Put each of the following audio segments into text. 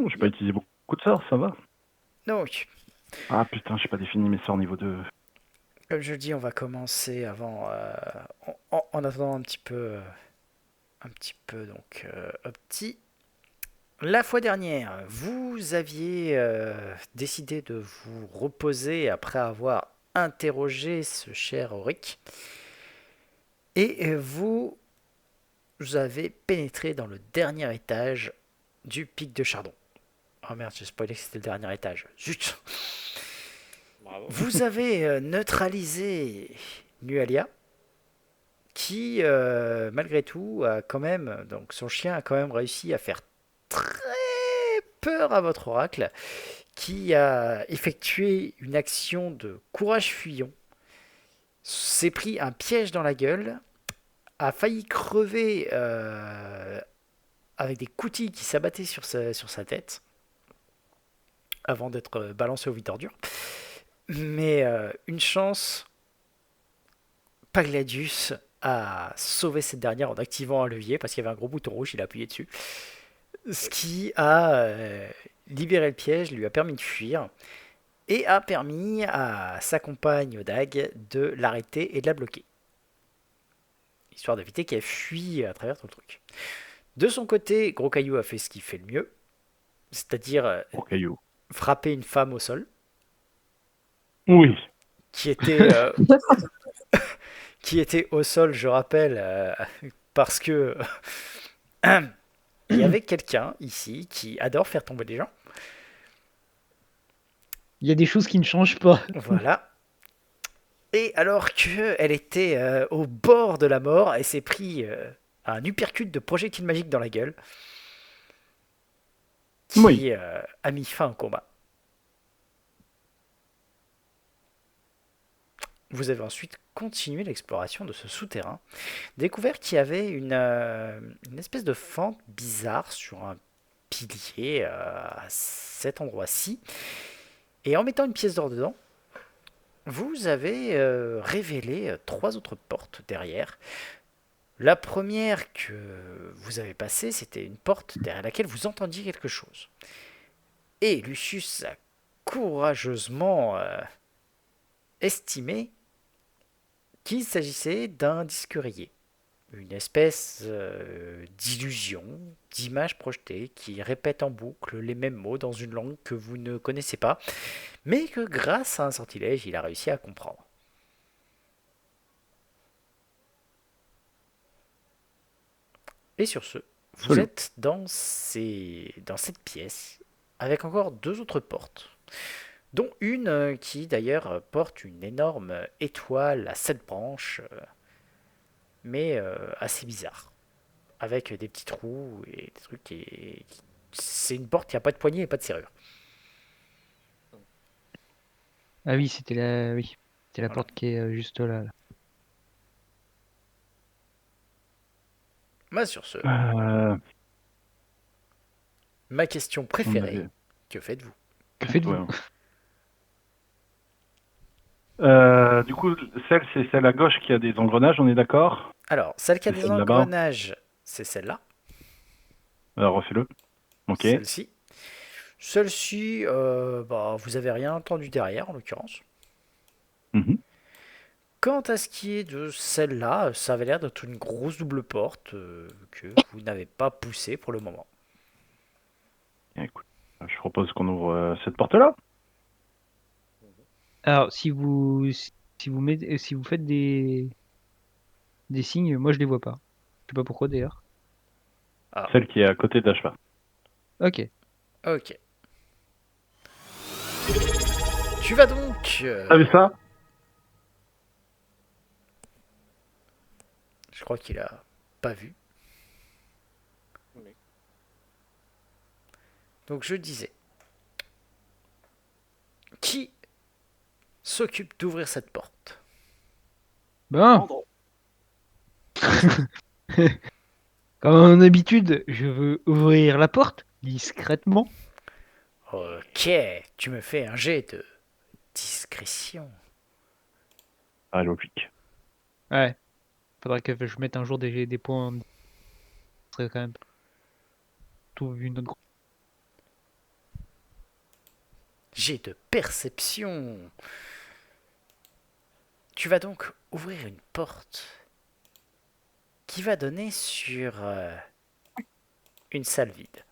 J'ai pas utilisé beaucoup de sorts, ça va. Donc, Ah putain, j'ai pas défini mes sorts niveau 2. comme je le dis, on va commencer avant, en attendant un petit peu, donc, Opti. La fois dernière, vous aviez décidé de vous reposer après avoir interrogé ce cher Auric, et vous avez pénétré dans le dernier étage du pic de Chardon. Oh merde, j'ai spoilé que c'était le dernier étage. Zut. Bravo. Vous avez neutralisé Nualia, qui, malgré tout, a quand même, donc son chien a quand même réussi à faire très peur à votre oracle, qui a effectué une action de courage fuyant, s'est pris un piège dans la gueule, a failli crever avec des coutilles qui s'abattaient sur sa tête avant d'être balancé au vide ordure. Mais une chance, Pagladius a sauvé cette dernière en activant un levier parce qu'il y avait un gros bouton rouge, il a appuyé dessus. Ce qui a libéré le piège, lui a permis de fuir et a permis à sa compagne Odag de l'arrêter et de la bloquer, histoire d'éviter qu'elle fuit à travers tout le truc. De son côté, Gros Caillou a fait ce qu'il fait le mieux, c'est-à-dire Gros caillou. frapper une femme au sol, Oui. qui était, euh, qui était au sol, je rappelle, parce que il y avait quelqu'un ici qui adore faire tomber des gens. Il y a des choses qui ne changent pas. Voilà. Et alors qu'elle était au bord de la mort, elle s'est pris un uppercut de projectile magique dans la gueule Oui. qui a mis fin au combat. Vous avez ensuite continué l'exploration de ce souterrain, découvert qu'il y avait une espèce de fente bizarre sur un pilier à cet endroit-ci. Et en mettant une pièce d'or dedans, vous avez révélé trois autres portes derrière. La première que vous avez passée, c'était une porte derrière laquelle vous entendiez quelque chose. Et Lucius a courageusement estimé qu'il s'agissait d'un disque rayé. Une espèce d'illusion, d'image projetée qui répète en boucle les mêmes mots dans une langue que vous ne connaissez pas, mais que grâce à un sortilège, il a réussi à comprendre. Et sur ce, vous Absolument. êtes dans cette pièce avec encore deux autres portes, dont une qui d'ailleurs porte une énorme étoile à sept branches, mais assez bizarre, avec des petits trous et des trucs. C'est une porte qui n'a pas de poignée et pas de serrure. Ah oui, c'était la Voilà. porte qui est juste là. Bah, sur ce, Euh, ma question on préférée, avait... que faites-vous? Que Ouais. faites-vous? Du coup, c'est celle à gauche qui a des engrenages, on est d'accord? Alors, celle qui a C'est des celle là-bas. engrenages, c'est celle-là, Alors, refais-le. Ok. celle-ci. Celle-ci, bah, vous avez rien entendu derrière en l'occurrence. Mhm. Quant à ce qui est de celle-là, ça avait l'air d'être une grosse double porte que vous n'avez pas poussée pour le moment. Écoute, je propose qu'on ouvre cette porte-là. Alors, si vous faites des signes, moi je les vois pas. Je sais pas pourquoi d'ailleurs. Ah, Celle qui est à côté d'Ashva. Ok. ok. Tu vas donc... T'as vu ça? je crois qu'il a pas vu. Oui. Donc je disais, qui s'occupe d'ouvrir cette porte? Ben, Andro. comme en habitude, je veux ouvrir la porte discrètement. Ok, tu me fais un jet de discrétion. Ah, logique. Ouais. Faudrait que je mette un jour des points. Ce serait quand même tout vu notre groupe. jet de perception. Tu vas donc ouvrir une porte qui va donner sur une salle vide.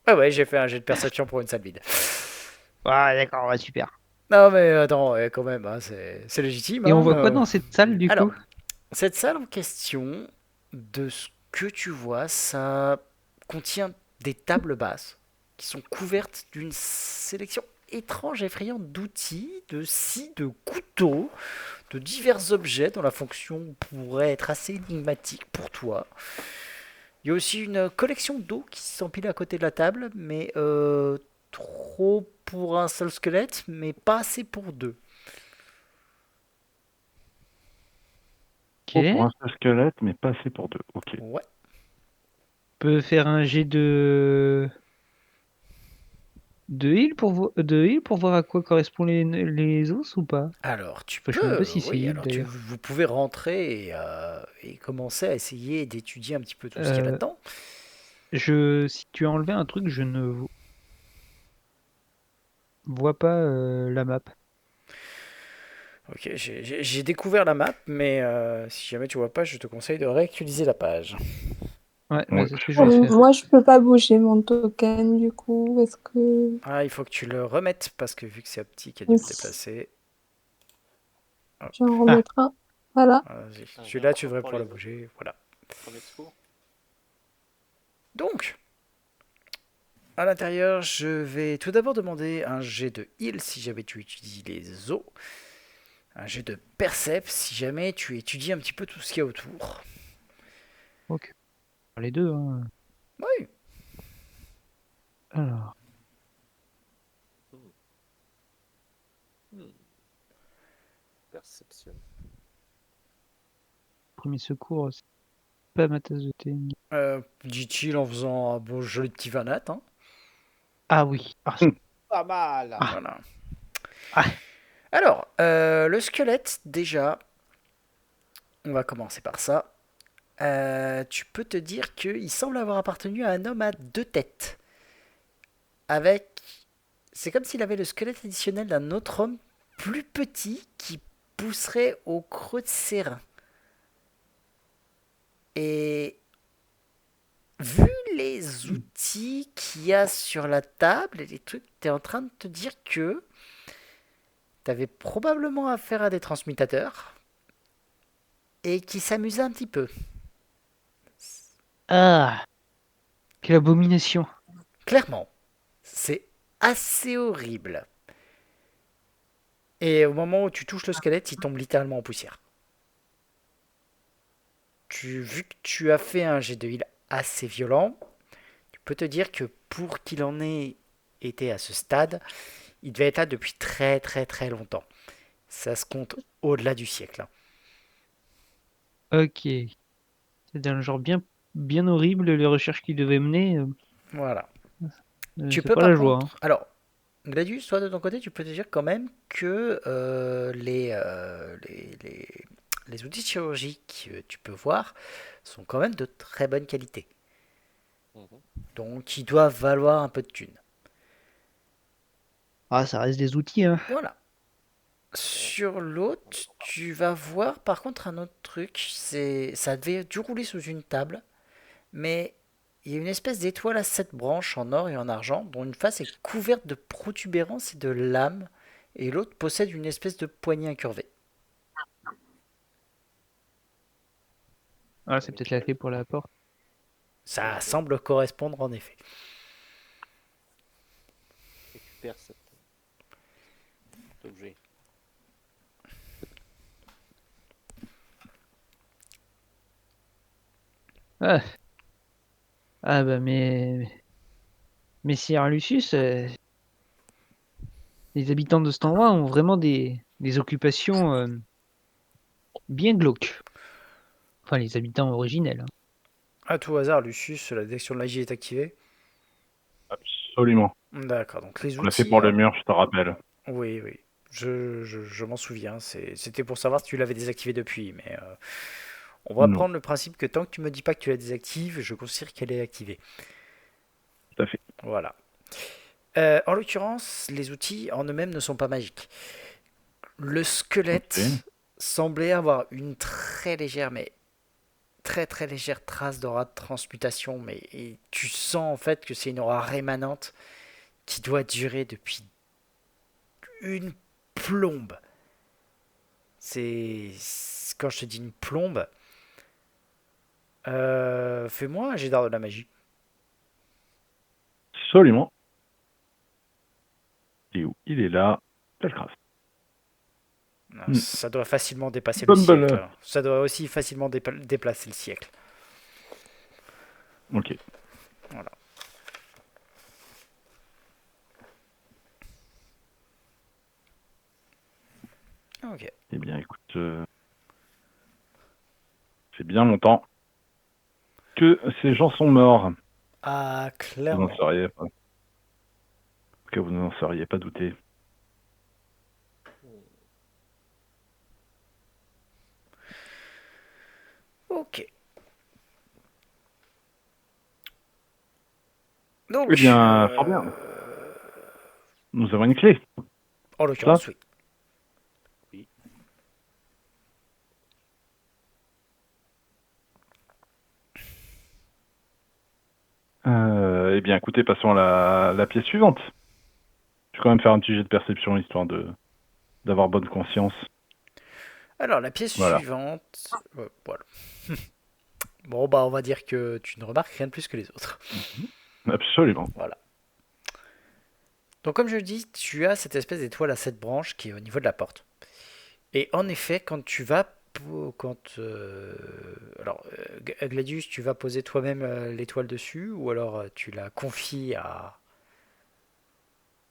Ah ouais, j'ai fait un jet de perception pour une salle vide. Ah, d'accord, ouais, super. Non mais attends, quand même, hein, c'est légitime. Et on Hein, voit quoi dans cette salle, du Alors, coup? cette salle en question, de ce que tu vois, ça contient des tables basses qui sont couvertes d'une sélection étrange et effrayante d'outils, de scies, de couteaux, de divers objets dont la fonction pourrait être assez énigmatique pour toi. Il y a aussi une collection d'eau qui s'empile à côté de la table, mais trop pour un seul squelette, mais pas assez pour deux. Ok. Oh, pour On un seul squelette, mais pas assez pour deux. Ok. Ouais. peut faire un jet de heal pour voir à quoi correspondent les os ou pas? Alors, tu Enfin, je sais même pas peux, si c'est oui, heal alors d'ailleurs. vous pouvez rentrer et commencer à essayer d'étudier un petit peu tout ce qu'il y a Euh, là-dedans. Si tu as enlevé un truc, je ne vois pas la map. Ok, j'ai découvert la map, mais si jamais tu vois pas, je te conseille de réactualiser la page. Ouais, bah, Ouais, c'est ce que je vais faire. Moi, je peux pas bouger mon token, du coup. Est-ce que... Ah, il faut que tu le remettes, parce que vu que c'est optique, il a dû le déplacer. Hop, Je vais en remettre un. Voilà. vas-y. Ah, j'ai Celui-là, un tu point devrais pour pouvoir le les autres. bouger, voilà. Premier secours. Donc, à l'intérieur, je vais tout d'abord demander un jet de heal si jamais tu utilises les os. Un jet de percep si jamais tu étudies un petit peu tout ce qu'il y a autour. Ok. Les deux, hein. Oui. Alors, Hmm. Hmm. Perception. premier secours, c'est pas ma tasse de thé. Dit-il en faisant un beau joli petit vanat. Hein. Ah oui. Ah, Pas mal. ah, Voilà. ah. Alors, le squelette, déjà, on va commencer par ça. Tu peux te dire qu'il semble avoir appartenu à un homme à deux têtes. Avec. C'est comme s'il avait le squelette additionnel d'un autre homme plus petit qui pousserait au creux de ses reins. Et vu les outils qu'il y a sur la table et les trucs, tu es en train de te dire que tu avais probablement affaire à des transmutateurs et qui s'amusaient un petit peu. Ah, quelle abomination. Clairement, c'est assez horrible. Et au moment où tu touches le squelette, il tombe littéralement en poussière. Vu que tu as fait un jet de heal assez violent, tu peux te dire que pour qu'il en ait été à ce stade, il devait être là depuis très très très longtemps. Ça se compte au-delà du siècle. Hein. Ok. C'est un genre bien horrible, les recherches qu'il devait mener. Voilà. Tu C'est peux pas par la joie, hein. contre... Alors, Gladius, toi de ton côté, tu peux te dire quand même que les outils chirurgiques que tu peux voir sont quand même de très bonne qualité. Mhm. Donc, ils doivent valoir un peu de thunes. Ah, ça reste des outils, hein. Voilà. Sur l'autre, tu vas voir par contre un autre truc. Ça devait dû rouler sous une table, mais il y a une espèce d'étoile à 7 branches en or et en argent, dont une face est couverte de protubérances et de lames, et l'autre possède une espèce de poignée incurvée. Ah, c'est peut-être la clé pour la porte. Ça semble correspondre en effet. Récupère cet objet. Ah, ah bah mais Sir Lucius, les habitants de cet endroit ont vraiment des occupations bien glauques. Enfin, les habitants originels, hein. À tout hasard, Lucius, la détection de magie est activée. Absolument. D'accord, donc les On l'a fait outils. pour le mur, je te rappelle. Oui, oui. Je m'en souviens. C'était pour savoir si tu l'avais désactivé depuis, mais on va Non, prendre le principe que tant que tu me dis pas que tu la désactives, je considère qu'elle est activée. tout à fait. Voilà. En l'occurrence, les outils en eux-mêmes ne sont pas magiques. Le squelette Ok. semblait avoir une très légère, mais très très légère trace d'aura de transmutation, mais et tu sens en fait que c'est une aura rémanente qui doit durer depuis une plombe. Quand je te dis une plombe, fais-moi un jet d'art de la magie. Absolument. Il est où? Il est là. Spellcraft. Hmm. Ça doit facilement dépasser le Bonne siècle. balle. Ça doit aussi facilement déplacer le siècle. Ok. Voilà. Ok. Eh bien, écoute, c'est bien longtemps que ces gens sont morts. Ah, Vous n'en clairement. seriez pas. Que vous n'en seriez pas douté. Ok. Eh Donc, bien, fort bien. Nous avons une clé. en l'occurrence, oui. Oui. Eh bien, écoutez, passons à la pièce suivante. Je vais quand même faire un petit jet de perception histoire d'avoir bonne conscience. Alors, la pièce Voilà. suivante. Voilà. Bon, bah, on va dire que tu ne remarques rien de plus que les autres. Absolument. Voilà. Donc, comme je le dis, tu as cette espèce d'étoile à 7 branches qui est au niveau de la porte. Et en effet, quand tu vas. Alors, Gladius, tu vas poser toi-même l'étoile dessus ou alors tu la confies à.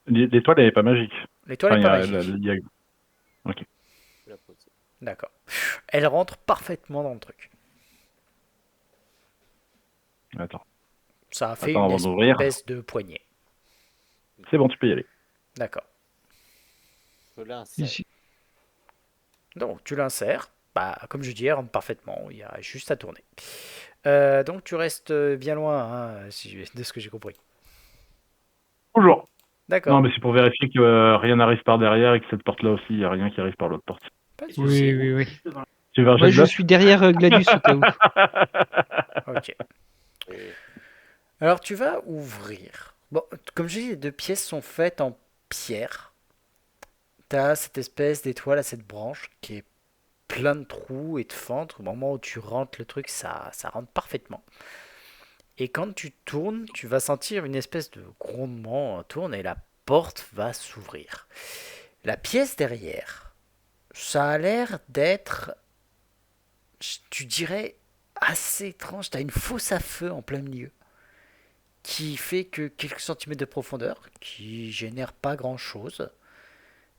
L'étoile, elle n'est pas magique. L'étoile Enfin, n'est il y pas a, magique. Ok, Je la pose. D'accord. Elle rentre parfaitement dans le truc. attends. Ça a fait Attends une avant d'ouvrir. espèce de poignée. C'est bon, tu peux y aller. D'accord. Je l'insère. Ici. Donc, tu l'insères. Bah, comme je dis, elle rentre parfaitement. Il y a juste à tourner. Donc, tu restes bien loin, hein, de ce que j'ai compris. Bonjour. Non, D'accord. mais c'est pour vérifier que rien n'arrive par derrière et que cette porte-là aussi, il n'y a rien qui arrive par l'autre porte. Pas de Oui, souci. oui, oui. Tu veux un jet Moi, de je bluff? suis derrière Gladius au cas où. Ok. Et Alors, tu vas ouvrir. Bon, comme je dis, les deux pièces sont faites en pierre. T'as cette espèce d'étoile à cette branche qui est plein de trous et de fentes. Au moment où tu rentres le truc, ça rentre parfaitement. Et quand tu tournes, tu vas sentir une espèce de grondement tourne et la porte va s'ouvrir. La pièce derrière, ça a l'air d'être, tu dirais, assez étrange. T'as une fosse à feu en plein milieu qui fait que quelques centimètres de profondeur, qui génère pas grand chose.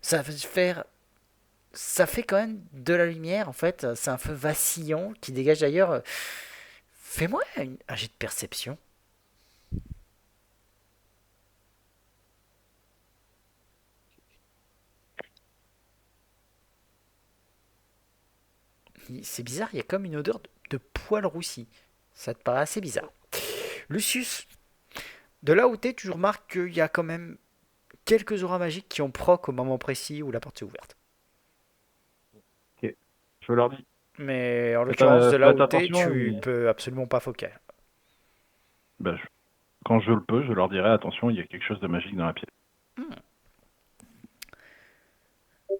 Ça va faire, ça fait quand même de la lumière en fait. C'est un feu vacillant qui dégage d'ailleurs. Fais-moi un jet de perception. C'est bizarre, il y a comme une odeur de poil roussi. Ça te paraît assez bizarre. Lucius, de là où t'es, tu remarques qu'il y a quand même quelques auras magiques qui ont proc au moment précis où la porte est ouverte. Ok, je leur dis. Mais en l'occurrence, de là Faites où t'es, attention. tu peux absolument pas focal. Ben, quand je le peux, je leur dirai attention, il y a quelque chose de magique dans la pièce.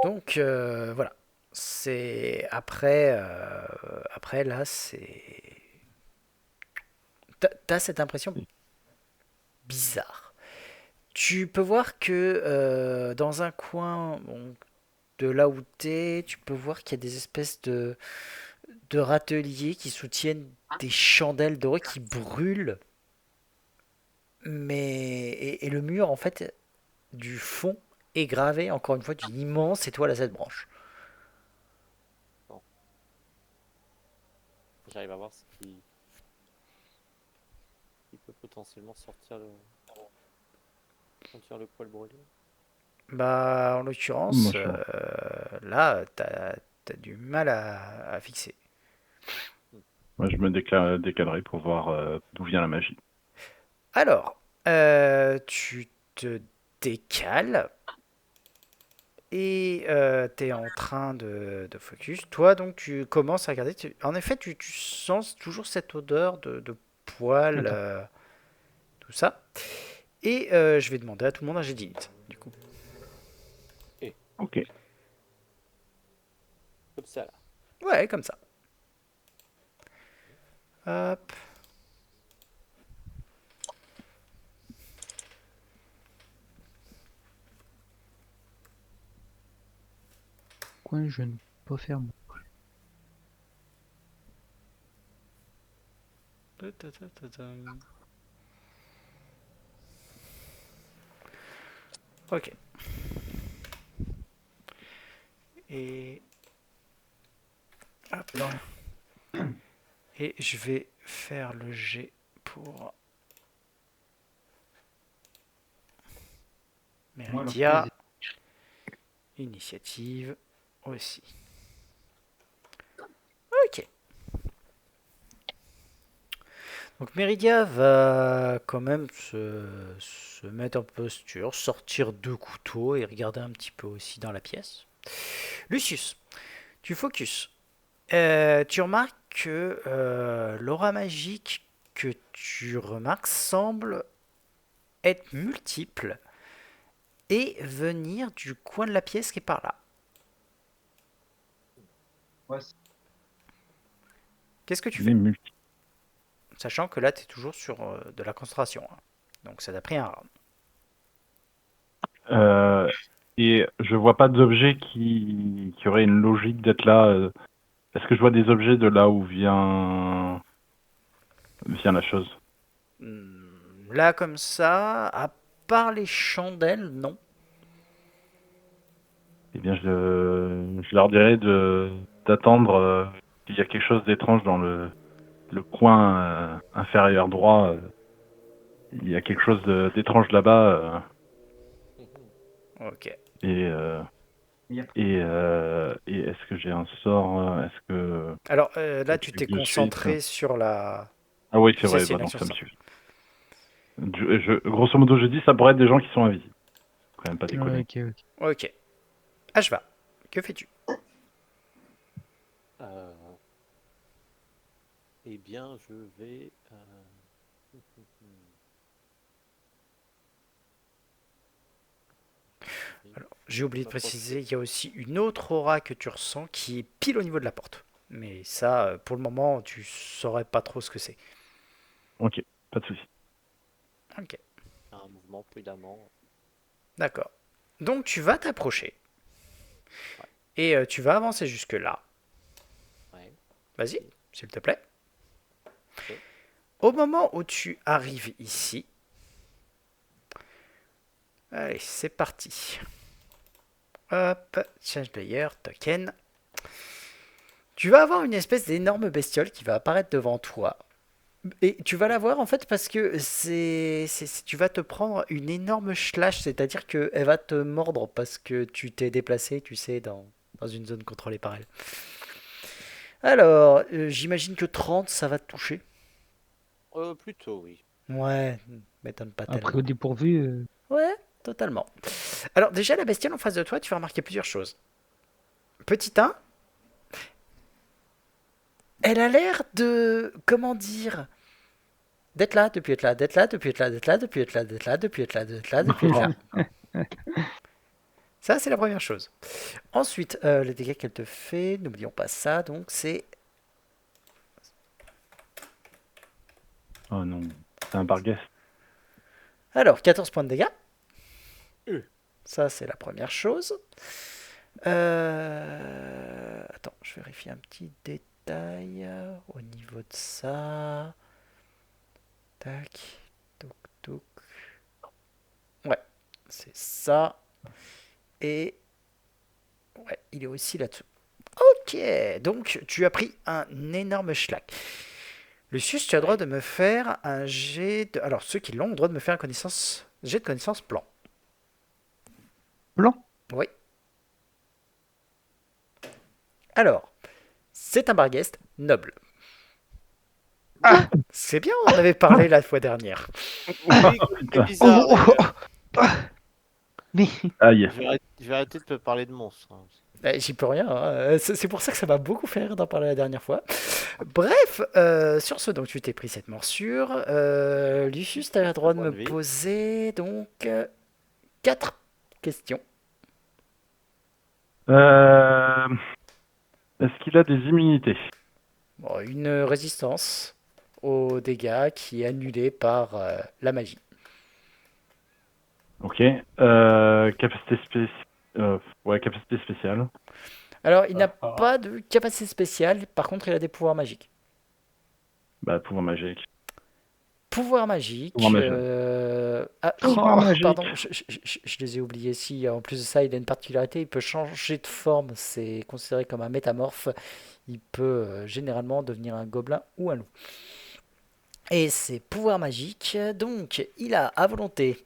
Donc voilà. C'est après là, c'est t'as cette impression bizarre. Tu peux voir que dans un coin bon, de là où t'es, tu peux voir qu'il y a des espèces de râteliers qui soutiennent des chandelles dorées qui brûlent. Mais et le mur en fait du fond est gravé encore une fois d'une immense étoile à 7 branches. j'arrive à voir ce qui peut potentiellement sortir le poil brûlé. Bah en Moi, l'occurrence je- là t'as du mal à fixer. Moi, je me décalerai pour voir d'où vient la magie. Alors tu te décales et tu es en train de focus. Toi, donc, tu commences à regarder. En effet, tu sens toujours cette odeur de poils, D'accord. tout ça. Et je vais demander à tout le monde un jet d'init, du coup. Ok. Comme ça, là. Ouais, comme ça. Hop. Quoi, je ne peux pas faire. Ok. Et hop. Et je vais faire le jet pour Meridia. Initiative aussi. Ok. Donc Meridia va quand même se mettre en posture, sortir deux couteaux et regarder un petit peu aussi dans la pièce. Lucius, tu focus. Tu remarques que l'aura magique que tu remarques semble être multiple et venir du coin de la pièce qui est par là. Qu'est-ce que tu Les fais? multi. Sachant que là, tu es toujours sur de la concentration. Hein. Donc ça t'a pris un round. Et je vois pas d'objet qui aurait une logique d'être là. Est-ce que je vois des objets de là où vient la chose? Là, comme ça, à part les chandelles, non. Eh bien, je leur dirais d'attendre qu'il y a quelque chose d'étrange dans le coin inférieur droit. Il y a quelque chose d'étrange là-bas. Ok. Et est-ce que j'ai un sort? Est-ce que... Alors là, tu tout t'es de suite. concentré sur la... Ah oui, Tu c'est sais, vrai, c'est bah une donc action ça me simple. suffit. Grosso modo, je dis, ça pourrait être des gens qui sont invisibles. Quand même pas déconner. Ok, ok. Ok. Ashva, que fais-tu? Euh, Eh bien, je vais. J'ai oublié de m'approcher. préciser, il y a aussi une autre aura que tu ressens qui est pile au niveau de la porte. Mais ça, pour le moment, tu saurais pas trop ce que c'est. Ok, pas de souci. Ok, Un mouvement prudemment. d'accord. Donc tu vas t'approcher. Ouais. Et tu vas avancer jusque là. Ouais. Vas-y, s'il te plaît. Ok. Au moment où tu arrives ici, allez, c'est parti. Hop, change player, token. Tu vas avoir une espèce d'énorme bestiole qui va apparaître devant toi. Et tu vas la voir en fait parce que tu vas te prendre une énorme slash, c'est-à-dire qu'elle va te mordre parce que tu t'es déplacé, tu sais, dans une zone contrôlée par elle. Alors, j'imagine que 30, ça va te toucher. Plutôt, oui. Ouais, m'étonne pas Après, tellement. au dépourvu, Ouais, totalement. Alors déjà, la bestiole en face de toi, tu vas remarquer plusieurs choses. Petit 1, elle a l'air de... Comment dire? D'être là, depuis être là, d'être là, depuis être là, d'être là, depuis être là, d'être là, depuis être là, d'être là, depuis être là. Ça, c'est la première chose. Ensuite, les dégâts qu'elle te fait, n'oublions pas ça, donc c'est... Oh non, c'est un barguest. Alors, 14 points de dégâts. Euh. Ça, c'est la première chose. Attends, je vérifie un petit détail au niveau de ça. Tac, toc, toc. Ouais, c'est ça. Et... Ouais, il est aussi là-dessous. Ok, donc tu as pris un énorme schlag. Lucius, tu as le droit de me faire un jet de... Alors, ceux qui l'ont ont le droit de me faire un jet de connaissance plan. Plan? Oui. Alors, c'est un barguest noble. C'est bien, on en avait parlé la fois dernière. Oui, c'est bizarre. Oh, d'ailleurs. Mais Aïe. Je vais arrêter de te parler de monstres, hein. J'y peux rien, hein. C'est pour ça que ça m'a beaucoup fait rire d'en parler la dernière fois. Bref, sur ce, donc tu t'es pris cette morsure. Lucius, tu as le droit de Point me de vie. poser donc 4 questions. Euh, Est-ce qu'il a des immunités? Bon, une résistance aux dégâts qui est annulée par la magie. Ok. Capacité ouais, capacité spéciale. Alors, il n'a pas de capacité spéciale, par contre, il a des pouvoirs magiques. Bah, pouvoir magique. Pouvoir magique. Pouvoir magique. Ah, Pouvoir magique. pardon, je les ai oubliés. Si, en plus de ça, il a une particularité, il peut changer de forme. C'est considéré comme un métamorphe. Il peut généralement devenir un gobelin ou un loup. Et ses pouvoirs magiques, donc, il a à volonté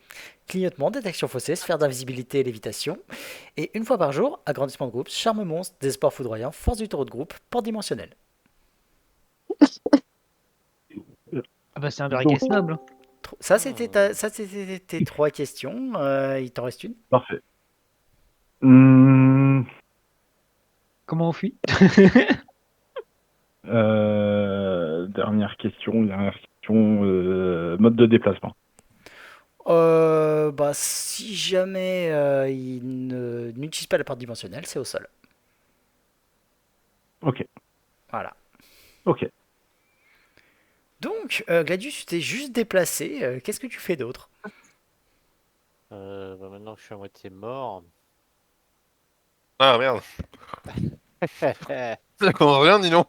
clignotement, détection faussée, sphère d'invisibilité et lévitation. Et une fois par jour, agrandissement de groupe, charme monstre, désespoir foudroyant, force du taureau de groupe, porte dimensionnelle. ah bah c'est un Donc, Vergas noble. Hein. Ça, c'était tes 3 questions. Il t'en reste une. Parfait. Hmm, Comment on fuit? Dernière question. Mode de déplacement. Bah, si jamais il n'utilise pas la porte dimensionnelle, c'est au sol. Ok. Voilà. Ok. Donc, Gladius, tu t'es juste déplacé. Qu'est-ce que tu fais d'autre? Bah, maintenant que je suis à moitié mort. Ah merde, Ouais, ça commence rien, dis donc.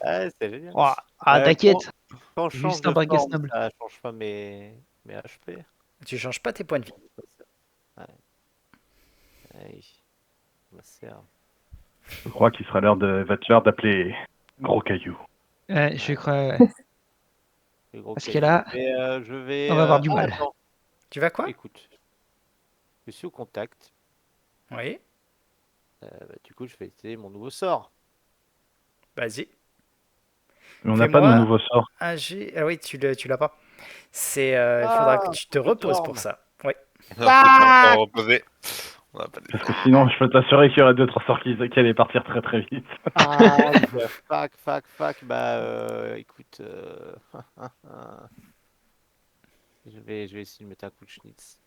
c'est génial. Oh, ah, Quand, t'inquiète, quand je change juste un de Vergas forme, noble. ça change pas mes HP. Tu changes pas tes points de vie. Ouais. Ouais, ça sert. Je crois qu'il sera va être l'heure d'appeler Gros Caillou. Je crois. Les gros Parce que cailloux. là, Mais je vais. on va avoir du mal. Attends, Tu vas quoi? écoute. Je suis au contact. Oui. Bah, du coup, je vais essayer mon nouveau sort. Vas-y. Mais on n'a pas nos Fais-moi nouveaux sorts. un G. Ah oui, tu l'as pas. Il faudra que Ah, tu te je reposes tourne. pour ça. Oui. On peut pas encore reposer. On n'a pas de Parce que sinon, je peux t'assurer qu'il y aurait 2-3 sorts qui allaient partir très très vite. Ah, fuck. Bah, écoute. Je vais essayer de mettre un coup de schnitz.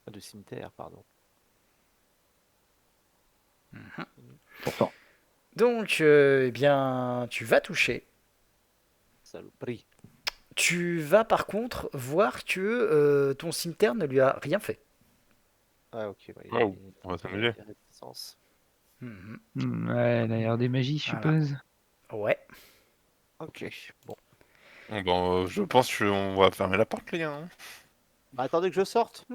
De cimetière, pardon. Pourtant. Donc, eh bien, tu vas toucher. Saloperie. Tu vas par contre voir que ton cimetière ne lui a rien fait. Ah, ok. Bah, Oh, on va il y a s'amuser. des résistances. Mhm. Ouais, d'ailleurs des magies, je Voilà. suppose. Ouais. Ok. Bon. Bon, je pense qu'on va fermer la porte, les gars. Hein. Bah, attendez que je sorte.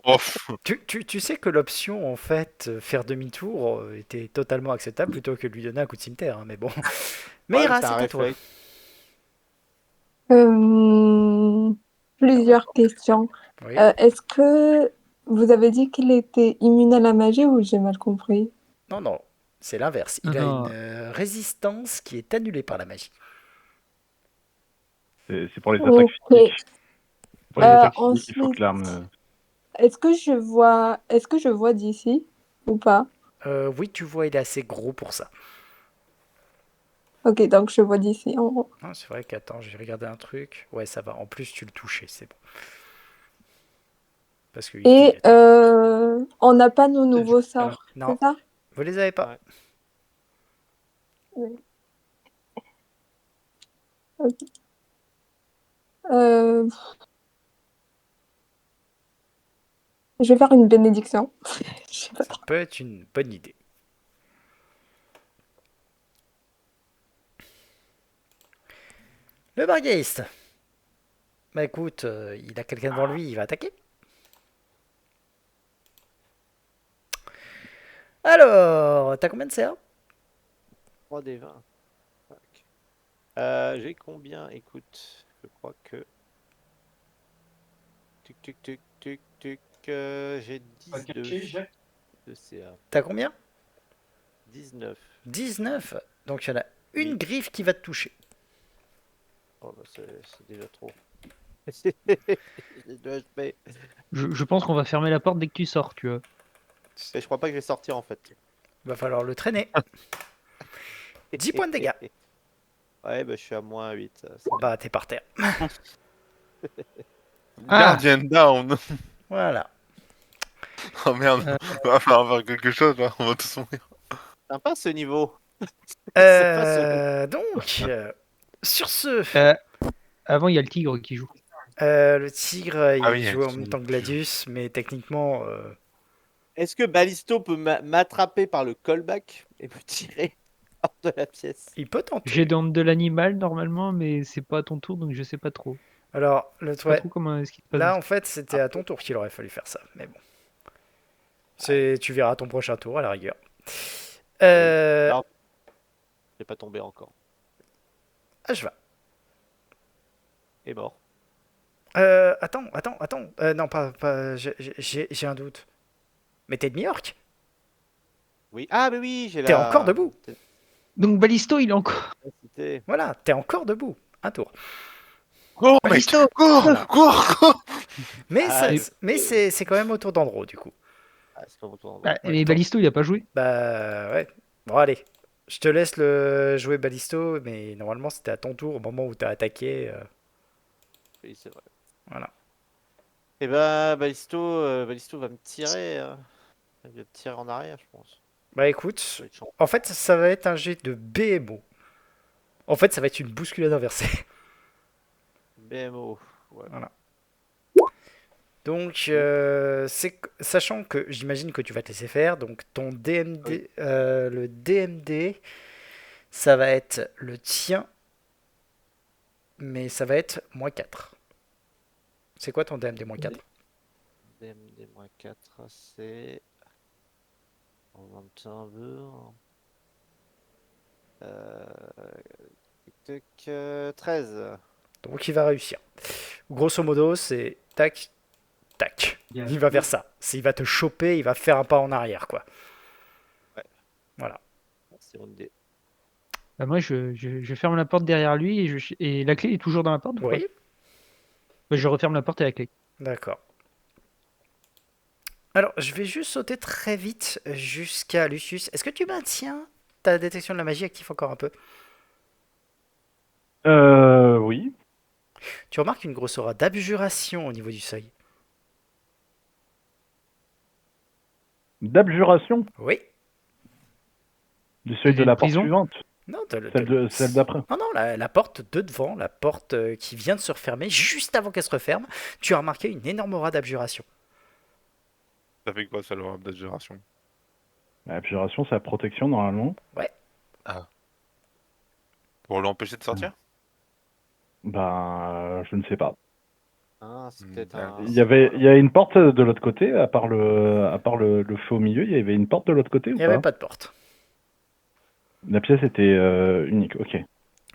Oh, Tu sais que l'option, en fait, faire demi-tour était totalement acceptable plutôt que de lui donner un coup de cimetière, hein, mais bon. Mais Ouais, Ira, c'est un c'est à toi. réflexe. Plusieurs questions. Oui. Est-ce que vous avez dit qu'il était immune à la magie ou j'ai mal compris? Non, non, c'est l'inverse. Non, Il a une non, résistance qui est annulée par la magie. C'est pour les attaques Ok. physiques. Pour les attaques physiques, il faut Ensuite, que l'arme. est-ce que je vois d'ici ou pas? Oui, tu vois, il est assez gros pour ça. Ok, donc je vois d'ici en haut. Ah, c'est vrai qu'attends, j'ai regardé un truc. Ouais, ça va. En plus, tu le touchais, c'est bon. Parce que Et on n'a pas nos nouveaux sorts, non, c'est ça? vous les avez pas. Ouais. Oui. Ok. Euh, je vais faire une bénédiction. Je sais pas Ça trop. peut être une bonne idée. Le bargaiste. Bah écoute, il a quelqu'un devant lui, il va attaquer. Alors, t'as combien de CA? 3 des 20. Fuck. J'ai combien? Écoute, je crois que. Tuc. J'ai 19 de CA. T'as combien? 19. 19. Donc il y en a une Oui. griffe qui va te toucher. Oh, bah, c'est déjà trop. J'ai 2 HP. Je pense qu'on va fermer la porte dès que tu sors, tu vois. Et je crois pas que je vais sortir en fait. Va falloir le traîner. 10 points de dégâts. Ouais, bah je suis à moins 8. Bah, t'es par terre. Ah. Guardian down. Voilà. Oh merde. Va falloir faire quelque chose là. On va tous mourir. Sympa ce niveau. C'est pas ce jeu. Donc, sur ce, Avant, il y a le tigre qui joue. le tigre, Ah il oui, joue en tu- même temps que Gladius, mais techniquement, Est-ce que Ballisto peut m'attraper par le callback et me tirer hors de la pièce? il peut tenter. J'ai dans de l'animal normalement, mais c'est pas à ton tour, donc je sais pas trop. Alors, Je sais pas ouais, trop comment est-ce qu'il se passe. là, en fait, c'était à ton tour qu'il aurait fallu faire ça, mais bon. Tu verras ton prochain tour, à la rigueur. Alors, j'ai pas tombé encore. Ashva. Et mort. Attends. Non, pas. J'ai un doute. Mais t'es demi-orc. Oui. Ah, mais oui, j'ai T'es encore debout. Donc Ballisto, il est encore. C'était- Voilà, t'es encore debout. Un tour. Cours, mec. Ballisto. Cours. Mais, Ah, mais c'est quand même au tour d'Andro, du coup. Ah, c'est pas mon tour. Ah, Ouais, mais attends. Ballisto, il a pas joué. Bah ouais. Bon, allez. Je te laisse le jouer Ballisto, mais normalement c'était à ton tour au moment où t'as attaqué. Oui, c'est vrai. Voilà. Et bah, Ballisto va me tirer. Il va me tirer en arrière, je pense. Bah écoute, Ça va être chiant. en fait ça va être un jet de BMO. En fait ça va être une bousculade inversée. BMO. Ouais. Donc, sachant que j'imagine que tu vas te laisser faire, donc ton DMD, le DMD, ça va être le tien, mais ça va être -4. C'est quoi ton DMD -4? DMD-4, c'est. On va un petit un peu. Tic, tac, 13. Donc il va réussir. Grosso modo, c'est tac, tac. Il va faire ça. Il va te choper, il va faire un pas en arrière, quoi. Ouais. Voilà. C'est une dé. Bah, moi, je ferme la porte derrière lui et la clé est toujours dans la porte ou pas? Oui, Bah, je referme la porte et la clé. d'accord. Alors, je vais juste sauter très vite jusqu'à Lucius. Est-ce que tu maintiens ta détection de la magie active encore un peu? Oui. Tu remarques une grosse aura d'abjuration au niveau du seuil. D'abjuration Oui. du seuil Il y de a la une porte prison suivante. Non, Celle d'après. Non, la porte de devant, la porte qui vient de se refermer, juste avant qu'elle se referme, tu as remarqué une énorme aura d'abjuration. Ça fait quoi ça, l'aura d'abjuration? L'abjuration, c'est la protection normalement. Pour l'empêcher de sortir? Bah, je ne sais pas. Ah, c'est peut-être un. Il y a une porte de l'autre côté, à part le feu au milieu, il y avait une porte de l'autre côté Il ou n'y avait pas? pas de porte. La pièce était unique, ok.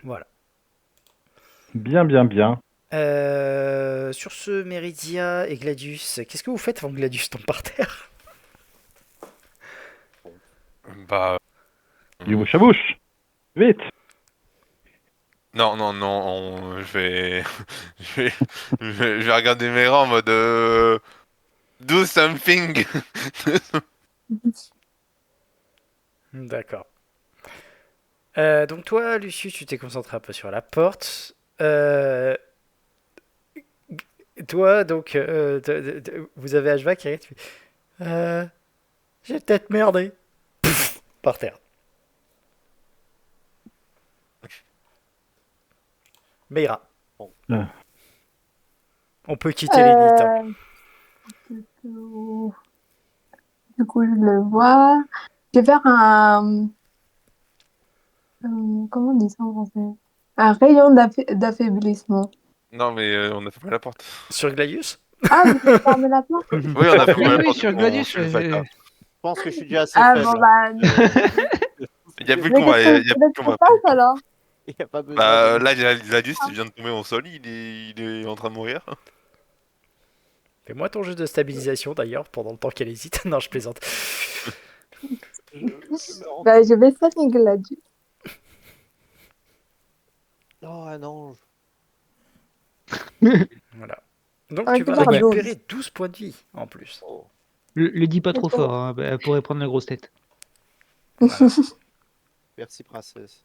Voilà. Bien. Sur ce, Meridia et Gladius, qu'est-ce que vous faites avant que Gladius tombe par terre? Bah. Du bouche à bouche. Vite. Non, je vais... je vais regarder mes rangs en mode... Do something. D'accord. Donc toi, Lucius, tu t'es concentré un peu sur la porte. Toi, donc, vous avez Ashva qui arrive. J'ai peut-être merdé. Pff, par terre. Meira. Ah. On peut quitter les lits. Hein. Du coup, je le vois. Je vais faire un... comment on dit ça en français? Un rayon d'affaiblissement. Non, mais on a fermé la porte. Sur Gladius? Ah, vous avez fermé la porte? Oui, on a fermé la Oui, porte. sur on Gladius. suit le facteur. Je pense que je suis déjà assez Ah, faible. bon, bah... Il y a plus de Mais combat. qu'est-ce Il y a plus de que combat. se passe alors? Il n'y a pas besoin. Bah de- là, Gladius, il vient de tomber au sol. Il est en train de mourir. Fais-moi ton jeu de stabilisation d'ailleurs, pendant le temps qu'elle hésite. Non, je plaisante. me rends Bah, je vais soigner Gladius. Oh, un ange. Voilà. Donc Ah, tu vas par récupérer 12 points de vie en plus. Oh. Le dis pas trop D'accord. fort, hein, elle pourrait prendre la grosse tête. Voilà. Merci, princesse.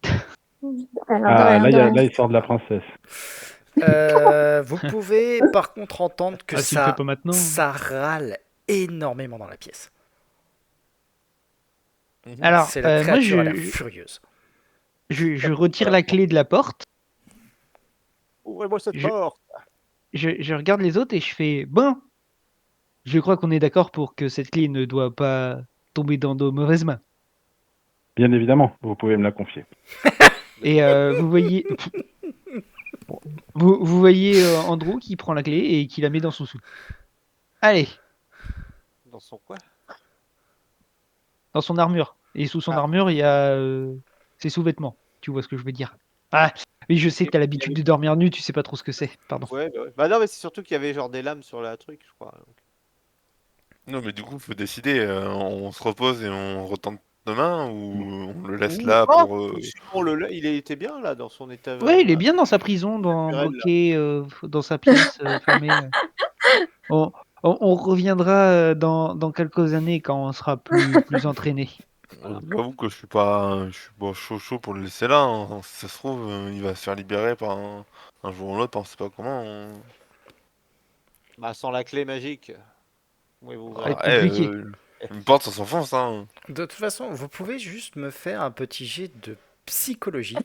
Rien, de Ah, rien, de rien. là, il sort de la princesse. Vous pouvez par contre entendre que Ah, s'il le fait pas ça, maintenant. ça râle énormément dans la pièce. Alors, C'est la moi, créature a l'air furieuse. je retire la clé de la porte, Ouvrez-moi cette Je- porte. je regarde les autres et je fais bon. Je crois qu'on est d'accord pour que cette clé ne doit pas tomber dans de mauvaises mains. Bien évidemment, vous pouvez me la confier. Et vous voyez, vous voyez Andrew qui prend la clé et qui la met dans son sou. Allez, Dans son quoi? dans son armure. Et sous son Ah. armure, il y a ses sous-vêtements. Tu vois ce que je veux dire? Ah, oui, je sais que t'as l'habitude de dormir nu, tu sais pas trop ce que c'est. Pardon. Ouais, bah ouais. Bah non, mais c'est surtout qu'il y avait genre des lames sur la truc, je crois. Donc. Non, mais du coup, faut décider. On se repose et on retente demain ou on le laisse Ouh, là ah, pour. sinon, il était bien là dans son état. Ouais, il est bien dans sa prison, naturel, là. bloqué dans sa pièce fermée. On, on reviendra dans quelques années quand on sera plus entraîné. J'avoue que je suis pas chaud pour le laisser là, hein. Si ça se trouve, il va se faire libérer par un jour ou l'autre, on sait pas comment. Bah sans la clé magique. Oui, vous va être Ah, ouais, compliqué. une porte, ça s'enfonce, hein. De toute façon, vous pouvez juste me faire un petit jet de psychologie.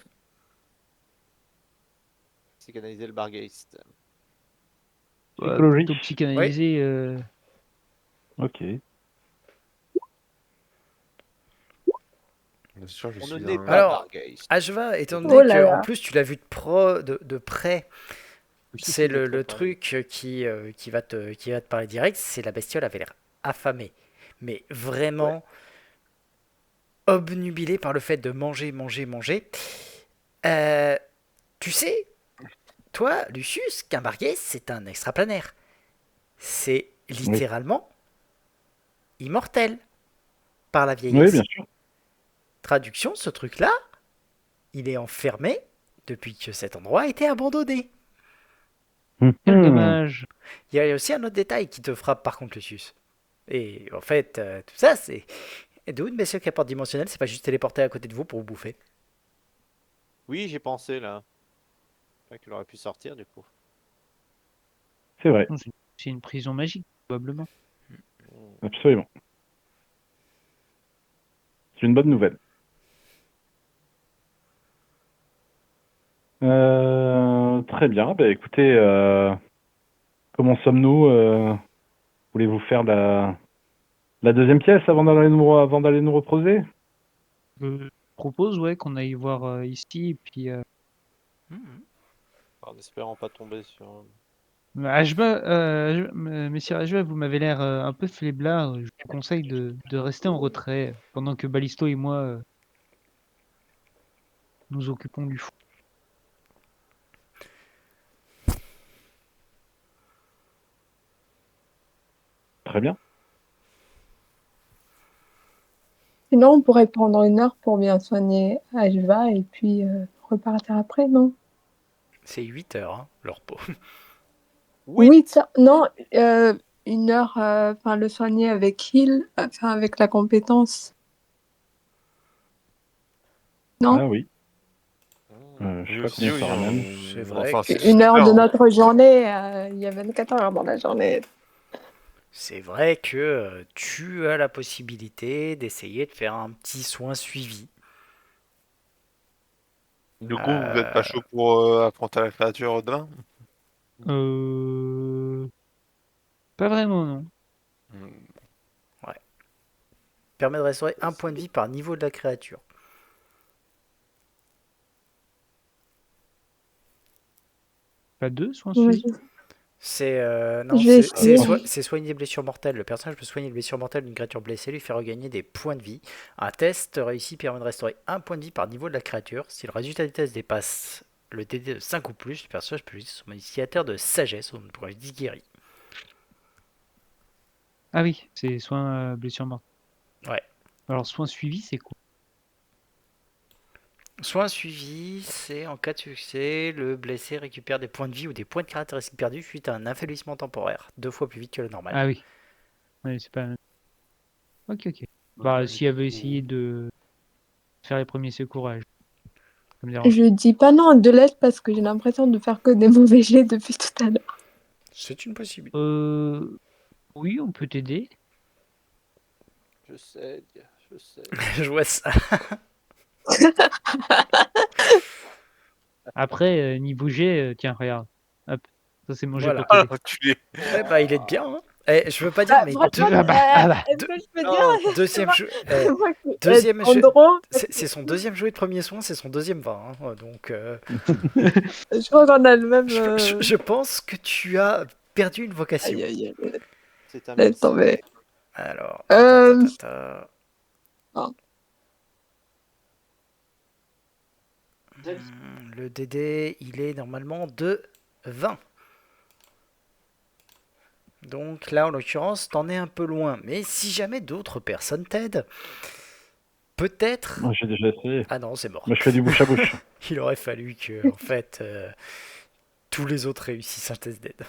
Psychanalyser le bargeist. Psychologie. Plutôt psychanalysé. Ok. Bien sûr, je On ne suis naît un. pas Alors, bargeist. Ashva, étant Oh donné là que en là. plus tu l'as vu de près, c'est le truc qui va te parler direct, c'est la bestiole avait l'air affamée. Mais vraiment obnubilée par le fait de manger, manger, manger. Euh, tu sais, toi, Lucius, qu'un barguet, c'est un extraplanaire. C'est littéralement immortel par la Oui, vieillesse. bien sûr. Traduction, ce truc-là, il est enfermé depuis que cet endroit a été abandonné. Quel Mhm. dommage. Il y a aussi un autre détail qui te frappe par contre, Lucius. Et en fait, tout ça, c'est. D'où une bestiole qui apporte dimensionnelle, c'est pas juste téléporter à côté de vous pour vous bouffer. Oui, j'ai pensé là. Ouais, qu'il aurait pu sortir du coup. C'est vrai, C'est une prison magique, probablement. absolument. C'est une bonne nouvelle. Très bien. Bah, écoutez, comment sommes-nous voulez-vous faire la deuxième pièce avant d'aller nous reposer? Je propose qu'on aille voir ici. Et puis, En espérant pas tomber sur. Messire Ajba, vous m'avez l'air un peu faiblard. Je vous conseille de rester en retrait pendant que Ballisto et moi nous occupons du fond. Très bien. Sinon, on pourrait prendre 1 heure pour bien soigner Ashva et puis repartir après, non? C'est 8 heures, hein, leur peau. Oui. 8 heures. Non, 1 heure, enfin, le soigner avec heal, enfin, avec la compétence. Non? Ah oui. Je sais Oui, pas aussi, combien ça ramène. C'est vrai Enfin, que- c'est 1 heure super, de hein. notre journée, il y a 24 heures dans la journée. C'est vrai que tu as la possibilité d'essayer de faire un petit soin suivi. Du coup, vous êtes pas chaud pour affronter la créature demain? Pas vraiment, non. Permet de restaurer un point de vie par niveau de la créature. Pas deux soins Ouais, suivis. C'est non, Je vais essayer. c'est soigner des blessures mortelles. Le personnage peut soigner les blessures mortelles d'une créature blessée, lui faire regagner des points de vie. Un test réussi permet de restaurer un point de vie par niveau de la créature. Si le résultat du test dépasse le DD de 5 ou plus, le personnage peut utiliser son modificateur de sagesse, on pourrait dire guéri. Ah oui, c'est soins blessure morte. Ouais. Alors soins suivis, c'est quoi? Soin suivi, c'est en cas de succès, le blessé récupère des points de vie ou des points de caractéristiques perdus suite à un affaiblissement temporaire, 2 fois plus vite que le normal. Ah oui. Ouais, c'est pas. Ok, ok. Bah, si elle veut essayer de faire les premiers secours, ça me dérange. Je dis pas non de l'aide parce que j'ai l'impression de faire que des mauvais jets depuis tout à l'heure. C'est une possibilité. Oui, on peut t'aider. Je sais, je sais. Je vois ça. Après, niveau jet, tiens, regarde. Hop. Ça, c'est mon jet Voilà. pour Ah, t'aider. l'enculé. Ouais, bah il est bien. Hein. Je veux pas dire, mais franchement, Ah bah. est-ce que je peux Non. dire deuxième jeu. moi qui aide deuxième jeu- Andro, C'est son deuxième jouet de premier soin, c'est son deuxième vin. Hein, donc, je crois qu'on a le même. je pense que tu as perdu une vocation. Aïe, aïe, aïe. C'est un Laisse mix. tomber. Alors. Euh, ta, ta, ta, Ah. ta. Le DD, il est normalement de 20. Donc là, en l'occurrence, t'en es un peu loin. Mais si jamais d'autres personnes t'aident, peut-être. Moi, j'ai déjà essayé. Ah non, c'est mort. Moi, je fais du bouche à bouche. Il aurait fallu que, en fait, tous les autres réussissent un test d'aide.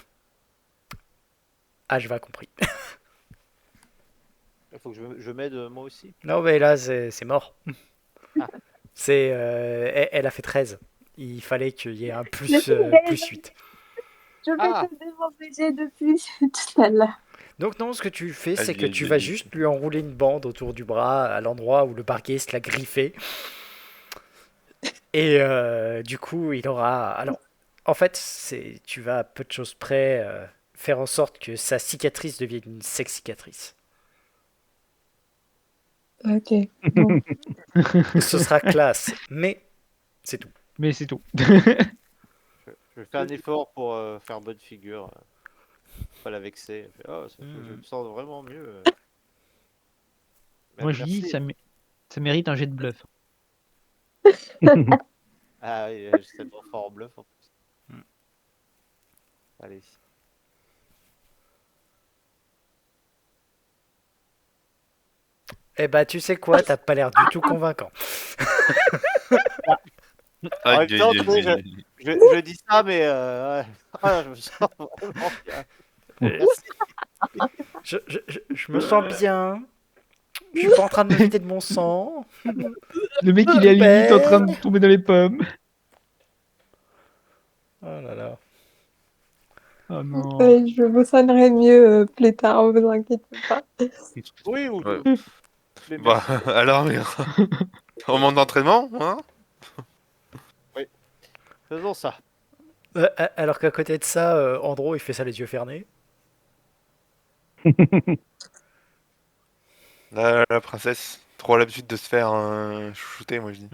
Ah, je vais compris. Il faut que je m'aide moi aussi. Non, mais là, c'est mort. Ah. Elle a fait 13. Il fallait qu'il y ait un plus, plus 8. Je fais Ah. que des mauvais jets depuis tout à l'heure. Donc non, ce que tu fais, c'est Aïe, que aïe, tu aïe, vas aïe. juste lui enrouler une bande autour du bras à l'endroit où le barguiste l'a griffé. Et du coup, il aura... Alors, en fait, tu vas à peu de choses près faire en sorte que sa cicatrice devienne une sex-cicatrice. Ok. Bon. Ce sera classe, mais c'est tout. Mais c'est tout. Je fais un effort pour faire bonne figure. Pas la vexer. Oh, je me sens vraiment mieux. Moi, je dis, Merci. ça mérite un jet de bluff. Ah oui, j'étais trop fort en bluff en plus. Allez. Eh bah, tu sais quoi, t'as pas l'air du tout convaincant. En même Aïe, temps, aïe, tu sais, aïe, aïe. je dis ça, mais ouais. Ah, je me sens vraiment bien. Merci. Je me sens bien. Je suis pas en train de me vider de mon sang. Le mec, il est à la limite en train de tomber dans les pommes. Oh là là. Oh non. Je vous sonnerai mieux plus tard, vous inquiétez pas. Oui, ou Ouais. mais Bah, merci. alors, mais... Au moment d'entraînement, hein? Faisons ça. Alors qu'à côté de ça, Andro, il fait ça les yeux fermés. La princesse, trop l'habitude de se faire chouchouter, moi je dis.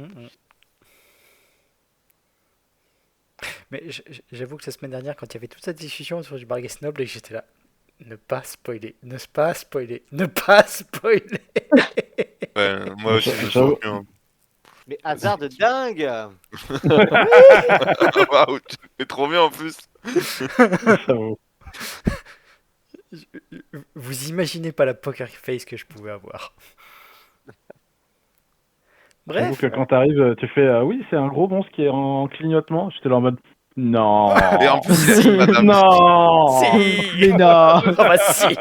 Mais j'avoue que la semaine dernière, quand il y avait toute cette discussion sur du Barguest Noble, et que j'étais là, ne pas spoiler, ne pas spoiler, ne pas spoiler. Ouais, moi aussi, je me J'avoue. sens bien. Mais hasard de dingue! Waouh, c'est trop bien en plus. J'avoue. Vous imaginez pas la poker face que je pouvais avoir. J'avoue Bref, que quand t'arrives, tu fais oui, c'est un gros monstre qui est en clignotement. J'étais là en mode non. Et en plus, c'est madame. non. si. Mais non. Ah bah si.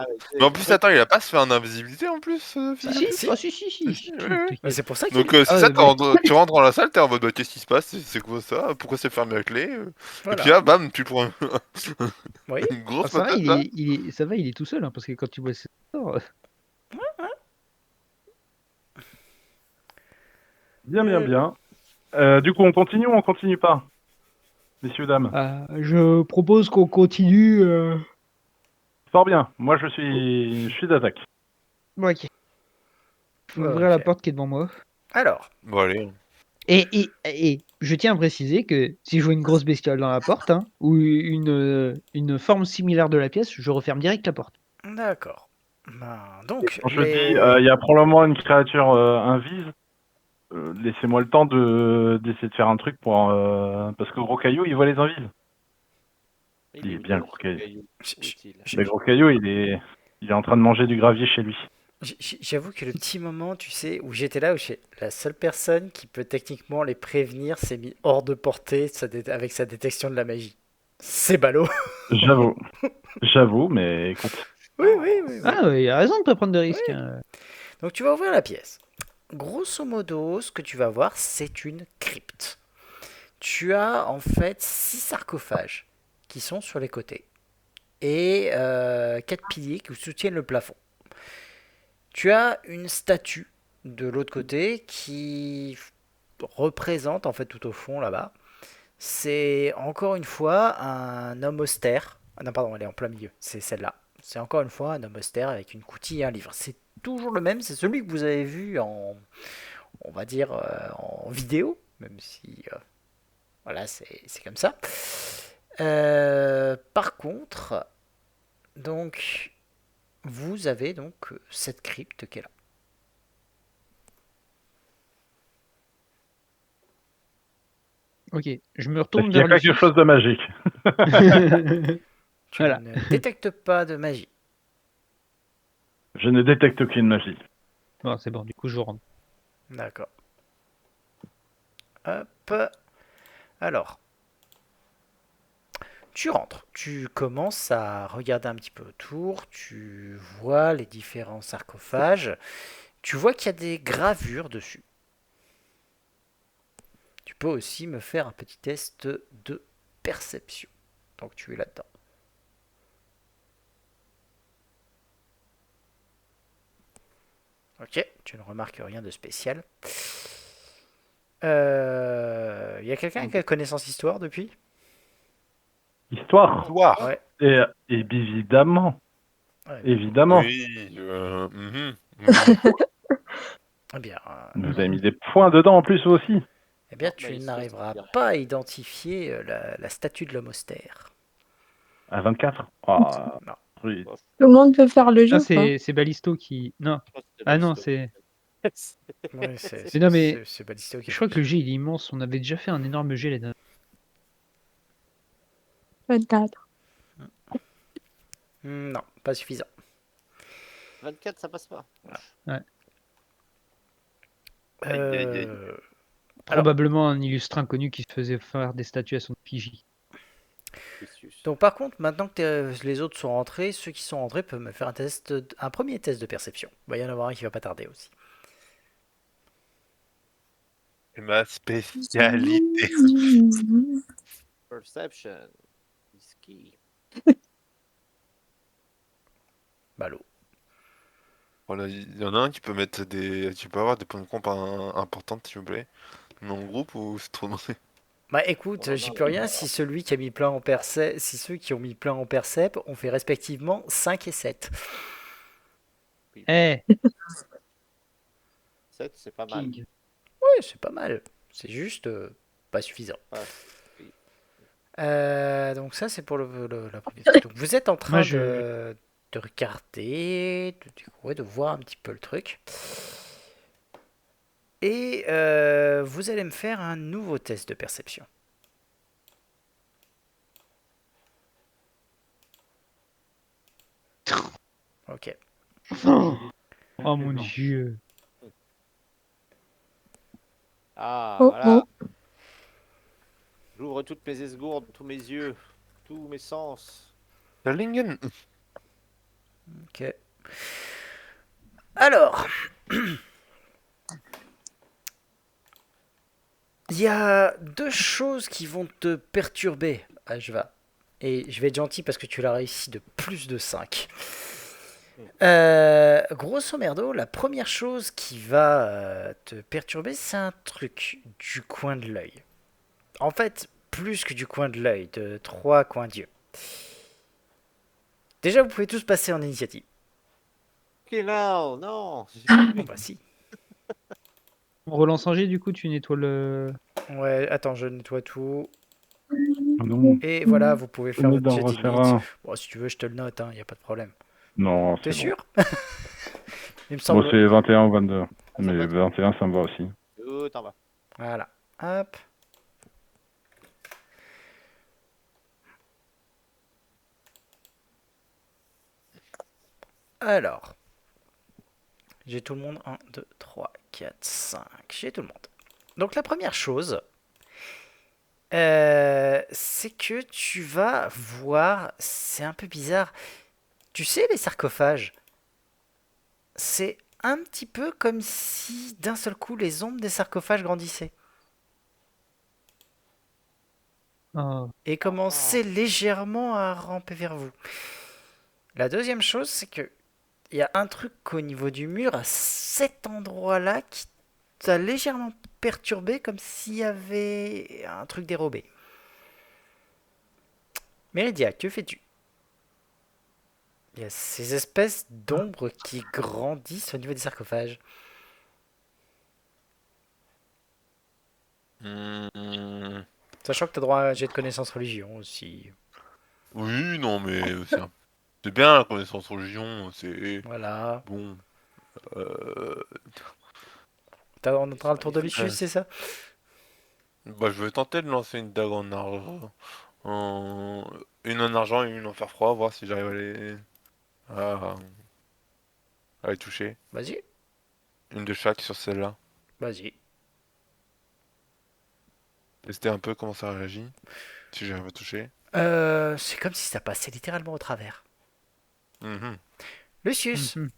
Ah, Mais en plus, attends, il a pas se fait en invisibilité en plus, Si, Philippe si, oh, si. Ouais, ouais. Mais c'est pour ça qu'il Donc, c'est Ah, ça, mais- tu rentres dans la salle, t'es en mode qu'est-ce qui se passe? C'est quoi ça? Pourquoi c'est fermé à clé? Et voilà. puis là, bam, tu prends Oui. une Ah, grosse ça va, patate là. ça va, il est tout seul, hein, parce que quand tu vois ça, Bien. Du coup, on continue ou on continue pas, messieurs dames? je propose qu'on continue. Fort bien. Moi, je suis d'attaque. Bon, ok. Je vais ouvrir la Ok. porte qui est devant moi. Alors, Bon, allez. Et je tiens à préciser que si je vois une grosse bestiole dans la porte, hein, ou une forme similaire de la pièce, je referme direct la porte. d'accord. Ben, donc, Quand je dis, il y a probablement une créature invise. Laissez-moi le temps d'essayer de faire un truc pour parce que Gros Caillou, il voit les invises. Il est bien, où, Gros Caillou. Où est-il? Le Gros Caillou, il est en train de manger du gravier chez lui. J'avoue que le petit moment, tu sais, où j'étais là, la seule personne qui peut techniquement les prévenir s'est mis hors de portée avec sa détection de la magie. C'est ballot. J'avoue. J'avoue, mais écoute. Oui, oui, oui, oui. Ah, ouais, il a raison de pas prendre de risques. Oui. Hein. Donc tu vas ouvrir la pièce. Grosso modo, ce que tu vas voir, c'est une crypte. Tu as en fait 6 sarcophages qui sont sur les côtés et 4 piliers qui soutiennent le plafond. Tu as une statue de l'autre côté qui représente en fait tout au fond là-bas. C'est encore une fois un homme austère. Ah non, pardon, elle est en plein milieu. C'est celle-là. C'est encore une fois un homme austère avec une coutille et un livre. C'est toujours le même. C'est celui que vous avez vu on va dire, en vidéo, même si, voilà, c'est comme ça. Par contre, donc, vous avez donc cette crypte qui est là. Ok, je me Est-ce retourne qu'il y a vers quelque Lucius. chose de magique? Tu Voilà. ne détectes pas de magie. Je ne détecte aucune magie. Bon, c'est bon, du coup, je rentre. D'accord. Hop. Alors, tu rentres. Tu commences à regarder un petit peu autour. Tu vois les différents sarcophages. Tu vois qu'il y a des gravures dessus. Tu peux aussi me faire un petit test de perception. Donc tu es là-dedans. Ok, tu ne remarques rien de spécial. Y a quelqu'un qui a connaissance histoire depuis? Histoire. Loire. Ouais. Et évidemment. Ouais. Évidemment. Oui. Eh bien, Vous avez mis des points dedans en plus, vous aussi. eh bien Non, tu il se n'arriveras dirait. pas à identifier la statue de l'homme austère. À 24. Ah, Non. oui. Bon, Tout le monde peut faire le Ah, jeu, quoi. c'est Ballisto qui. Non. je pense que Ah non, Balisto. c'est. Oui, Mais non, mais c'est Ballisto qui je crois fait. que le jet il est immense. On avait déjà fait un énorme jet là-dedans. 24. Non, pas suffisant. 24, ça passe pas. Ouais. Aïe, aïe, aïe. Alors, Probablement un illustre inconnu qui se faisait faire des statues à son effigie. donc par contre, maintenant que les autres sont rentrés, ceux qui sont rentrés peuvent me faire un premier test de perception. Il va y en avoir un qui va pas tarder aussi. C'est ma spécialité. Perception. Whisky. Ballot. Voilà, il y en a un qui peut mettre des. Tu peux avoir des points de comp importants, s'il vous plaît. Mon groupe ou c'est trop demandé? Bah écoute, Oh, j'y non, peux mais rien non. si celui qui a mis plein en percep, si ceux qui ont mis plein en percep ont fait respectivement 5 et 7. Eh 7, c'est pas mal. King. Oui, c'est pas mal. C'est juste pas suffisant. Ouais, oui. Donc ça c'est pour la première truc. Donc vous êtes en train Moi, de regarder, ouais, de voir un petit peu le truc. Et vous allez me faire un nouveau test de perception. Ok. Oh mon dieu. Ah, Oh, voilà. oh. J'ouvre toutes mes esgourdes, tous mes yeux, tous mes sens. Erlingen. Ok. Alors, il y a deux choses qui vont te perturber, Ajva. Et je vais être gentil parce que tu l'as réussi de plus de 5. Grosso merdo, la première chose qui va te perturber, c'est un truc du coin de l'œil. En fait, plus que du coin de l'œil, de 3 coins d'yeux. Déjà, vous pouvez tous passer en initiative. Ok, now, non. Bon bah si. On relance un jet, du coup, tu nettoies le. Ouais, attends, je nettoie tout. Ah non. Et voilà, vous pouvez faire Venez votre d'en jet refaire d'init. un. Bon, si tu veux, je te le note, hein, y a pas de problème. Non, T'es c'est bon. sûr? Il me Bon, semble. c'est 21 ou 22. ça Mais va être- 21, ça me va aussi. Tout en bas. Voilà. Hop. Alors. J'ai tout le monde. 1, 2, 3, 4, 5. J'ai tout le monde. Donc la première chose, c'est que tu vas voir, c'est un peu bizarre. Tu sais, les sarcophages, c'est un petit peu comme si d'un seul coup les ombres des sarcophages grandissaient Oh. et commençaient légèrement à ramper vers vous. La deuxième chose, c'est que il y a un truc au niveau du mur, à cet endroit-là, qui t'a légèrement perturbé, comme s'il y avait un truc dérobé. Méridia, que fais-tu? Il y a ces espèces d'ombres qui grandissent au niveau des sarcophages. Hmm. Sachant que tu as droit à un jet de connaissance religion aussi. Oui, non, mais c'est bien la connaissance religion, c'est Voilà. bon. Euh, On entend le tour de Lucius, c'est ça? Bah, je vais tenter de lancer une dague en argent, une en argent et une en fer froid, voir si j'arrive à... à les toucher. Vas-y, Une de chaque sur celle-là. vas-y. Tester un peu comment ça réagit, si j'arrive à toucher. C'est comme si ça passait littéralement au travers. Mhm. Lucius, Mhm.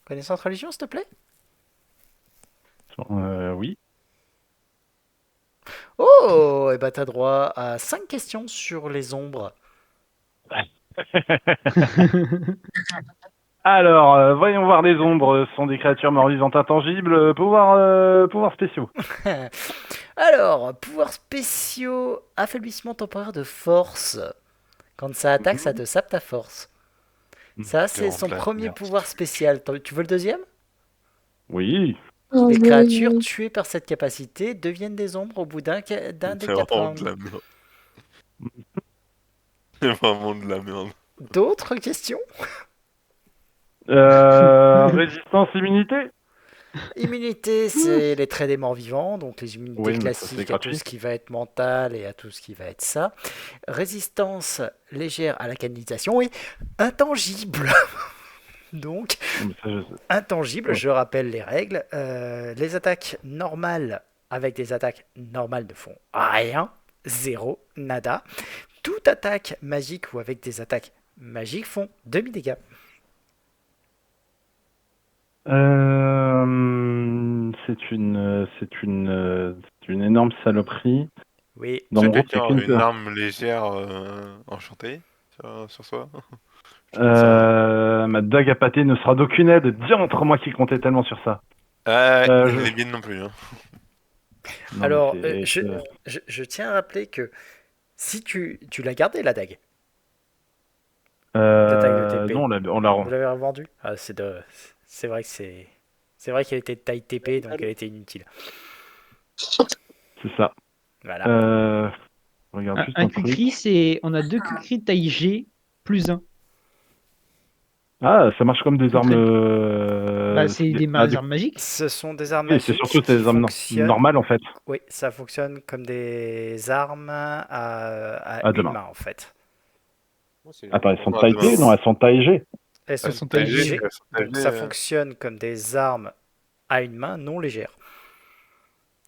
connaissance religion, s'il te plaît? Oui. Oh, et bah t'as droit à 5 questions sur les ombres. Alors, voyons voir les ombres. Ce sont des créatures mort-vivantes intangibles. Pouvoirs spéciaux. Alors, pouvoirs spéciaux, affaiblissement temporaire de force. Quand ça attaque, ça te sape ta force. Ça, c'est son remplace, premier merde. pouvoir spécial. Tu veux le deuxième? Oui. Oh, Les oui, créatures oui. tuées par cette capacité deviennent des ombres au bout d'un des C'est 4 vraiment de rounds. la merde. C'est vraiment de la merde. D'autres questions? Résistance, immunité. Immunité, c'est les traits des morts vivants, donc les immunités Oui, mais ça, c'est classiques à tout gratuit. ce qui va être mental et à tout ce qui va être ça. Résistance légère à la canalisation et intangible. Donc, Non, mais ça, intangible, Ouais. je rappelle les règles. Les attaques normales avec des attaques normales ne font rien. Zéro, nada. Toute attaque magique ou avec des attaques magiques font demi-dégâts. C'est une énorme saloperie. Oui, Donc, en Est-ce gros, que c'est quelqu'un a qu'une une peur. arme légère enchantée sur soi? Ma dague à pâté ne sera d'aucune aide. Diantre, moi qui comptais tellement sur ça. Je- Les miennes non plus. Hein. Non, mais alors c'est- je tiens à rappeler que si tu l'as gardé la dague, dague de TP. non, on l'a Vous l'avez revendue? Ah, c'est vrai que c'est vrai qu'elle était de taille TP, donc elle était inutile. c'est ça. Voilà. Regarde juste Un un truc. Kukri, c'est. On a 2 Kukri de taille G plus 1. Ah, ça marche comme des armes. Bah, c'est des armes magiques. Ce sont des armes Oui, magiques c'est surtout qui des armes fonctionnent. normales en fait. Oui, ça fonctionne comme des armes à À une deux mains. main en fait. Moi, c'est Attends, elles sont Ouais, taille demain. T? Non, elles sont taille G. Elles sont sont taille taillées, G, elles sont donc taillées, ça fonctionne comme des armes à une main non légères.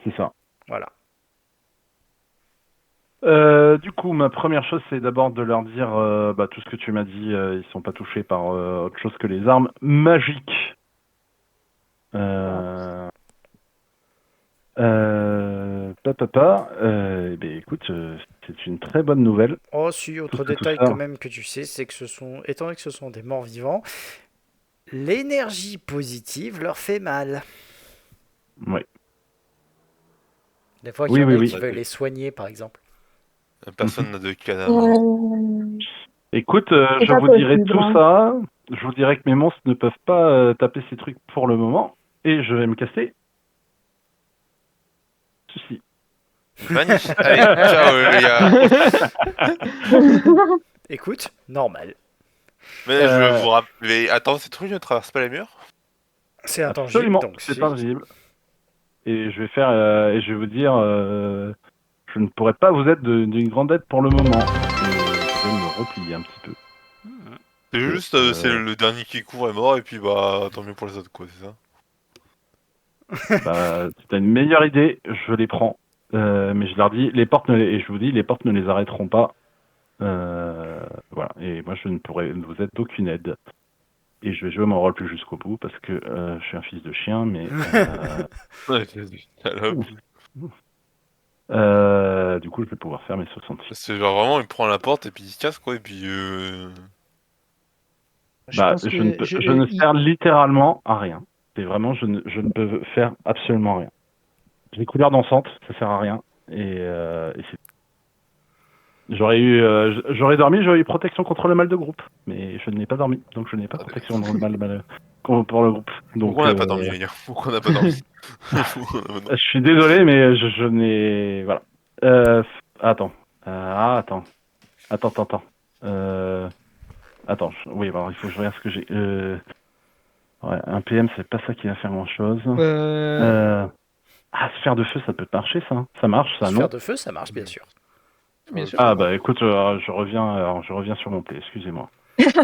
C'est ça. Voilà. Du coup, ma première chose, c'est d'abord de leur dire tout ce que tu m'as dit. Ils sont pas touchés par autre chose que les armes magiques. Écoute, c'est une très bonne nouvelle. Oh, si, autre Tout ça, détail tout ça. quand même que tu sais, c'est que étant donné que ce sont des morts vivants, l'énergie positive leur fait mal. Ouais. Des fois, Oui, qu'il y en oui, a oui. qui veulent les soigner, par exemple. Personne n'a de cadavre. Écoute, C'est je pas vous dirai possible, tout hein. ça. Je vous dirai que mes monstres ne peuvent pas taper ces trucs pour le moment. Et je vais me casser. Ceci. Magnifique. Allez, ciao les gars. Écoute, normal. Mais je vous rappelle. Attends, ces trucs ne traversent pas les murs? C'est intangible, Absolument, donc c'est si. tangible. Et je vais faire, et je vais vous dire, je ne pourrai pas vous être d'une grande aide pour le moment. Et je vais me replier un petit peu. C'est juste, c'est le dernier qui court est mort et puis bah tant mieux pour les autres quoi, c'est ça? Bah, si t'as une meilleure idée, je les prends. Mais je leur dis, et je vous dis, les portes ne les arrêteront pas. Voilà. Et moi, je ne pourrai vous être d'aucune aide. Et je vais jouer mon rôle plus jusqu'au bout parce que je suis un fils de chien, mais Ouais, salope. du coup, je vais pouvoir faire mes 66. C'est genre vraiment, il prend la porte et puis il se casse, quoi, et puis Je Bah, pense je ne que je ne sers littéralement à rien. C'est vraiment, je ne peux faire absolument rien. J'ai couleur dansante, ça sert à rien. Et c'est j'aurais dormi, j'aurais eu protection contre le mal de groupe, mais je n'ai pas dormi, donc je n'ai pas protection dans le pour le groupe. Donc, pourquoi on n'a pas dormi, les gars? Pourquoi on n'a pas dormi? je suis désolé, mais je n'ai voilà. Attends, attends, attends. Attends, oui, alors il faut que je regarde ce que j'ai. Ouais, un PM, c'est pas ça qui va faire grand chose. Sphère de feu, ça peut marcher, ça. Ça marche, ça, non? Sphère de feu, ça marche, bien sûr. bien sûr. Ah bah écoute, je reviens sur mon play, excusez-moi. Action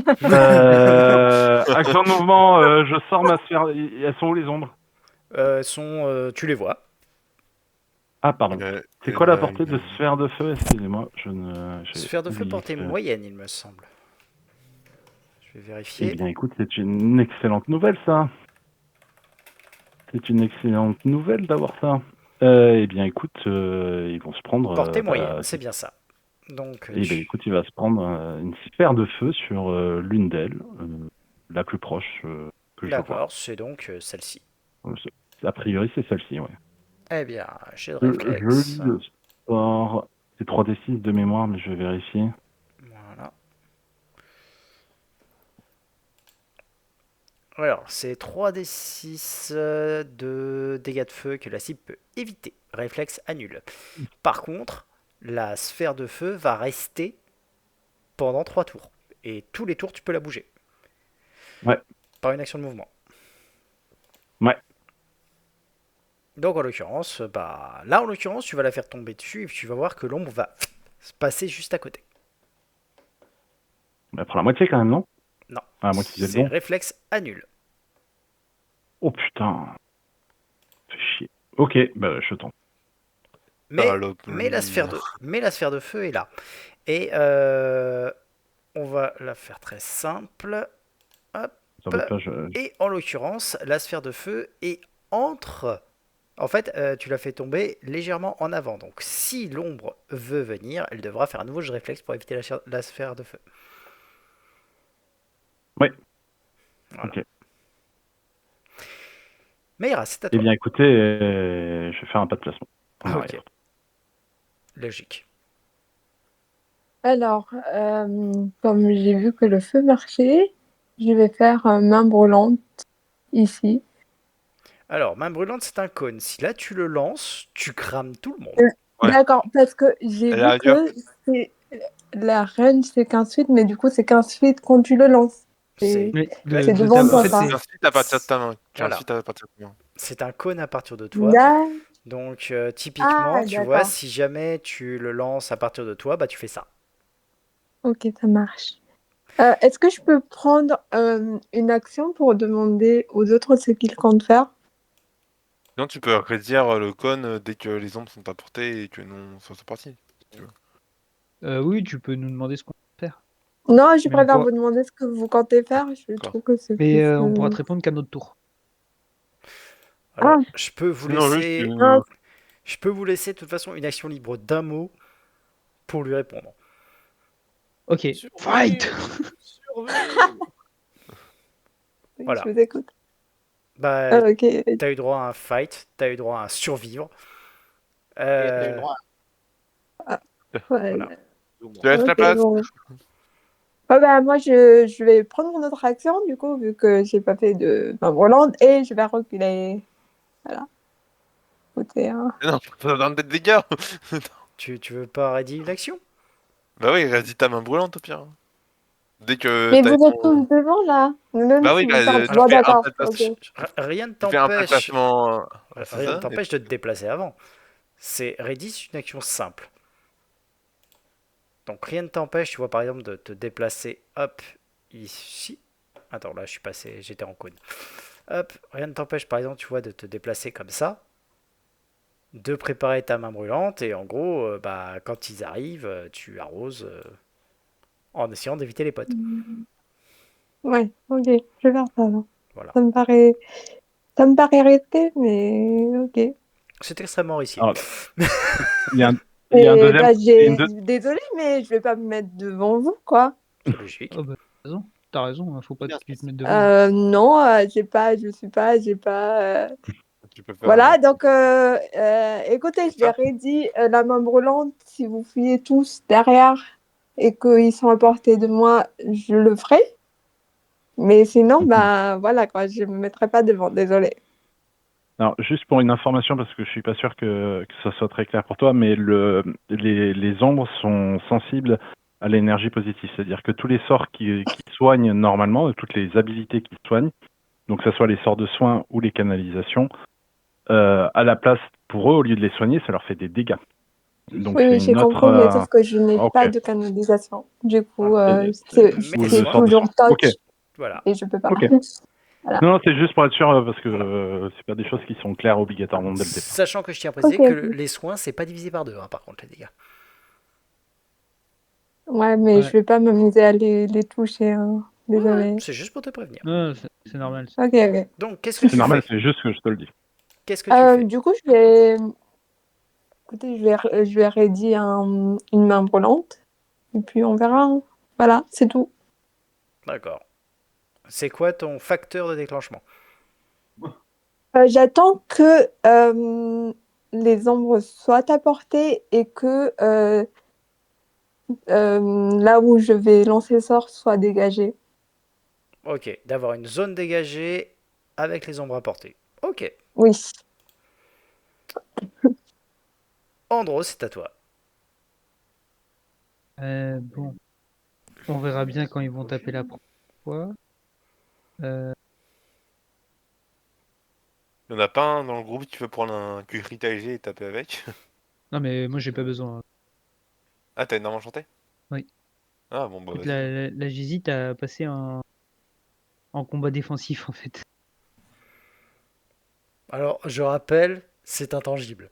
de mouvement, je sors ma sphère. Elles sont où les ombres? Tu les vois. Ah pardon. C'est quoi la portée de sphère de feu? Excusez-moi, j'ai Sphère de feu oublié portée que- moyenne, il me semble. Je vais Eh vérifier. bien écoute, c'est une excellente nouvelle ça. C'est une excellente nouvelle d'avoir ça. Eh bien écoute, ils vont se prendre. Portée moyenne, c'est bien ça. Donc, Eh bien écoute, il va se prendre une sphère de feu sur l'une d'elles, la plus proche que je vois. d'accord, c'est donc celle-ci. A priori, c'est celle-ci, ouais. Eh bien, j'ai le Je réflexe. lis le sort. C'est 3d6 de mémoire, mais je vais vérifier. Voilà. Alors, c'est 3d6 de dégâts de feu que la cible peut éviter. Réflexe annule. Par contre, la sphère de feu va rester pendant 3 tours. Et tous les tours, tu peux la bouger. Ouais. Par une action de mouvement. Ouais. Donc en l'occurrence, là en l'occurrence, tu vas la faire tomber dessus et tu vas voir que l'ombre va se passer juste à côté. Elle prend la moitié quand même, non? Non. Ah, la moitié C'est bon. réflexe annule. Oh putain. Fais chier. Ok, bah je tente. Mais la sphère de feu est là. Et on va la faire très simple. Hop. Ça veut pas, Et en l'occurrence, la sphère de feu est entre. En fait, tu la fais tomber légèrement en avant. Donc, si l'ombre veut venir, elle devra faire un nouveau jeu de réflexe pour éviter la sphère de feu. Ouais. Voilà. Ok. Meira, c'est à Eh toi. bien écoutez, je vais faire un pas de placement. En Ok. arrière. Logique. Alors, comme j'ai vu que le feu marchait, je vais faire main brûlante ici. Alors, main brûlante, c'est un cône. Si là tu le lances, tu crames tout le monde. Ouais. D'accord, parce que j'ai Elle vu est ailleurs. que la range c'est 15 feet, mais du coup c'est 15 feet quand tu le lances. C'est Oui, C'est devant toi, en fait, ça. c'est C'est un site à partir de ta main. Voilà. À partir de ta main. c'est un cône à partir de toi. Là, Donc, typiquement, ah, tu vois, d'accord. si jamais tu le lances à partir de toi, bah tu fais ça. Ok, ça marche. Est-ce que je peux prendre une action pour demander aux autres ce qu'ils comptent faire? Sinon, tu peux redire le cône dès que les ombres sont à portée et que nous sommes partis. oui, tu peux nous demander ce qu'on va faire. Non, je Mais on préfère pourra- vous demander ce que vous comptez faire. Je D'accord. trouve que c'est Mais plus. on pourra te répondre qu'à notre tour. Alors, Ah. je peux vous Sinon, laisser. juste, Ah, Je peux vous laisser de toute façon une action libre d'un mot pour lui répondre. Ok. Fight. Voilà. Je vous écoute. Bah, Ah, ok. t'as eu droit à un fight, t'as eu droit à un survivre. Et t'as eu Euh, droit Ouais. Voilà. tu laisses la Ok, place. bon. Ah bah, moi, je vais prendre mon autre action, du coup, vu que j'ai pas fait de main brûlante, et je vais reculer. Voilà. Écoutez, hein. Non, ça donne des dégâts. tu veux pas ready une action? Bah oui, reste ta main brûlante au pire. Dès que Mais t'as vous êtes ton... tous devant, là. Même Bah oui, si vous bah, parlez. tu Bon, fais un d'accord. pas de placement. Ok. Rien ne Tu fais un pas de t'empêche. placement. C'est Rien ne ça, t'empêche de te déplacer avant. C'est ready, c'est une action simple. Donc rien ne t'empêche, tu vois par exemple de te déplacer hop ici. Attends, là je suis passé, j'étais en cône. Hop, rien ne t'empêche, par exemple, tu vois, de te déplacer comme ça, de préparer ta main brûlante, et en gros, bah, quand ils arrivent, tu arroses en essayant d'éviter les potes. Ouais, ok, je vais faire ça alors. Voilà. Ça me paraît, ça me paraît risqué, mais ok. C'est extrêmement risqué. Alors, il y a un, il y a un Et deuxième. bah, il y a une désolé, mais je vais pas me mettre devant vous, quoi. C'est logique. Oh, bah, t'as raison, hein, faut pas que Bien, tu te ça, mettes devant. Non, je suis pas, j'ai pas. Tu peux faire Voilà, donc écoutez, je ça. leur ai dit la main brûlante, si vous fuyez tous derrière et qu'ils sont à portée de moi, je le ferai. Mais sinon, bah voilà quoi, je me mettrai pas devant, désolé. Alors, juste pour une information, parce que je suis pas sûr que ça soit très clair pour toi, mais les ombres sont sensibles à l'énergie positive. C'est-à-dire que tous les sorts qui soignent normalement, toutes les habilités qui soignent, donc que ce soit les sorts de soins ou les canalisations, à la place, pour eux, au lieu de les soigner, ça leur fait des dégâts. Donc Oui, c'est oui, j'ai une autre... compris, mais sauf que je n'ai ok. pas de canalisation. Du coup, Et- Mais les ou le c'est soins, sort de toujours soin. touch Ok, voilà. et je peux pas. ok. Voilà. Non, c'est juste pour être sûr, parce que Voilà. c'est pas des choses qui sont claires obligatoirement dès le départ. Sachant que je tiens à Ok, préciser que ok. les soins, c'est pas divisé par deux, hein, par contre, les dégâts. Ouais, mais je Ouais. vais pas m'amuser à les toucher, hein. Ouais, Désolée. c'est juste pour te prévenir. Non, c'est normal. Ok, ok. Donc, qu'est-ce que C'est tu normal, fais? c'est juste que je te le dis. Qu'est-ce que tu fais? Du coup, je vais. Écoutez, je vais rédiger une main brûlante et puis on verra, hein. Voilà, c'est tout. D'accord. C'est quoi ton facteur de déclenchement? J'attends que les ombres soient à portée et que là où je vais lancer le sort soit dégagé. Ok, d'avoir une zone dégagée avec les ombres à portée. Ok. Oui. Andros, c'est à toi. Bon, on verra bien quand ils vont taper la première fois. Euh, Il y en a pas un dans le groupe, tu veux prendre un cuir et taper avec. non, mais moi j'ai pas besoin. Ah, t'as une arme enchantée? Oui. Ah, bon, bah En fait, vas-y. là, j'hésite à passer en combat défensif en fait. Alors, je rappelle, c'est intangible.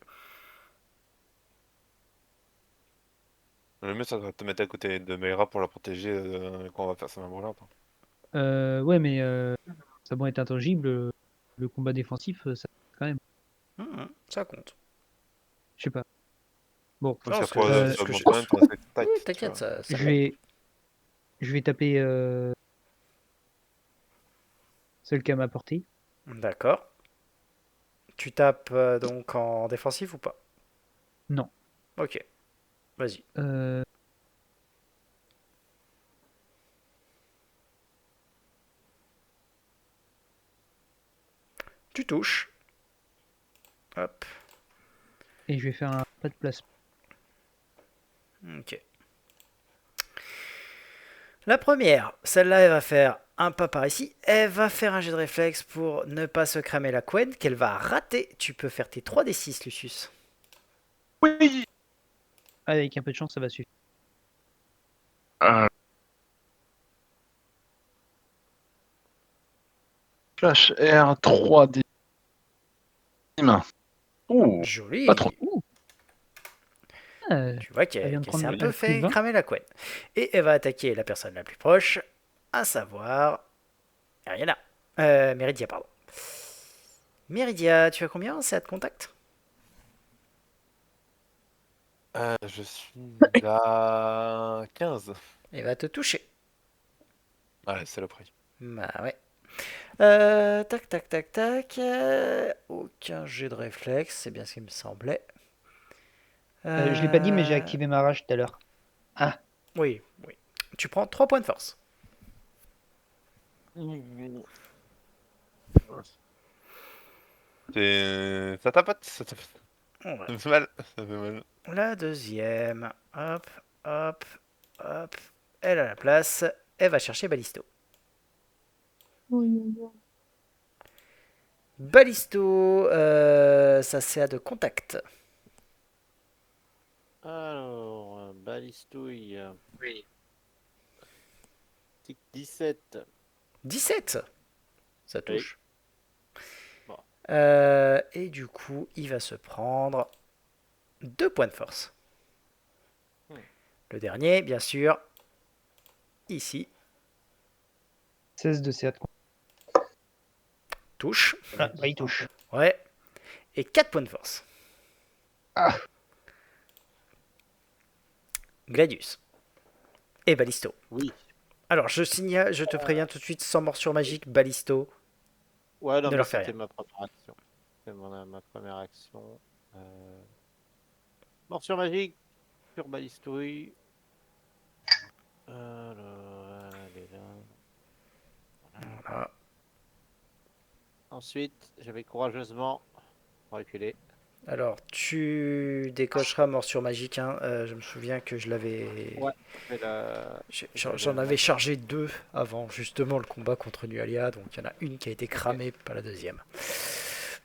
Le mieux, ça va te mettre à côté de Meira pour la protéger quand on va faire sa main brûlante. Ouais, mais ça bon être intangible, le combat défensif, ça quand même. Ça compte. Je sais pas. Bon, Donc Non, ça, ce que je, ce ça que augmente j'ai. quand même ton attaque Oui, tight, tu t'inquiète, vois. ça je compte. vais taper seul qu'à ma portée. D'accord. Tu tapes donc en défensif ou pas? Non. Ok, vas-y. Euh, Tu touches. Hop. et je vais faire un pas de place. Ok. La première, celle-là, elle va faire un pas par ici. Elle va faire un jet de réflexe pour ne pas se cramer la couenne, qu'elle va rater. Tu peux faire tes 3d6, Lucius. Oui. Avec un peu de chance, ça va suffire. Flash R 3D. Ouh, pas trop. Joli. Ah, Tu vois ça vient de qu'elle s'est prendre un peu un crit de fait 20. cramer la couenne. Et elle va attaquer la personne la plus proche, à savoir... Ariana. Méridia, pardon. Méridia, tu as combien? C'est à de contact? Je suis à 15. Elle va te toucher. Ouais, c'est le prix. Bah ouais. Tac, tac, tac, tac. Aucun jet de réflexe, c'est bien ce qui me semblait. Je l'ai pas dit, mais j'ai activé ma rage tout à l'heure. Ah, Oui, oui. Tu prends 3 points de force. Ça tapote, Ouais. ça me fait mal. Ça me fait mal. La deuxième. Hop, hop, hop. Elle a la place. Elle va chercher Balisto. Balisto, ça c'est à de contact. Alors, balistouille. Oui. 17. 17. Ça Oui. touche. Et du coup, il va se prendre 2 points de force. Le dernier, bien sûr, ici, 16 de CA. touche. Ah, bah, il touche. Ouais. Et 4 points de force. Ah. Gladius. Et Ballisto. Oui. Alors, je te préviens tout de suite, sans morsure magique, Ballisto. Ouais, non, Ne mais leur fais c'était rien. ma première action. C'était ma première action. Morsure magique sur Balistouille. Alors, elle est là. Voilà. Ensuite, je vais courageusement reculer. Alors, tu décocheras morsure magique. Hein. Je me souviens que je l'avais. Ouais, je vais la... J'en avais chargé 2 avant justement le combat contre Nualia. Donc, il y en a une qui a été cramée, pas la deuxième.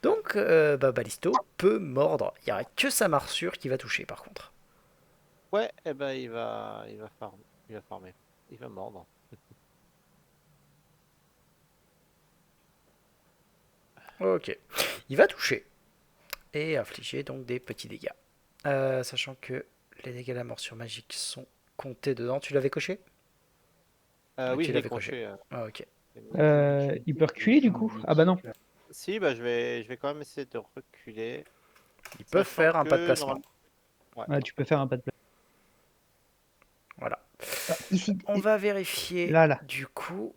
Donc, Ballisto peut mordre. Il n'y a que sa morsure qui va toucher par contre. Ouais, et ben il va farmer. Il va mordre. Ok. Il va toucher. Et infliger donc des petits dégâts. Sachant que les dégâts de la morsure magique sont comptés dedans. Tu l'avais coché? Oui, Tu je l'ai l'avais coché. coché. Ah, ok. Il peut reculer du coup? Ah bah non. Si, bah je vais quand même essayer de reculer. Ils peuvent Sachant faire un pas de que, placement. normalement- Ouais, tu peux faire un pas de place. Voilà. Ici. On va vérifier Là. du coup.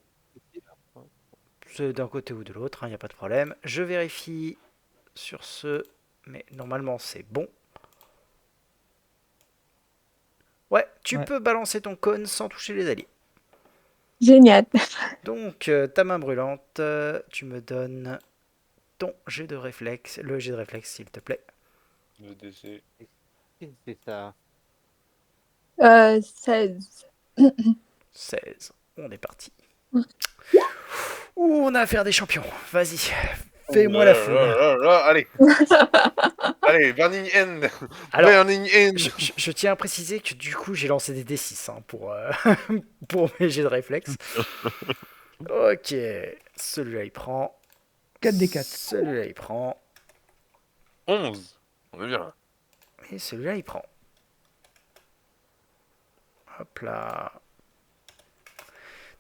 C'est d'un côté ou de l'autre, il n'y a pas de problème. Je vérifie sur ce, mais normalement c'est bon. Ouais, tu Ouais. peux balancer ton cône sans toucher les alliés. Génial. Donc, ta main brûlante, tu me donnes ton jet de réflexe, le jet de réflexe s'il te plaît. Le DC. C'est ça. 16. 16, on est parti. Ouh, on a affaire des champions, vas-y, fais-moi Oh la là foule. là là, allez. Allez, Burning End. Alors, Burning End. je tiens à préciser que du coup j'ai lancé des D6 hein, pour mes jets de réflexe. Ok, celui-là il prend. 4 des 4. Celui-là il prend. 11. On est bien là. Et celui-là il prend. Hop là.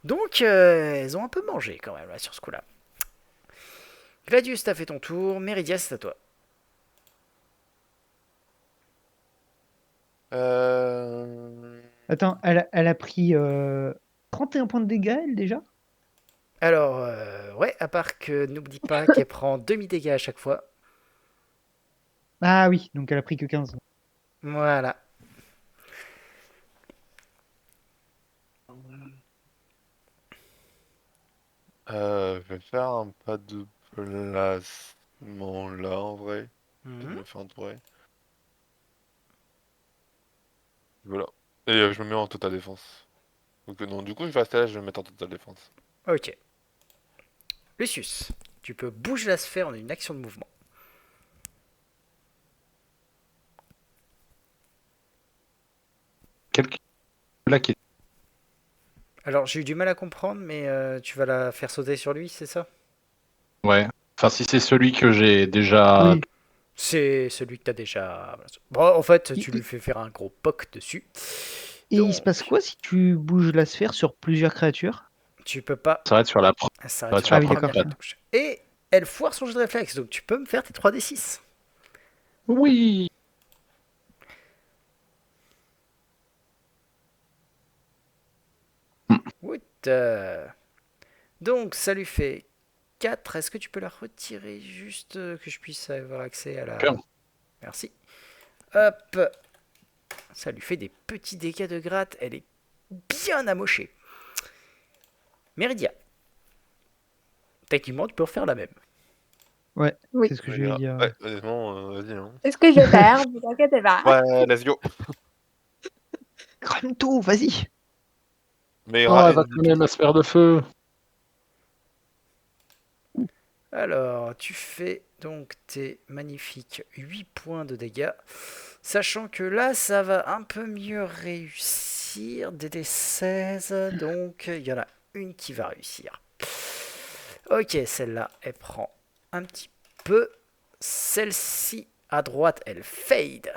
Donc, elles ont un peu mangé quand même là sur ce coup-là. Gladius, t'as fait ton tour. Méridia, c'est à toi. Attends, elle a pris 31 points de dégâts, elle, déjà? Alors, ouais, à part que n'oublie pas qu'elle prend demi-dégâts à chaque fois. Ah oui, donc elle a pris que 15. Voilà. Je vais faire un pas de placement là en vrai. Je Mhm. me fais entourer. Voilà. Et je me mets en totale défense. Donc non, du coup je vais rester là, je vais me mettre en totale défense. Ok. Lucius, tu peux bouger la sphère en une action de mouvement. Là qui est... Alors, j'ai eu du mal à comprendre, mais tu vas la faire sauter sur lui, c'est ça? Ouais. Enfin, si c'est celui que j'ai déjà... Oui. C'est celui que t'as déjà. Bon, en fait, tu Il- lui fais faire un gros poc dessus. Et Donc, il se passe quoi si tu bouges la sphère sur plusieurs créatures? tu peux pas. Ça va être sur la Elle s'arrête sur sur la la première première. touche. Et elle foire son jeu de réflexe, donc tu peux me faire tes 3d6. Oui. Oui. Donc, ça lui fait 4. Est-ce que tu peux la retirer juste que je puisse avoir accès à la. Ok. Merci. Hop. Ça lui fait des petits dégâts de gratte. Elle est bien amochée. Méridia. Techniquement, tu peux refaire la même. Ouais, Oui. c'est ce que je vais dire. Ouais, honnêtement, vas-y. Hein. Est-ce que je perds? Vous inquiétez pas. Ouais, let's go. Crame tout, vas-y! Mais il y Oh, aura elle va cramer ma sphère de feu. Alors, tu fais donc tes magnifiques 8 points de dégâts. Sachant que là, ça va un peu mieux réussir. DD16, donc il y en a une qui va réussir. Ok, celle-là, elle prend un petit peu. Celle-ci à droite, elle fade.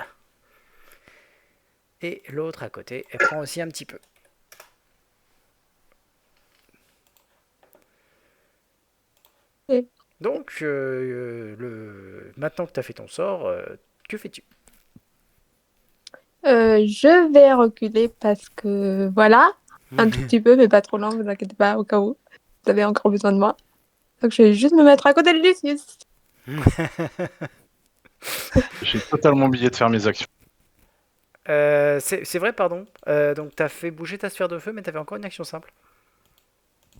Et l'autre à côté, elle prend aussi un petit peu. Ok. Donc, maintenant que tu as fait ton sort, que fais-tu? Je vais reculer parce que voilà, un tout petit peu, mais pas trop lent, vous inquiétez pas, au cas où vous avez encore besoin de moi. Donc je vais juste me mettre à côté de Lucius. J'ai totalement oublié de faire mes actions. C'est vrai, pardon. Donc, tu as fait bouger ta sphère de feu, mais tu avais encore une action simple.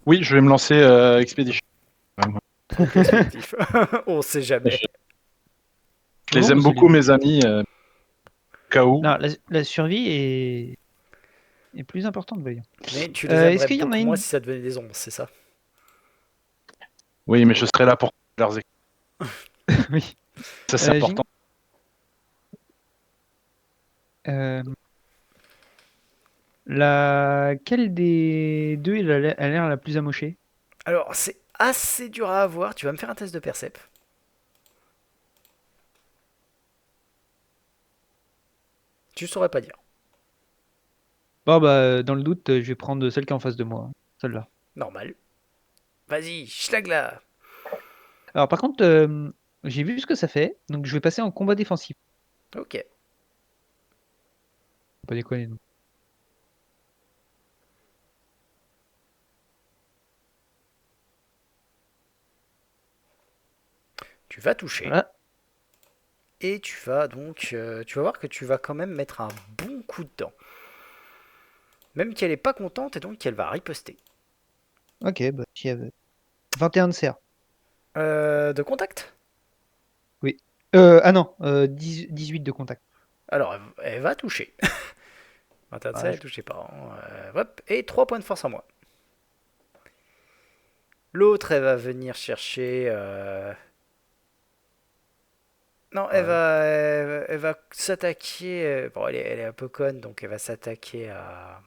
Oui, je vais me lancer Expedition. Ok, expéditif. On sait jamais. Je les Non, aime c'est beaucoup, les- mes amis. Au cas où. Non, la survie est plus importante, voyons. Mais tu les Est-ce aimerais qu'il y en a beaucoup moins une? si ça devenait des ombres, c'est ça? Oui, mais je serai là pour leurs équipes. Oui. Ça, c'est J'ai- important. euh, Laquelle des deux a l'air la plus amochée? Alors, c'est assez dur à avoir. Tu vas me faire un test de percep. Tu saurais pas dire. Bon, bah, dans le doute, je vais prendre celle qui est en face de moi, hein, celle-là. Normal. Vas-y, schlag-la. Alors, par contre, j'ai vu ce que ça fait, donc je vais passer en combat défensif. Ok. Faut pas déconner, non. Tu vas toucher. Voilà. Et tu vas donc. Tu vas voir que tu vas quand même mettre un bon coup dedans. Même qu'elle est pas contente et donc qu'elle va riposter. Ok, bah, j'y avais. 21 de serre. De contact. Oui. Ah non, 18 de contact. Alors, elle va toucher. 21 de ça, Ah, elle touchait pas. Hein. Hop. Et 3 points de force en moins. L'autre, elle va venir chercher. Non, Ouais. elle va s'attaquer. Bon, elle est un peu conne, donc elle va s'attaquer à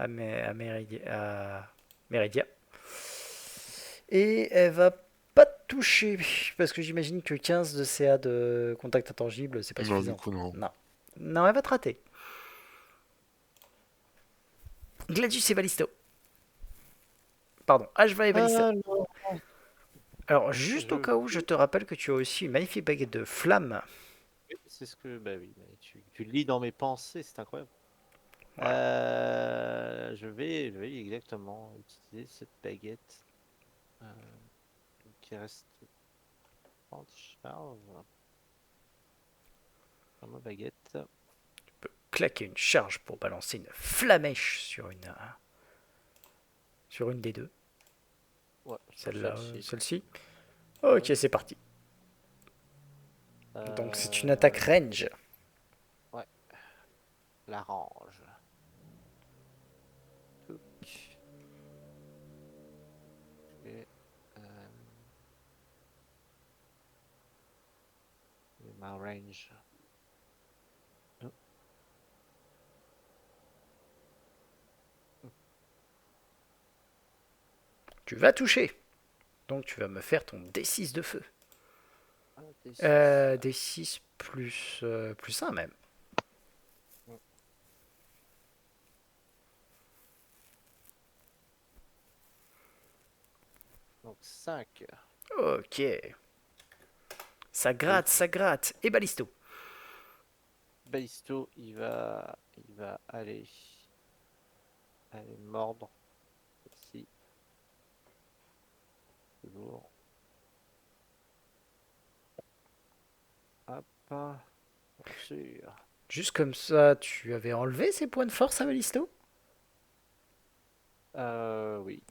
Meridia. Et elle va pas te toucher, parce que j'imagine que 15 de CA de contact intangible, c'est pas Non, du suffisant. coup, non. Non. Non, elle va te rater. Gladius et Ballisto. Pardon, Ashva et Ballisto. Ah non. Alors, juste au cas où, je te rappelle que tu as aussi une magnifique baguette de flamme. C'est ce que. Bah oui, mais tu lis dans mes pensées, c'est incroyable. Ouais. Je vais exactement utiliser cette baguette euh, qui reste en charge. Dans ma baguette. Claquer une charge pour balancer une flamèche sur une des deux. Ouais, Celle-là, celle-ci. celle-ci. Ok, Ouais. c'est parti. Donc c'est une attaque range. L'arrange. Et, ma range. Tu vas toucher. Donc tu vas me faire ton D6 de feu. D6. D6 plus 1 même. Donc 5. Ok. Ça gratte, ça gratte. Et Ballisto. Ballisto, il va aller mordre ici. Toujours. Hop. Bien sûr. Juste comme ça, tu avais enlevé ses points de force à Ballisto? Oui.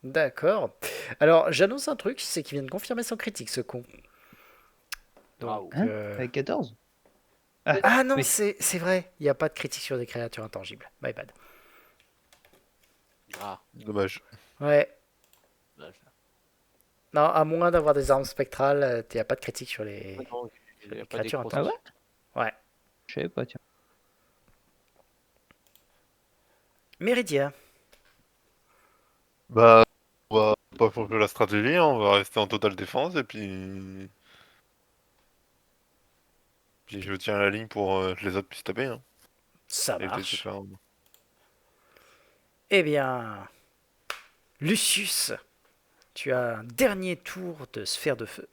D'accord. Alors, j'annonce un truc, c'est qu'il vient de confirmer son critique, ce con. Donc, Hein? Avec 14? Ah non, oui. c'est vrai, il n'y a pas de critique sur des créatures intangibles. My bad. Ah, Dommage. Ouais. dommage. Non, à moins d'avoir des armes spectrales, il n'y a pas de critique sur les, Non, sur il y les a pas créatures d'écrou. intangibles. Ouais. Je savais pas, tiens. Méridia. Bah, on va Pas pour la stratégie, hein, on va rester en totale défense et puis. Puis je tiens la ligne pour que les autres puissent taper. Hein. Ça Éviter de se marche. faire. Eh bien, Lucius, tu as un dernier tour de sphère de feu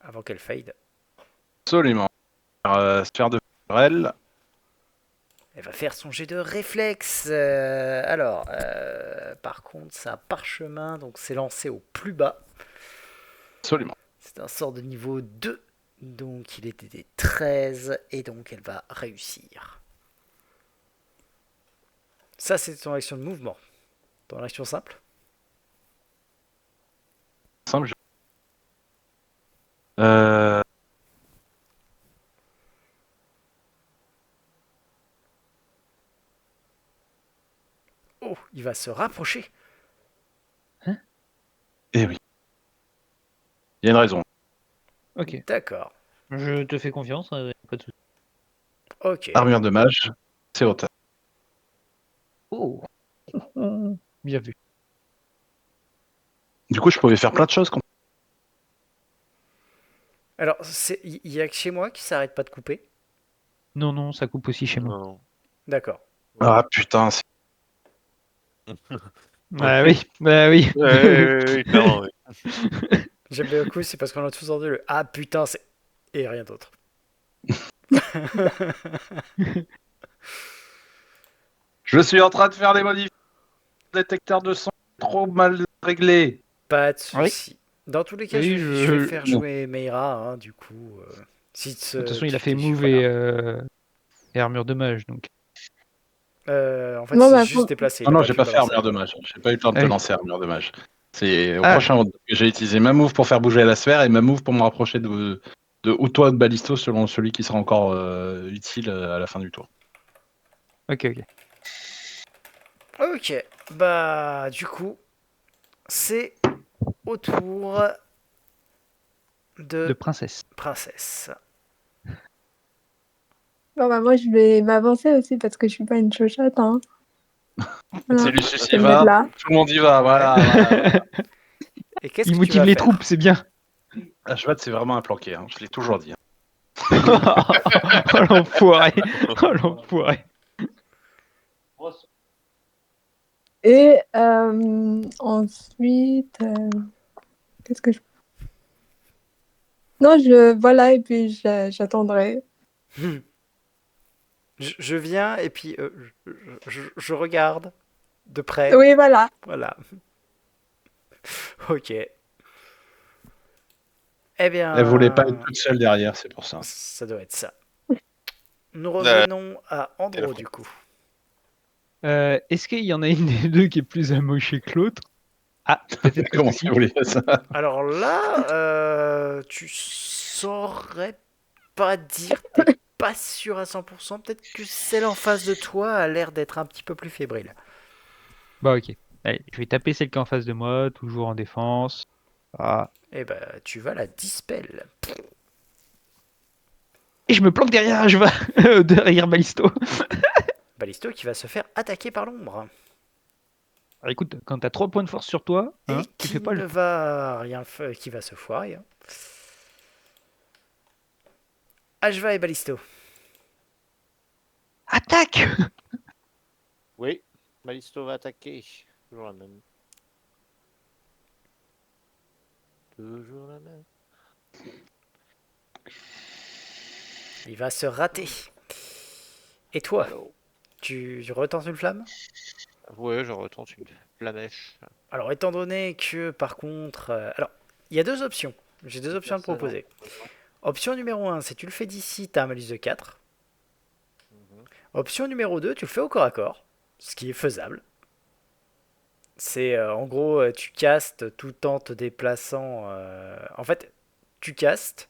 avant qu'elle fade. Absolument. Sphère de Ferrel. Elle va faire son jet de réflexe. Par contre, c'est un parchemin, donc c'est lancé au plus bas. Absolument. C'est un sort de niveau 2, donc il était des 13, et donc elle va réussir. Ça, c'est ton action de mouvement. Ton action simple. Simple. Euh, Oh, il va se rapprocher. Eh oui. Il y a une raison. Ok. D'accord. Je te fais confiance, pas de souci. Ok. Armure de mage, c'est hauteur. Oh. Bien vu. Du coup, je pouvais faire plein de choses. Alors, il y a que chez moi qui s'arrête pas de couper. Non, non, ça coupe aussi chez moi. Non. D'accord. Ah putain, c'est... Ah oui, bah oui. Ouais, clairement, oui. J'aime bien le coup, c'est parce qu'on a tous entendu le ah putain, c'est. Et rien d'autre. Je suis en train de faire les modifications. Le détecteur de son trop mal réglé. Pas de Oui. soucis. Dans tous les cas, Oui, je vais faire jouer Meira, hein, du coup. Si De toute façon, il a fait tu move voilà. et armure de mage, donc. En fait, Non, c'est bah, juste déplacé. Non, Il a non, pas j'ai pu pas fait balancer. armure de mage. J'ai pas eu le temps de Ah te oui. lancer armure de mage. C'est au Ah. prochain round. J'ai utilisé ma move pour faire bouger la sphère et ma move pour me rapprocher de ou toi ou de Balisto selon celui qui sera encore utile à la fin du tour. Ok, ok. Ok. Bah, du coup, c'est au tour De de princesse. Princesse. Bon, bah, moi, je vais m'avancer aussi parce que je suis pas une chochotte. Hein. Voilà. C'est Lucius Je y vais me mettre va, là. tout le monde y va, voilà. Et qu'est-ce Il que tu motive vas les faire? troupes, c'est bien. Ashvat, c'est vraiment un planqué, hein. Je l'ai toujours dit. Oh l'enfoiré. Oh l'enfoiré. Et ensuite, qu'est-ce que je... Non, voilà, et puis j'attendrai. Je viens et puis je regarde de près. Oui, voilà. Voilà. Ok. Eh bien, Elle voulait pas être toute seule derrière, c'est pour ça. ça doit être ça. Nous revenons à Andro du coup. Est-ce qu'il y en a une des deux qui est plus amochée que l'autre? Ah, peut-être que Comment si. ça voulait ça? Alors là, tu saurais pas dire, t'es pas sûr à 100%. Peut-être que celle en face de toi a l'air d'être un petit peu plus fébrile. Bah ok. Allez, je vais taper celle qui est en face de moi, toujours en défense. Ah. Eh ben, tu vas la dispel. Et je me planque derrière, je vais derrière Balisto. Balisto qui va se faire attaquer par l'ombre. Alors, écoute, quand t'as 3 points de force sur toi, Et hein, tu qui fais pas ne le. va rien faire, qui va se foirer. Hein. Ashva et Balisto. Attaque! Oui, Malisto va attaquer. Toujours la même. Toujours la même. Il va se rater. Et toi, Alors, tu retentes une flamme? ouais, je retente une flamèche. Alors, étant donné que, par contre... alors, il y a deux options. J'ai deux options à te proposer. Option numéro 1, c'est tu le fais d'ici, t'as un malus de 4. Option numéro 2, tu le fais au corps à corps, ce qui est faisable. C'est en gros, tu castes tout en te déplaçant. En fait, tu castes,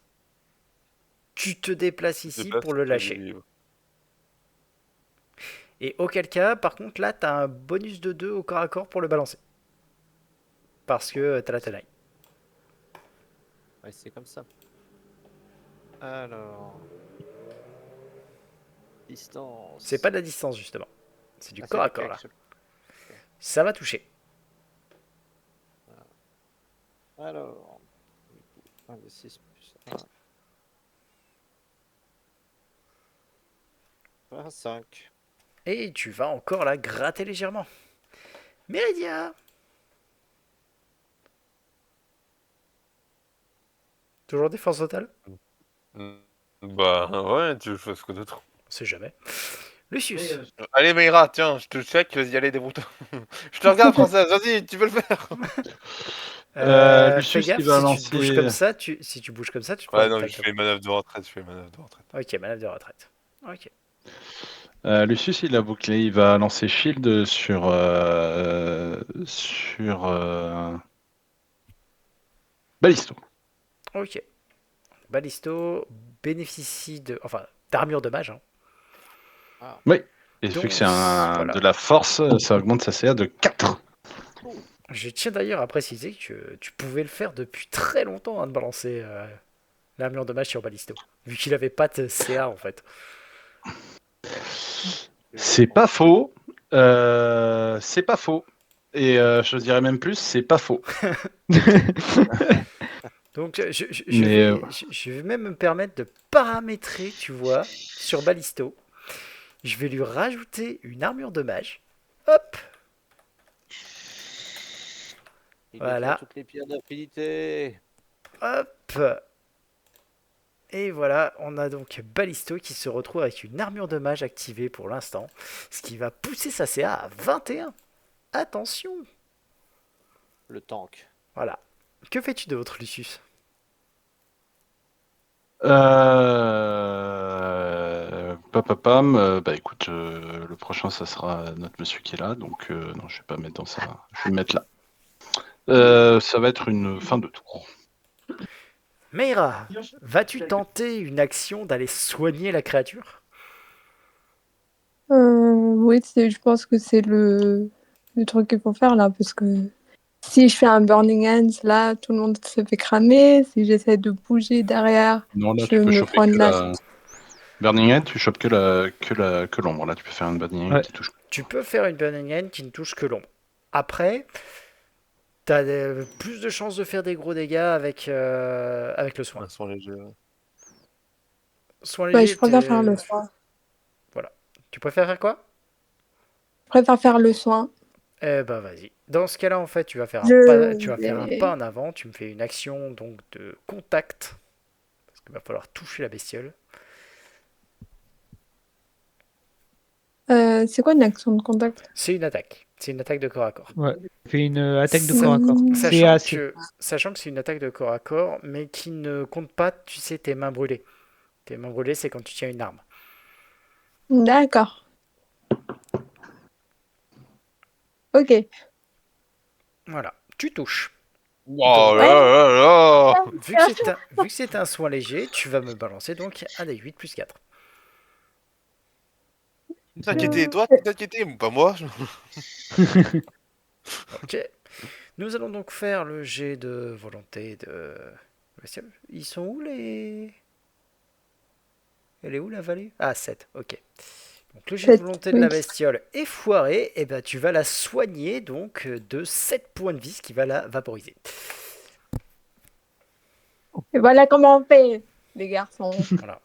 tu te déplaces ici pour le lâcher. Et auquel cas, par contre, là, t'as un bonus de 2 au corps à corps pour le balancer. Parce que t'as la tenaille. Ouais, c'est comme ça. Alors. Distance. C'est pas de la distance, justement. C'est du Ah, corps à c'est corps, là. action. Ça va toucher. Alors, 1 des 6 plus 1. 25. Et tu vas encore la gratter légèrement. Méridia. Toujours défense totale? Bah ouais, tu veux que je fasse quoi d'autre? On sait jamais. Lucius. Allez Meira, tiens, je te check, vas-y, allez, débrouille-toi. Je te regarde, Française, vas-y, tu peux le faire. Fais Lucius, gaffe, il va si tu bouges lancer. comme ça, si tu bouges comme ça, tu prends Ouais, une non, attaque. je fais une manœuvre de retraite, je fais une manœuvre de retraite. Ok, manœuvre de retraite. Ok. Lucius, il a bouclé. Il va lancer Shield sur Ballisto. Ok. Ballisto bénéficie d'armure de mage. Hein. Oui. Et Donc, vu que c'est voilà. de la force, ça augmente sa CA de 4. Je tiens d'ailleurs à préciser que tu pouvais le faire depuis très longtemps, hein, de balancer l'armure de mage sur Ballisto. Vu qu'il avait pas de CA en fait. C'est pas faux. C'est pas faux. Et je dirais même plus, c'est pas faux. Donc Mais je vais même me permettre de paramétrer, tu vois, sur Ballisto. Je vais lui rajouter une armure de mage. Hop, Il Voilà. détruit toutes les pierres d'affinité. hop. Et voilà, on a donc Ballisto qui se retrouve avec une armure de mage activée pour l'instant. Ce qui va pousser sa CA à 21. Attention. Le tank. Voilà. Que fais-tu d'autre, Lucius? bah écoute, le prochain, ça sera notre monsieur qui est là, donc non, je vais pas mettre dans ça. Je vais le mettre là. Ça va être une fin de tour. Meira, vas-tu tenter une action d'aller soigner la créature? Oui, je pense que c'est le truc qu'il faut faire là, parce que si je fais un Burning Hands, là, tout le monde se fait cramer. Si j'essaie de bouger derrière, Non, là, je tu peux me choper prends que de la Burning Head, tu chopes que l'ombre. Là, tu peux faire une Burning Head Ouais. qui touche. Tu peux faire une Burning Hand qui ne touche que l'ombre. Après, t'as plus de chances de faire des gros dégâts avec le soin. Un soin léger. Soin Ouais, léger, je préfère faire le soin. Voilà. Tu préfères faire quoi? Je préfère faire le soin. Eh ben vas-y. Dans ce cas-là, en fait, tu vas faire Je un vais... pas en avant. Tu me fais une action donc de contact. Parce qu'il va falloir toucher la bestiole. C'est quoi une action de contact? C'est une attaque. C'est une attaque de corps à corps. Ouais, fait une attaque de corps à corps. Sachant C'est que c'est une attaque de corps à corps, mais qui ne compte pas, tu sais, tes mains brûlées. Tes mains brûlées, c'est quand tu tiens une arme. D'accord. Ok. Voilà. Tu touches. Oh là là là. Vu que c'est un soin léger, tu vas me balancer donc un des 8 plus 4. T'inquiéter, toi, t'inquiéter, pas moi. Ok. Nous allons donc faire le jet de volonté de bestiole. Ils sont où les... Elle est où la vallée? Ah, 7, ok. Donc le jet de volonté de la bestiole est foiré, et ben tu vas la soigner donc de 7 points de vie, ce qui va la vaporiser. Et voilà comment on fait, les garçons. Voilà.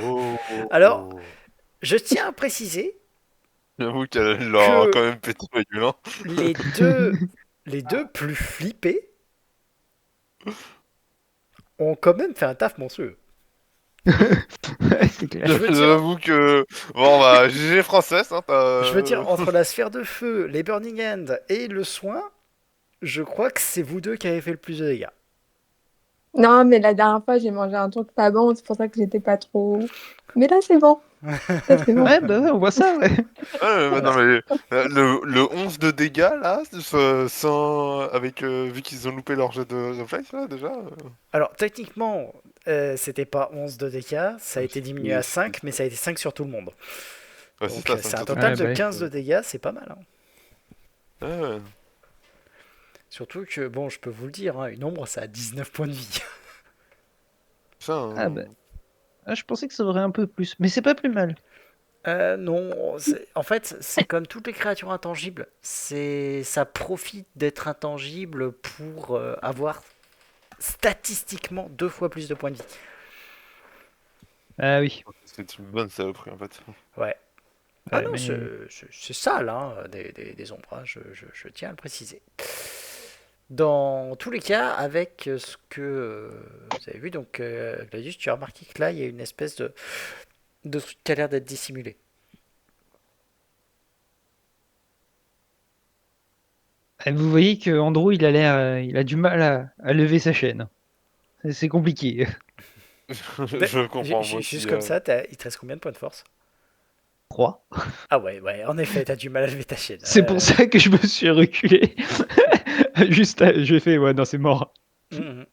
Oh. Alors, je tiens à préciser, J'avoue qu'elle leur a que- quand même pété la gueule. Hein. les deux plus flippés ont quand même fait un taf monstrueux. c'est clair. Je veux dire- J'avoue que. Bon, bah, GG française, hein, Je veux dire, entre la sphère de feu, les Burning Hand et le soin, je crois que c'est vous deux qui avez fait le plus de dégâts. Non, mais la dernière fois, j'ai mangé un truc pas bon, c'est pour ça que j'étais pas trop... Mais là, c'est bon. Là, c'est bon. Ouais, bah ouais, on voit ça, ouais. Ouais, mais non, mais le 11 de dégâts, là, sans, avec, vu qu'ils ont loupé leur jet de réflexe, là, déjà. Alors, techniquement, c'était pas 11 de dégâts, ça a été diminué à 5, mais ça a été 5 sur tout le monde. Ouais, Donc, ça, c'est un me total Ouais, de bah, 15 de dégâts, c'est pas mal. Hein. Ouais. Surtout que, bon, je peux vous le dire, hein, une ombre, ça a 19 points de vie. Ça, Ah bah. Ah, je pensais que ça aurait un peu plus, mais c'est pas plus mal. Non, en fait, c'est comme toutes les créatures intangibles. Ça profite d'être intangible pour avoir statistiquement 2 fois plus de points de vie. Ah oui. C'est une bonne saloperie en fait. Ouais. Ah Ouais, non, mais c'est sale, hein, des ombrages, je tiens à le préciser. Dans tous les cas, avec ce que vous avez vu, donc Gladius, tu as remarqué que là, il y a une espèce de truc qui a l'air d'être dissimulé. vous voyez que Andrew, il a du mal à lever sa chaîne. C'est compliqué. Je comprends moi Juste aussi. comme ça, il te reste combien de points de force? 3. Ah ouais, en effet, t'as du mal à lever ta chaîne. C'est pour ça que je me suis reculé. J'ai fait, ouais, non, c'est mort. Mhm.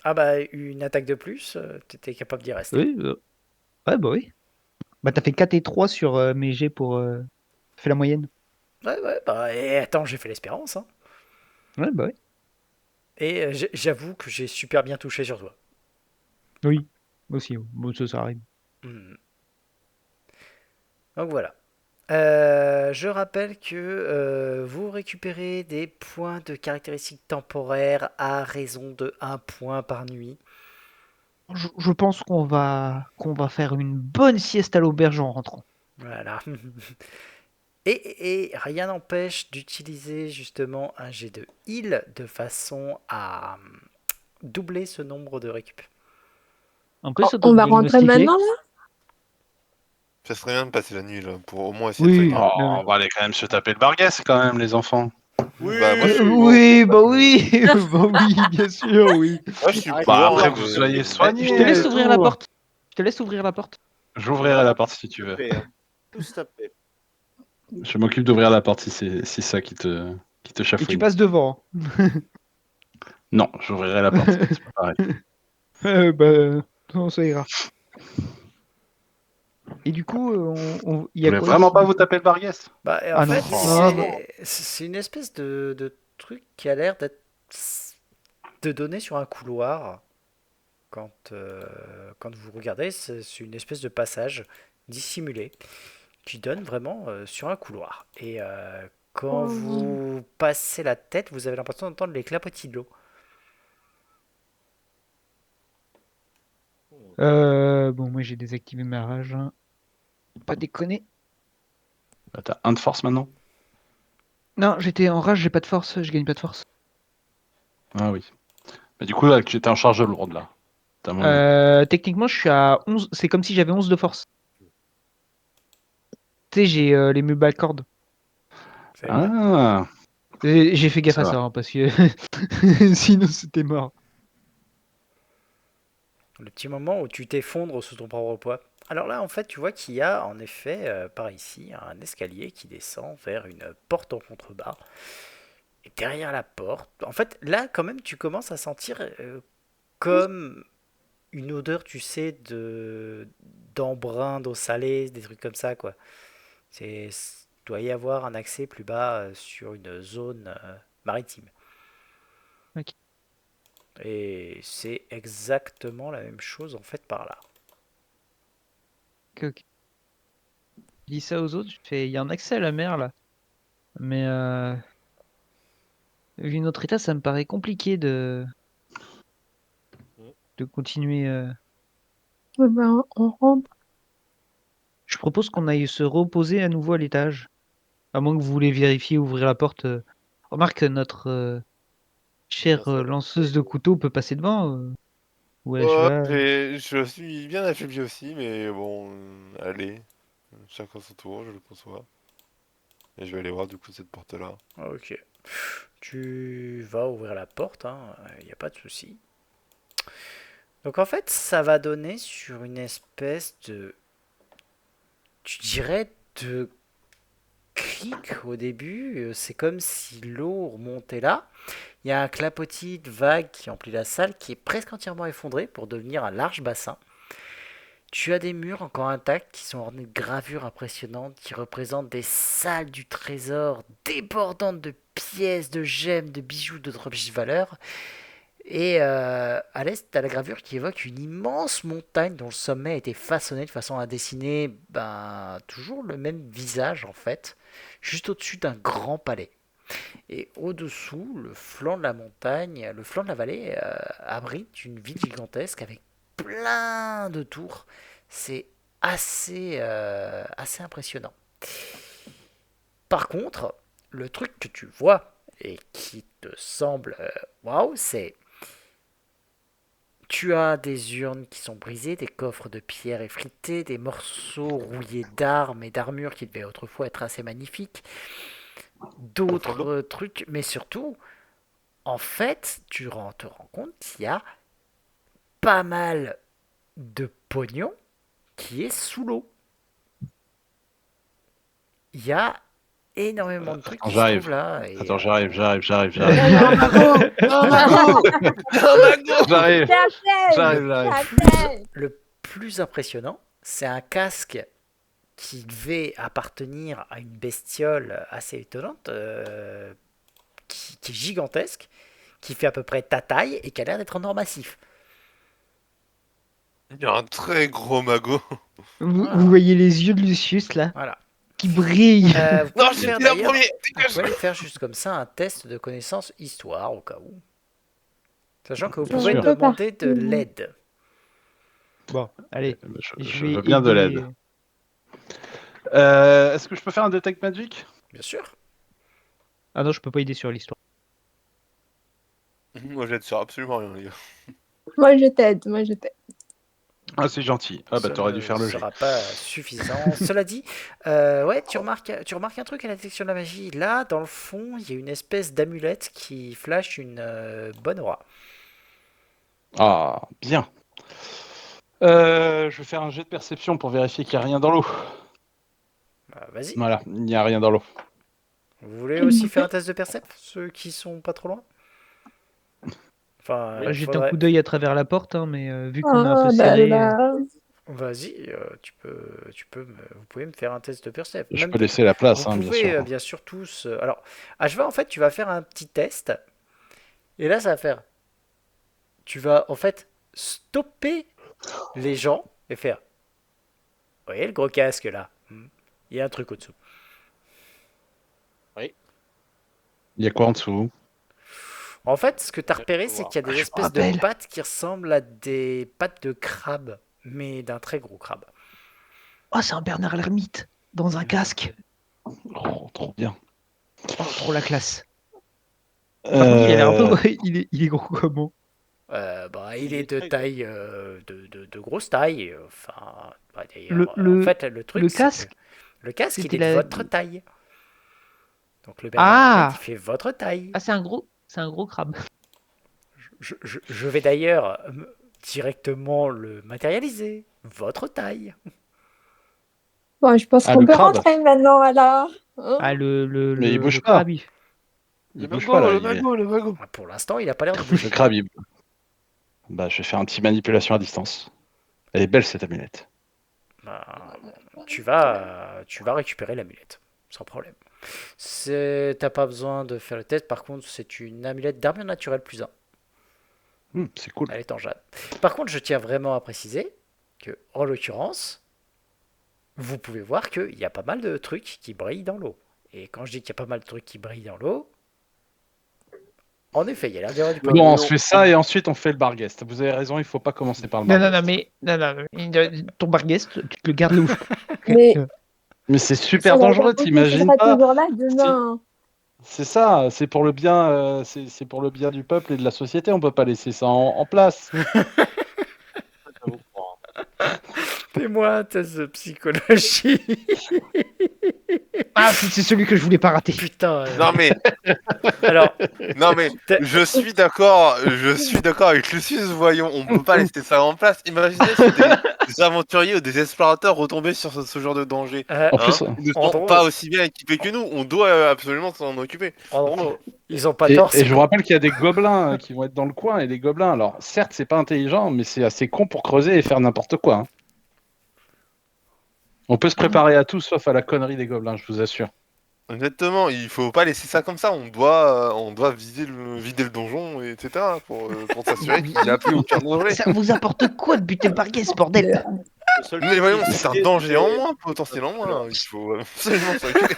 Ah bah, une attaque de plus, t'étais capable d'y rester. Oui, ouais, bah oui. Bah, t'as fait 4 et 3 sur mes jets pour. Fait la moyenne. Ouais, bah, et attends, j'ai fait l'espérance, hein. Ouais, bah oui. Et j'avoue que j'ai super bien touché sur toi. Oui, aussi. Bon, ça arrive. Mhm. Donc voilà. Je rappelle que vous récupérez des points de caractéristiques temporaires à raison de 1 point par nuit. Je pense qu'on va faire une bonne sieste à l'auberge en rentrant. Voilà. Et rien n'empêche d'utiliser justement un jet de heal de façon à doubler ce nombre de récup. On peut On va rentrer s'auto-diagnostiquer. maintenant, là? Ça serait bien de passer la nuit là pour au moins essayer de Oui, finir. Oh, oui. on va aller quand même se taper le barguès quand même, les enfants. Oui, bah moi je suis Oui, bah oui, bah oui, bien sûr, oui. moi je suis Arrête pour, Bah de après voir, que vous mais soyez Je soignés te laisse et ouvrir la tout. porte. Je te laisse ouvrir la porte. J'ouvrirai la porte si tu veux. taper, hein. Tous taper. Je m'occupe d'ouvrir la porte si c'est ça qui te Et tu chafouine. passes devant. Non, j'ouvrirai la porte. C'est pas pareil. Bah, non, ça ira. Et du coup, il y Je a voulais quoi vraiment ici, pas du vous coup? taper le barguès. Bah, en Ah non. fait, Ah, bah. c'est une espèce de truc qui a l'air d'être de donner sur un couloir. Quand vous regardez, c'est une espèce de passage dissimulé qui donne vraiment sur un couloir. Et quand Oh. vous passez la tête, vous avez l'impression d'entendre les clapotis de l'eau. Bon, moi j'ai désactivé ma rage, hein. Pas déconner. Bah, t'as 1 de force maintenant. Non, j'étais en rage, j'ai pas de force, je gagne pas de force. Ah oui. Bah, du coup là, tu étais en charge lourde là. Techniquement, je suis à 11. C'est comme si j'avais 11 de force. Tu sais, j'ai les meubles cordes. C'est vrai. Ah, J'ai fait gaffe ça à va. ça, hein, parce que sinon c'était mort. Le petit moment où tu t'effondres sous ton propre poids. Alors là, en fait, tu vois qu'il y a en effet par ici un escalier qui descend vers une porte en contrebas. Et derrière la porte, en fait, là, quand même, tu commences à sentir comme une odeur, tu sais, d'embrun d'eau salée, des trucs comme ça, quoi. Doit y avoir un accès plus bas sur une zone maritime. Ok. Et c'est exactement la même chose en fait par là. Ok. Je dis ça aux autres, je fais, il y a un accès à la mer là. Mais vu notre état, ça me paraît compliqué de continuer. Eh ben, on rentre. Je propose qu'on aille se reposer à nouveau à l'étage. À moins que vous voulez vérifier, ouvrir la porte. Remarque, notre chère lanceuse de couteau peut passer devant. Ouais, je Ouais, vais. je suis bien affaibli aussi, mais bon, allez, chacun son tour, je le conçois. Et je vais aller voir du coup cette porte-là. Ok. Tu vas ouvrir la porte, il n'y a pas de souci. Donc en fait, ça va donner sur une espèce de, tu dirais, de crique au début. C'est comme si l'eau remontait là. Il y a un clapotis de vagues qui emplit la salle, qui est presque entièrement effondré pour devenir un large bassin. Tu as des murs encore intacts qui sont ornés de gravures impressionnantes qui représentent des salles du trésor débordantes de pièces, de gemmes, de bijoux, d'autres objets de valeur. Et à l'est, tu as la gravure qui évoque une immense montagne dont le sommet a été façonné de façon à dessiner toujours le même visage en fait, juste au-dessus d'un grand palais. Et au-dessous, le flanc de la montagne, le flanc de la vallée abrite une ville gigantesque avec plein de tours. C'est assez impressionnant. Par contre, le truc que tu vois et qui te semble waouh, c'est tu as des urnes qui sont brisées, des coffres de pierre effrités, des morceaux rouillés d'armes et d'armures qui devaient autrefois être assez magnifiques, d'autres trucs, mais surtout, en fait, te rends compte qu'il y a pas mal de pognon qui est sous l'eau. Il y a énormément de trucs Attends, qui se j'arrive. trouvent là. Et, Attends, j'arrive. Un magot Un mago Un mago J'arrive. Certaines, certaines. le plus impressionnant, c'est un casque qui devait appartenir à une bestiole assez étonnante, qui est gigantesque, qui fait à peu près ta taille et qui a l'air d'être en or massif. Il y a un très gros magot. Vous voyez les yeux de Lucius là, Voilà. qui brillent. Vous pouvez Non, me faire j'étais là d'ailleurs, premier vous dégage. pouvez me faire juste comme ça un test de connaissance histoire au cas où. Sachant que vous Bien pouvez sûr. demander de Mhm. l'aide. Bon, allez, Je je vais veux bien de aider- l'aide. Est-ce que je peux faire un Detect Magic? Bien sûr. Ah non, je peux pas aider sur l'histoire. Moi, j'aide sur absolument rien, les gars. Moi, je t'aide, moi, je t'aide. Ah, c'est gentil. Ah, bah, Ça t'aurais ne dû faire le jet. sera pas suffisant. Cela dit, ouais, tu remarques un truc à la détection de la magie. Là, dans le fond, il y a une espèce d'amulette qui flash une bonne aura. Ah, bien. Je vais faire un jet de perception pour vérifier qu'il n'y a rien dans l'eau. Vas-y. Voilà, il n'y a rien dans l'eau. Vous voulez aussi faire un test de percep, ceux qui sont pas trop loin? Enfin, il Jette un faudrait... coup d'œil à travers la porte, hein, mais vu qu'on est un Ah peu là serré. là. Vas-y, vous pouvez me faire un test de percep. Je Même peux laisser la place, vous hein, bien pouvez sûr. bien sûr tous. Alors, Ashva, en fait, tu vas faire un petit test. Et là, ça va faire. Tu vas en fait stopper les gens et faire. Vous voyez le gros casque là? Il y a un truc au-dessous. Il y a quoi en dessous? En fait, ce que tu as repéré, c'est qu'il y a des Je me espèces de rappelle. pattes qui ressemblent à des pattes de crabe, mais d'un très gros crabe. Oh, c'est un Bernard l'ermite dans un casque. Oh, trop bien. Oh, trop la classe. Par contre, il a l'air un peu. Il est gros comment? Il Il est est de très taille, de grosse taille. Enfin, d'ailleurs, Le- en fait, le truc, le c'est que casque, le casque, il c'était est de la- votre taille. Donc le Bernard Hermite, Ah, il fait votre taille. c'est un gros crabe. Je vais d'ailleurs directement le matérialiser. Votre taille. Bon, je pense Ah, qu'on le peut crabe. rentrer maintenant, alors. Hein? Ah, Mais il bouge le pas. crabe, Il Le bouge magot, pas là. le magot, le magot. Pour l'instant, il n'a pas l'air de bouger. Le crabe, il... Bah, je vais faire un petit manipulation à distance. Elle est belle cette amulette. Bah, tu vas récupérer l'amulette, sans problème. T'as pas besoin de faire le test. Par contre, c'est une amulette d'armure naturelle plus 1. C'est cool. Elle est en jade. Par contre, je tiens vraiment à préciser que, en l'occurrence, vous pouvez voir qu'il y a pas mal de trucs qui brillent dans l'eau. Et quand je dis qu'il y a pas mal de trucs qui brillent dans l'eau, en effet, il y a l'air d'y avoir du Bon, pognon. on se fait ça et ensuite on fait le bar guest. Vous avez raison, il faut pas commencer par le Non, bar non, non, guest. mais ton barguest, tu te le gardes là où Mais Mais c'est ça super va dangereux, pas t'imagines sera pas? toujours là demain. C'est ça, c'est pour le bien, c'est pour le bien du peuple et de la société. On peut pas laisser ça en place. Je vous crois. Fais-moi un test de psychologie. Ah, c'est celui que je voulais pas rater. Putain. Non mais, Alors, non mais, T'es- je suis d'accord avec Lucius, voyons, on peut pas laisser ça en place. Imaginez si des aventuriers ou des explorateurs retombaient sur ce genre de danger. euh, En plus, Ils ne en sont gros- pas aussi bien équipés que nous, on doit absolument s'en occuper. en gros, ils ont pas et, tort. et je vous rappelle qu'il y a des gobelins qui vont être dans le coin et les gobelins. Alors, certes, c'est pas intelligent, mais c'est assez con pour creuser et faire n'importe quoi. Hein. On peut se préparer à tout sauf à la connerie des gobelins, je vous assure. Exactement, il faut pas laisser ça comme ça. On doit vider le donjon, et etc. pour s'assurer qu'il n'y a plus aucun danger. Ça vous apporte quoi de buter le Barghest, bordel? Le seul Mais truc voyons, qui c'est un fait, danger en c'est- moins, potentiellement. Hein. Il faut absolument s'occuper.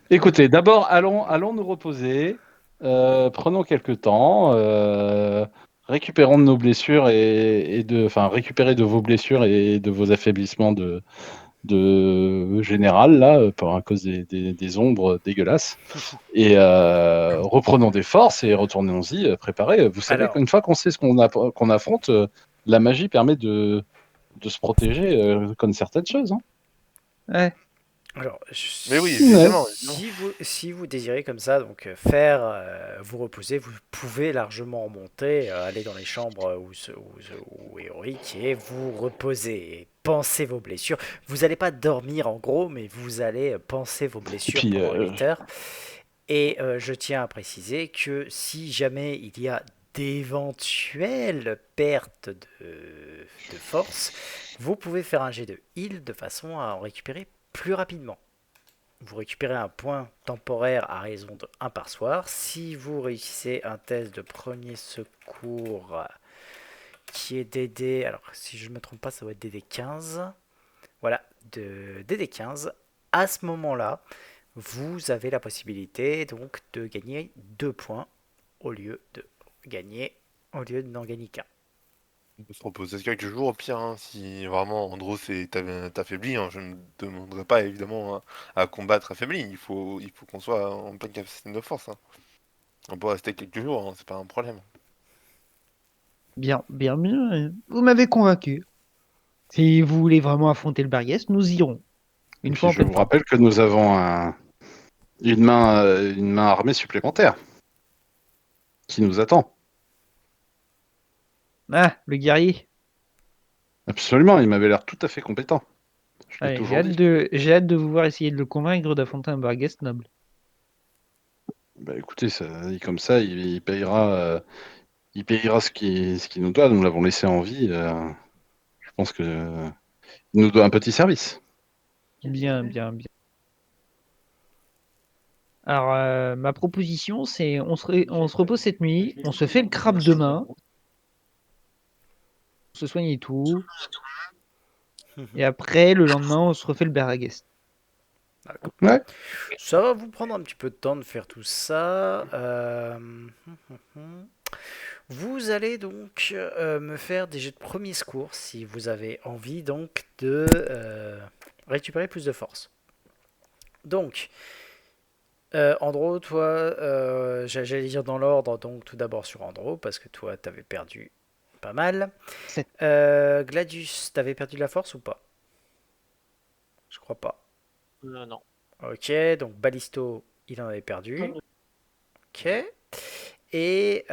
Écoutez, d'abord, allons nous reposer. Prenons quelques temps. Récupérons de nos blessures enfin, récupérez de vos blessures et de vos affaiblissements de général, là, à cause des ombres dégueulasses. Et reprenons des forces et retournons-y préparés. Vous savez Alors, qu'une fois qu'on sait ce qu'on affronte, la magie permet de se protéger contre certaines choses. Hein. Ouais. alors, Mais oui, Ouais. évidemment. si vous désirez comme ça, donc faire vous reposer, vous pouvez largement remonter, aller dans les chambres où est Auric et vous reposer. Et penser vos blessures. Vous n'allez pas dormir en gros, mais vous allez penser vos blessures puis, pendant 8 heures. Et je tiens à préciser que si jamais il y a d'éventuelles pertes de force, vous pouvez faire un jet de heal de façon à en récupérer plus rapidement. Vous récupérez un point temporaire à raison de 1 par soir. Si vous réussissez un test de premier secours qui est DD, alors si je ne me trompe pas, ça doit être DD 15. Voilà, de DD 15. À ce moment-là, vous avez la possibilité donc de gagner 2 points au lieu de n'en gagner qu'un. On peut se reposer quelques jours au pire, hein, si vraiment Andros est affaibli. Hein, je ne demanderai pas évidemment à combattre affaibli. Il faut qu'on soit en pleine capacité de force. Hein. On peut rester quelques jours, hein, c'est pas un problème. Bien. Vous m'avez convaincu. Si vous voulez vraiment affronter le Barghest, nous irons. Et Une puis, fois en je pleine vous forme. rappelle que nous avons une main armée supplémentaire qui nous attend. Ah, le guerrier. Absolument, il m'avait l'air tout à fait compétent. Je l'ai Allez, toujours dit. j'ai hâte de vous voir essayer de le convaincre d'affronter un Barghest noble. Bah, écoutez, comme ça, il payera ce qu'il nous doit. Nous l'avons laissé en vie. Je pense que il nous doit un petit service. Bien. Alors, ma proposition, c'est on se repose cette nuit, on se fait le crabe demain, on se soigne et tout, et après, le lendemain, on se refait le Barghest. Ouais. Ça va vous prendre un petit peu de temps de faire tout ça. Vous allez donc me faire des jets de premier secours si vous avez envie donc de récupérer plus de force. Donc, Andro, toi, j'allais dire dans l'ordre, donc tout d'abord sur Andro, parce que toi, t'avais perdu pas mal. 7. Gladius, t'avais perdu de la force ou pas? Je crois pas. Non. Ok, donc Ballisto, il en avait perdu. Ok. Et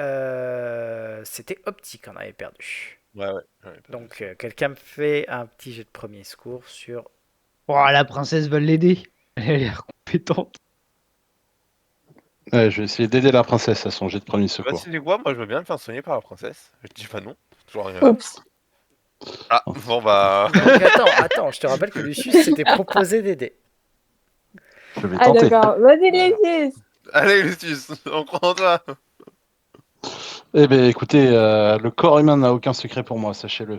c'était Optique en avait perdu. Ouais. Donc quelqu'un me fait un petit jet de premier secours sur... Oh, la princesse va l'aider. Elle a l'air compétente. Ouais, je vais essayer d'aider la princesse à son jet de premier Bah, secours. tu sais quoi, moi je veux bien me faire soigner par la princesse. Je dis pas non, toujours rien. Oups. Ah, bon bah. Donc attends, je te rappelle que Lucius s'était proposé d'aider. Je vais Ah tenter. d'accord, vas-y Lucius. Allez, Lucius, on croit en toi. Eh bien, écoutez, le corps humain n'a aucun secret pour moi, sachez-le.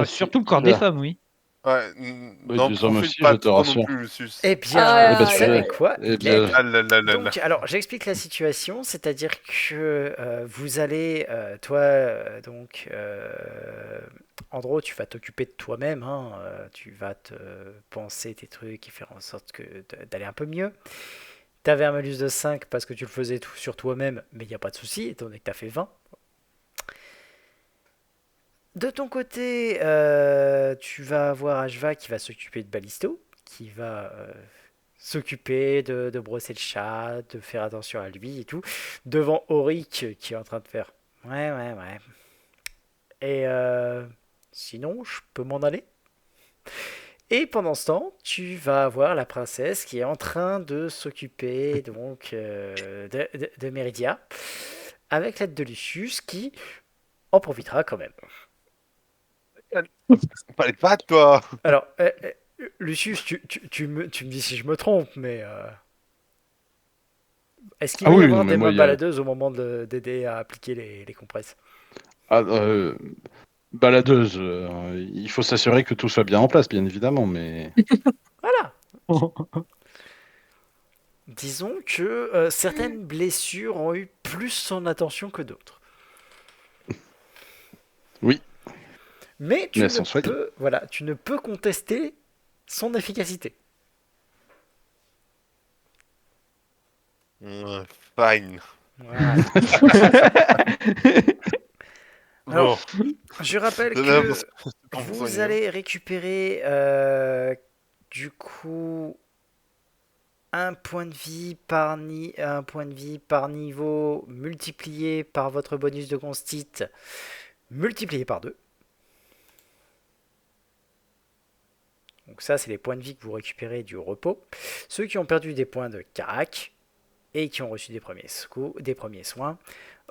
Surtout le corps des femmes, oui. Ouais, Oui, n'en des hommes profite aussi, pas je te trop non rassure. plus, Lucius. Eh bien, Ah, vous bah, savez ouais. quoi? Eh Il bien, aide. Ah là là là là. Donc, alors, j'explique la situation, c'est-à-dire que vous allez, toi, Andro, tu vas t'occuper de toi-même, hein, tu vas te penser tes trucs et faire en sorte d'aller un peu mieux. T'avais un malus de 5 parce que tu le faisais tout sur toi-même, mais il n'y a pas de souci, étant donné que t'as fait 20. De ton côté, tu vas avoir Ashva qui va s'occuper de Ballisto, qui va s'occuper de brosser le chat, de faire attention à lui et tout, devant Auric qui est en train de faire ouais. Et sinon, je peux m'en aller. Et pendant ce temps, tu vas avoir la princesse qui est en train de s'occuper donc de Meridia, avec l'aide de Lucius qui en profitera quand même. Fallait pas, toi. Alors, Lucius, tu me dis si je me trompe, mais est-ce qu'il Ah va y oui, non, avoir mais des moi, mains baladeuses au moment d'aider à appliquer les compresses? Ah, baladeuse, il faut s'assurer que tout soit bien en place, bien évidemment, mais... Voilà. Disons que certaines blessures ont eu plus son attention que d'autres. Oui, Mais mais elles sont soignées. tu ne peux contester son efficacité. Fine. Voilà. Alors, Bon, je rappelle c'est que 20% pour vous soigner, hein. allez récupérer du coup un point de vie par niveau multiplié par votre bonus de constit multiplié par 2. Donc ça, c'est les points de vie que vous récupérez du repos. Ceux qui ont perdu des points de carac et qui ont reçu des premiers soins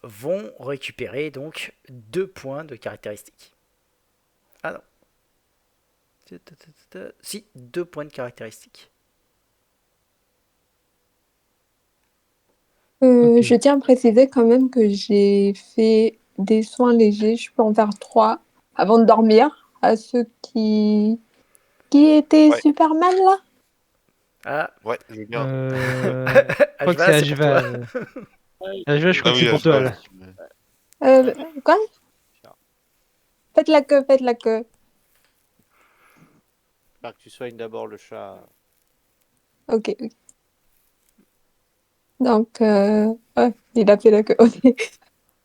vont récupérer donc 2 points de caractéristiques. Ah non. Si, 2 points de caractéristiques. Ok. Je tiens à préciser quand même que j'ai fait des soins légers. Je peux en faire 3 avant de dormir à ceux qui étaient Ouais. super mal là. Ah, Ouais, je veux bien. Je crois que c'est Ashva, c'est pour toi. Ajva. Ajva, je crois Ah que oui, c'est pour je toi, vois là. aussi, mais- Quoi? Faites la queue, faites la queue. J'espère que tu soignes d'abord le chat. Ok. Donc, ouais, il a fait la queue. Ok.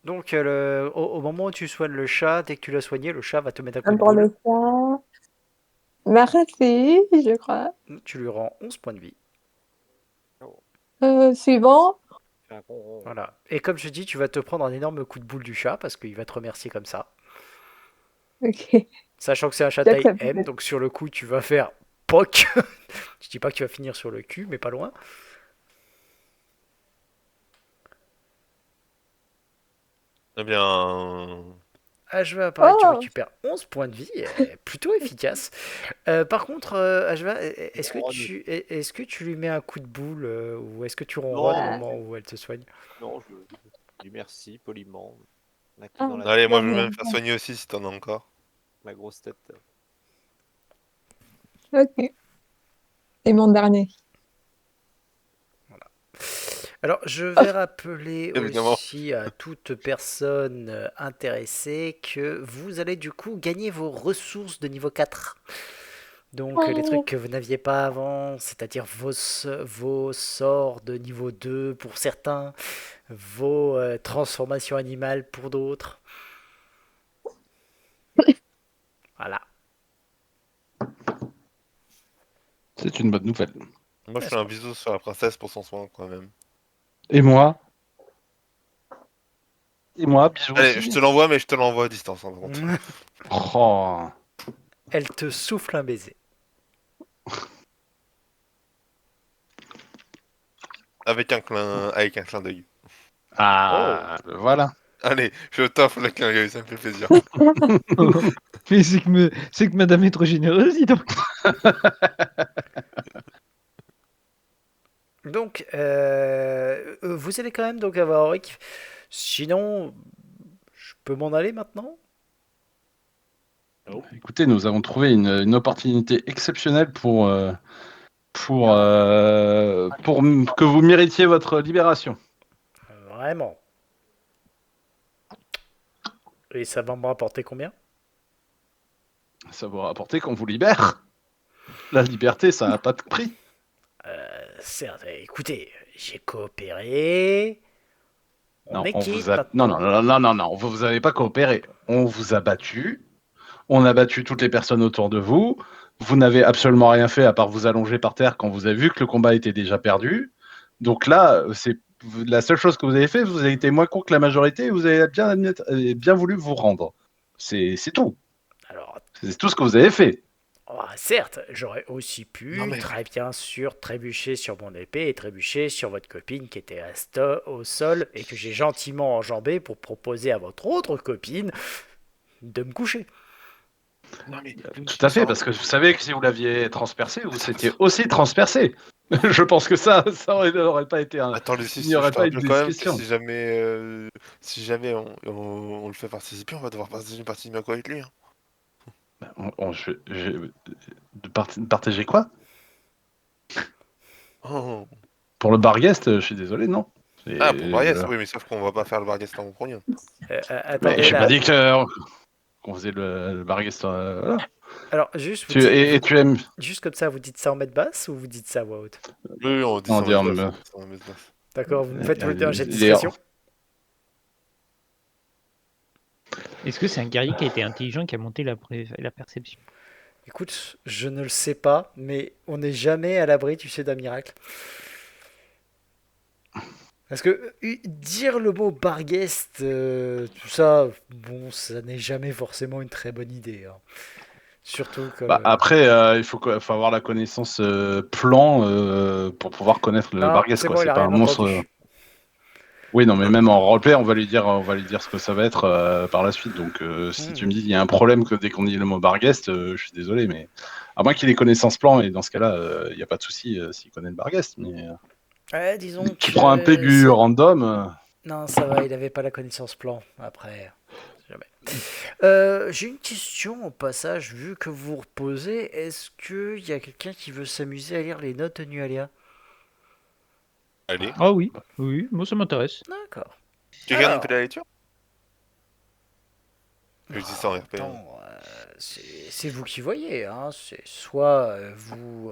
Donc, au moment où tu soignes le chat, dès que tu l'as soigné, le chat va te mettre un coup Un de pour le boule. chat. Merci, je crois. Tu lui rends 11 points de vie. Suivant. Fais un ronron. Voilà. Et comme je dis, tu vas te prendre un énorme coup de boule du chat parce qu'il va te remercier comme ça. Ok. Sachant que c'est un chat taille J'accepte. M, donc sur le coup, tu vas faire POC. Je dis pas que tu vas finir sur le cul, mais pas loin. Eh bien, Ashva, pareil, tu Oh! récupères 11 points de vie, plutôt efficace. Par contre, Ashva, est-ce que tu lui mets un coup de boule ou est-ce que tu ronronnes au Non, moment où elle te soigne? non, je dis merci poliment. La clé Ah, dans la allez, moi je veux dernier. même faire soigner aussi si t'en as encore. ma grosse tête. Ok. Et mon dernier. Alors, je vais rappeler Évidemment. aussi à toute personne intéressée que vous allez du coup gagner vos ressources de niveau 4. Donc, les trucs que vous n'aviez pas avant, c'est-à-dire vos sorts de niveau 2 pour certains, vos transformations animales pour d'autres. Voilà. C'est une bonne nouvelle. Moi je fais un bisou sur la princesse pour son soin quand même. Et moi? Et moi, bisous Allez, je aussi. te l'envoie, mais je te l'envoie à distance, hein, par contre. Oh. Elle te souffle un baiser. Avec un clin d'œil. Ah, voilà. Allez, je t'offre le clin d'œil, ça me fait plaisir. Mais c'est que madame est trop généreuse, dis donc. Donc, vous allez quand même donc avoir Rick. Sinon, je peux m'en aller maintenant? Écoutez, nous avons trouvé une opportunité exceptionnelle pour que vous méritiez votre libération. Vraiment. Et ça va me rapporter combien? Ça vous rapporter qu'on vous libère. La liberté, ça n'a pas de prix. Certes, écoutez, j'ai coopéré. On Non, est on quitte vous a... non, maintenant. non, non, non, non, non, vous n'avez pas coopéré. On vous a battu. On a battu toutes les personnes autour de vous. Vous n'avez absolument rien fait à part vous allonger par terre quand vous avez vu que le combat était déjà perdu. Donc là, c'est la seule chose que vous avez fait. Vous avez été moins con que la majorité et vous avez bien voulu vous rendre. C'est tout. Alors, C'est tout ce que vous avez fait. certes, j'aurais aussi Non, pu mais- très bien sûr trébucher sur mon épée et trébucher sur votre copine qui était au sol et que j'ai gentiment enjambé pour proposer à votre autre copine de me coucher. Non, mais Tout à fait, parce que vous savez que si vous l'aviez transpercé, vous étiez aussi transpercé. Je pense que ça n'aurait pas été attends, il n'y aurait je te pas eu de rappelle quand même que discussion. si jamais on le fait participer, on va devoir partager une partie de Mako avec lui. Hein. Partager quoi? Oh. Pour le bar guest, je suis désolé, non. Ah, pour Barriès, Voilà. oui, mais sauf qu'on va pas faire le Barguest en premier. Mais Attendez j'ai là. pas dit qu'on faisait le bar guest. Voilà. Alors, juste, Et tu aimes. juste comme ça, vous dites ça en mode basse ou vous dites ça à voix haute? Oui, on dit On ça dit en en messe me- basse, ça en messe basse. D'accord, vous me faites tout le temps un jet de il est- discrétion. Est-ce que c'est un guerrier qui a été intelligent qui a monté la perception? Écoute, je ne le sais pas, mais on n'est jamais à l'abri, tu sais, d'un miracle. Parce que dire le mot barguest, tout ça, bon, ça n'est jamais forcément une très bonne idée. Hein. Surtout que... Bah, après, faut avoir la connaissance plan pour pouvoir connaître le Non, bar guest, c'est quoi. bon, il C'est a pas un rien monstre. entendu. Oui, non, mais même en roleplay, on va lui dire ce que ça va être par la suite. Donc, si tu me dis il y a un problème que dès qu'on dit le mot bar guest, je suis désolé, mais à moins qu'il ait connaissance plan, et dans ce cas-là, il n'y a pas de souci s'il connaît le bar guest. Mais Ouais, disons tu que... prends un pégu random. Non, ça va, il n'avait pas la connaissance plan. Après, jamais. J'ai une question au passage, vu que vous reposez. Est-ce qu'il y a quelqu'un qui veut s'amuser à lire les notes de Nualia? Allez. Ah oui, oui, moi ça m'intéresse. D'accord. Quelqu'un Alors. nous fait la lecture? Je dis ça en RP. hein. Attends, c'est vous qui voyez. Hein. C'est soit vous...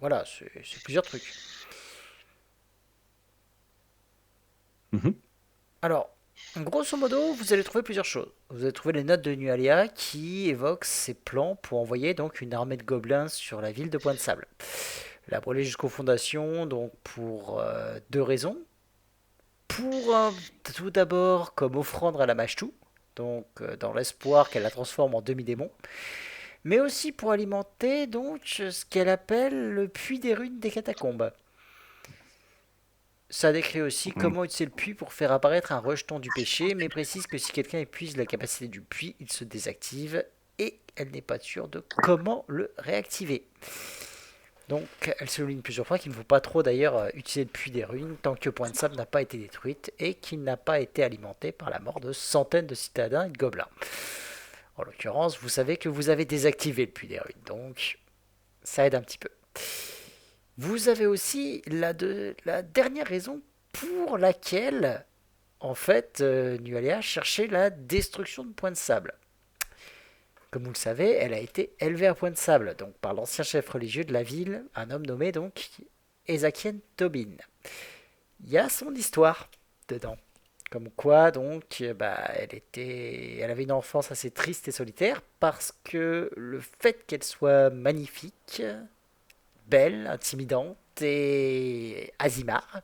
voilà, c'est plusieurs trucs. Mhm. Alors, grosso modo, vous allez trouver plusieurs choses. Vous allez trouver les notes de Nualia qui évoquent ses plans pour envoyer donc une armée de gobelins sur la ville de Point de Sable. La brûler jusqu'aux fondations, donc pour deux raisons. Pour tout d'abord comme offrande à la Mashtu, donc dans l'espoir qu'elle la transforme en demi-démon, mais aussi pour alimenter donc ce qu'elle appelle le puits des runes des catacombes. Ça décrit aussi comment utiliser le puits pour faire apparaître un rejeton du péché, mais précise que si quelqu'un épuise la capacité du puits, il se désactive et elle n'est pas sûre de comment le réactiver. Donc elle souligne plusieurs fois qu'il ne faut pas trop d'ailleurs utiliser le puits des ruines tant que Point de Sable n'a pas été détruite et qu'il n'a pas été alimenté par la mort de centaines de citadins et de gobelins. En l'occurrence, vous savez que vous avez désactivé le puits des ruines, donc ça aide un petit peu. Vous avez aussi la dernière raison pour laquelle, en fait, Nualia cherchait la destruction de Point de Sable. Comme vous le savez, elle a été élevée à Point de Sable, donc par l'ancien chef religieux de la ville, un homme nommé donc Ezakien Tobin. Il y a son histoire dedans. Comme quoi, donc, elle avait une enfance assez triste et solitaire parce que le fait qu'elle soit magnifique, belle, intimidante et Azimar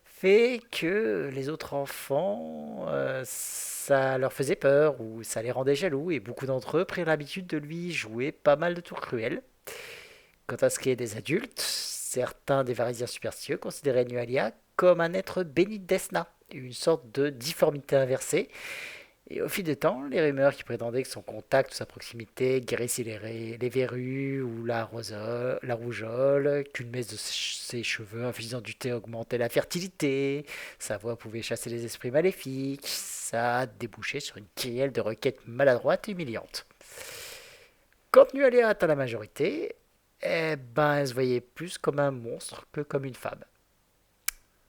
fait que les autres enfants, ça leur faisait peur ou ça les rendait jaloux et beaucoup d'entre eux prirent l'habitude de lui jouer pas mal de tours cruels. Quant à ce qui est des adultes, certains des Varisiens superstitieux considéraient Nualia comme un être béni de Desna, une sorte de difformité inversée. Et au fil du temps, les rumeurs qui prétendaient que son contact ou sa proximité guérissait les verrues ou la rougeole, qu'une mèche de ses cheveux infusant du thé augmentait la fertilité, sa voix pouvait chasser les esprits maléfiques, ça a débouché sur une kyrielle de requêtes maladroites et humiliantes. Quand Nualia atteint la majorité, elle se voyait plus comme un monstre que comme une femme.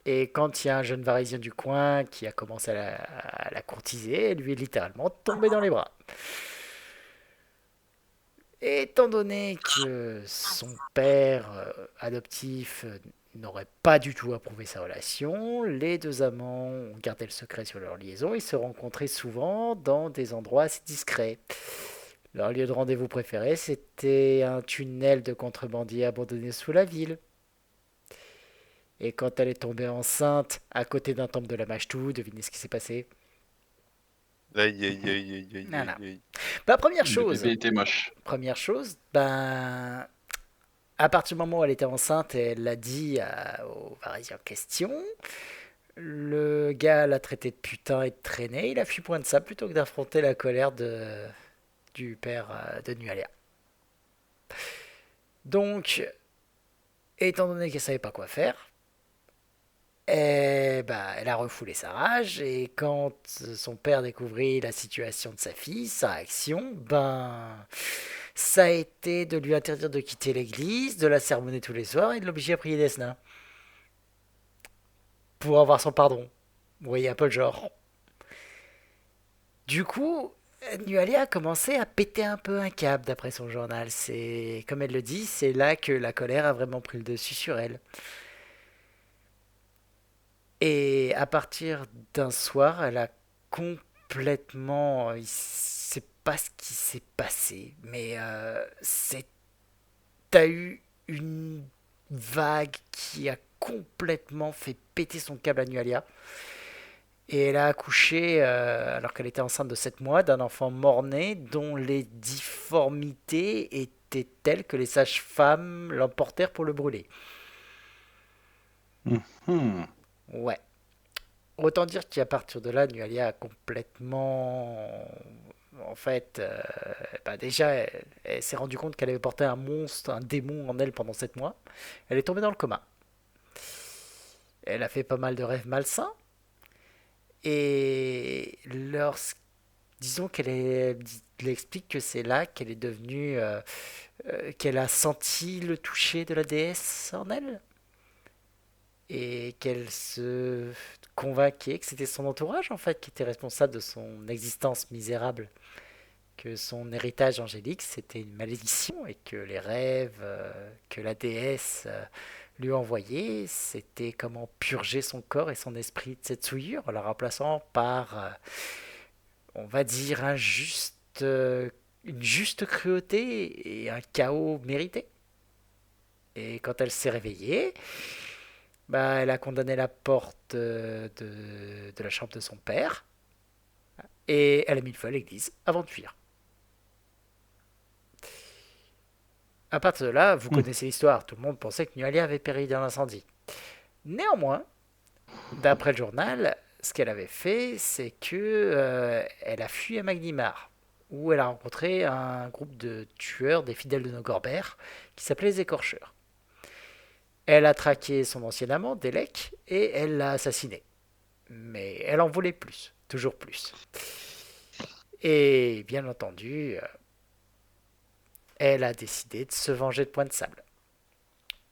Et quand il y a un jeune Varisien du coin qui a commencé à la courtiser, elle lui est littéralement tombée dans les bras. Étant donné que son père adoptif n'aurait pas du tout approuvé sa relation, les deux amants ont gardé le secret sur leur liaison et se rencontraient souvent dans des endroits assez discrets. Leur lieu de rendez-vous préféré, c'était un tunnel de contrebandiers abandonné sous la ville. Et quand elle est tombée enceinte à côté d'un temple de la Mashtu, devinez ce qui s'est passé? Aïe, aïe, aïe, aïe, aïe, Voilà. aïe, aïe. Première Le chose, bébé était moche. à partir du moment où elle était enceinte, elle l'a dit au Varisien en question. Le gars l'a traité de putain et de traîné. Il a fui Point de Sable plutôt que d'affronter la colère du du père de Nualéa. Donc, étant donné qu'elle savait pas quoi faire, elle a refoulé sa rage et quand son père découvrit la situation de sa fille, sa réaction, ça a été de lui interdire de quitter l'église, de la sermonner tous les soirs et de l'obliger à prier des nains pour avoir son pardon. Vous voyez un peu le genre. Du coup, Nualia a commencé à péter un peu un câble d'après son journal. C'est, comme elle le dit, c'est là que la colère a vraiment pris le dessus sur elle. Et à partir d'un soir, elle a complètement... Il sait pas ce qui s'est passé, mais t'as eu une vague qui a complètement fait péter son câble à Nualia. Et elle a accouché, alors qu'elle était enceinte de 7 mois, d'un enfant mort-né dont les difformités étaient telles que les sages-femmes l'emportèrent pour le brûler. Mhm. Ouais. Autant dire qu'à partir de là, Nualia a complètement... En fait, déjà, elle s'est rendue compte qu'elle avait porté un monstre, un démon en elle pendant 7 mois. Elle est tombée dans le coma. Elle a fait pas mal de rêves malsains. Et disons elle explique que c'est là qu'elle est devenue... qu'elle a senti le toucher de la déesse en elle. Et qu'elle se convainquait que c'était son entourage en fait qui était responsable de son existence misérable, que son héritage angélique c'était une malédiction et que les rêves que la déesse lui envoyait c'était comment purger son corps et son esprit de cette souillure en la remplaçant par on va dire une juste cruauté et un chaos mérité. Et quand elle s'est réveillée, elle a condamné la porte de la chambre de son père et elle a mis le feu à l'église avant de fuir. À partir de là, vous connaissez l'histoire. Tout le monde pensait que Nualia avait péri dans l'incendie. Néanmoins, d'après le journal, ce qu'elle avait fait, c'est que elle a fui à Magnimar, où elle a rencontré un groupe de tueurs des fidèles de Nogorbert qui s'appelait les Écorcheurs. Elle a traqué son ancien amant, Delek, et elle l'a assassiné. Mais elle en voulait plus, toujours plus. Et bien entendu, elle a décidé de se venger de Point de Sable.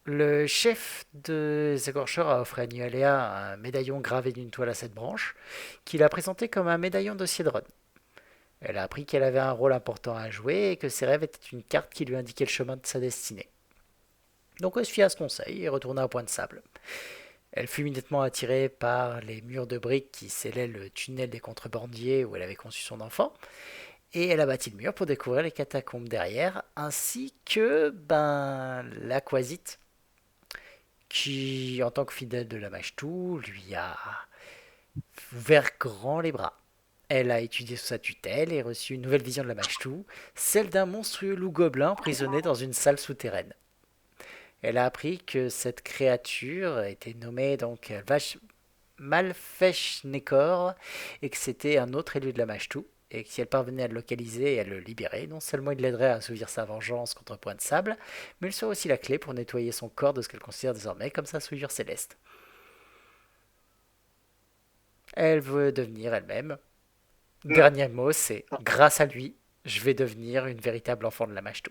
Le chef des écorcheurs a offert à Nualéa un médaillon gravé d'une toile à 7 branches, qu'il a présenté comme un médaillon de Siedron. Elle a appris qu'elle avait un rôle important à jouer et que ses rêves étaient une carte qui lui indiquait le chemin de sa destinée. Donc elle se fie à ce conseil et retourna à Point de Sable. Elle fut immédiatement attirée par les murs de briques qui scellaient le tunnel des contrebandiers où elle avait conçu son enfant. Et elle a bâti le mur pour découvrir les catacombes derrière, ainsi que l'Aquasite, qui, en tant que fidèle de la Machtou, lui a ouvert grand les bras. Elle a étudié sous sa tutelle et reçu une nouvelle vision de la Machtou, celle d'un monstrueux loup-gobelin emprisonné dans une salle souterraine. Elle a appris que cette créature était nommée donc Malfechnekor et que c'était un autre élu de la Machtou et que si elle parvenait à le localiser et à le libérer, non seulement il l'aiderait à assouvir sa vengeance contre Point de Sable, mais il serait aussi la clé pour nettoyer son corps de ce qu'elle considère désormais comme sa souillure céleste. Elle veut devenir elle-même. Dernier mot, c'est grâce à lui, je vais devenir une véritable enfant de la Machtou.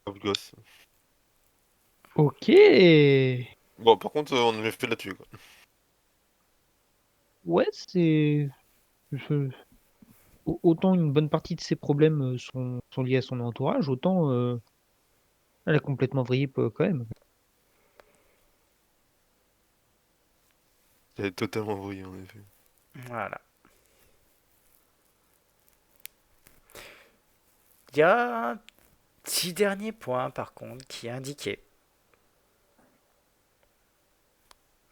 Pauvre gosse. Ok. Bon, par contre, on avait fait là-dessus, quoi. Ouais, c'est. Autant une bonne partie de ses problèmes sont liés à son entourage, autant elle a complètement vrillé quand même. Elle est totalement vrillée, en effet. Voilà. Il y a un petit dernier point, par contre, qui est indiqué.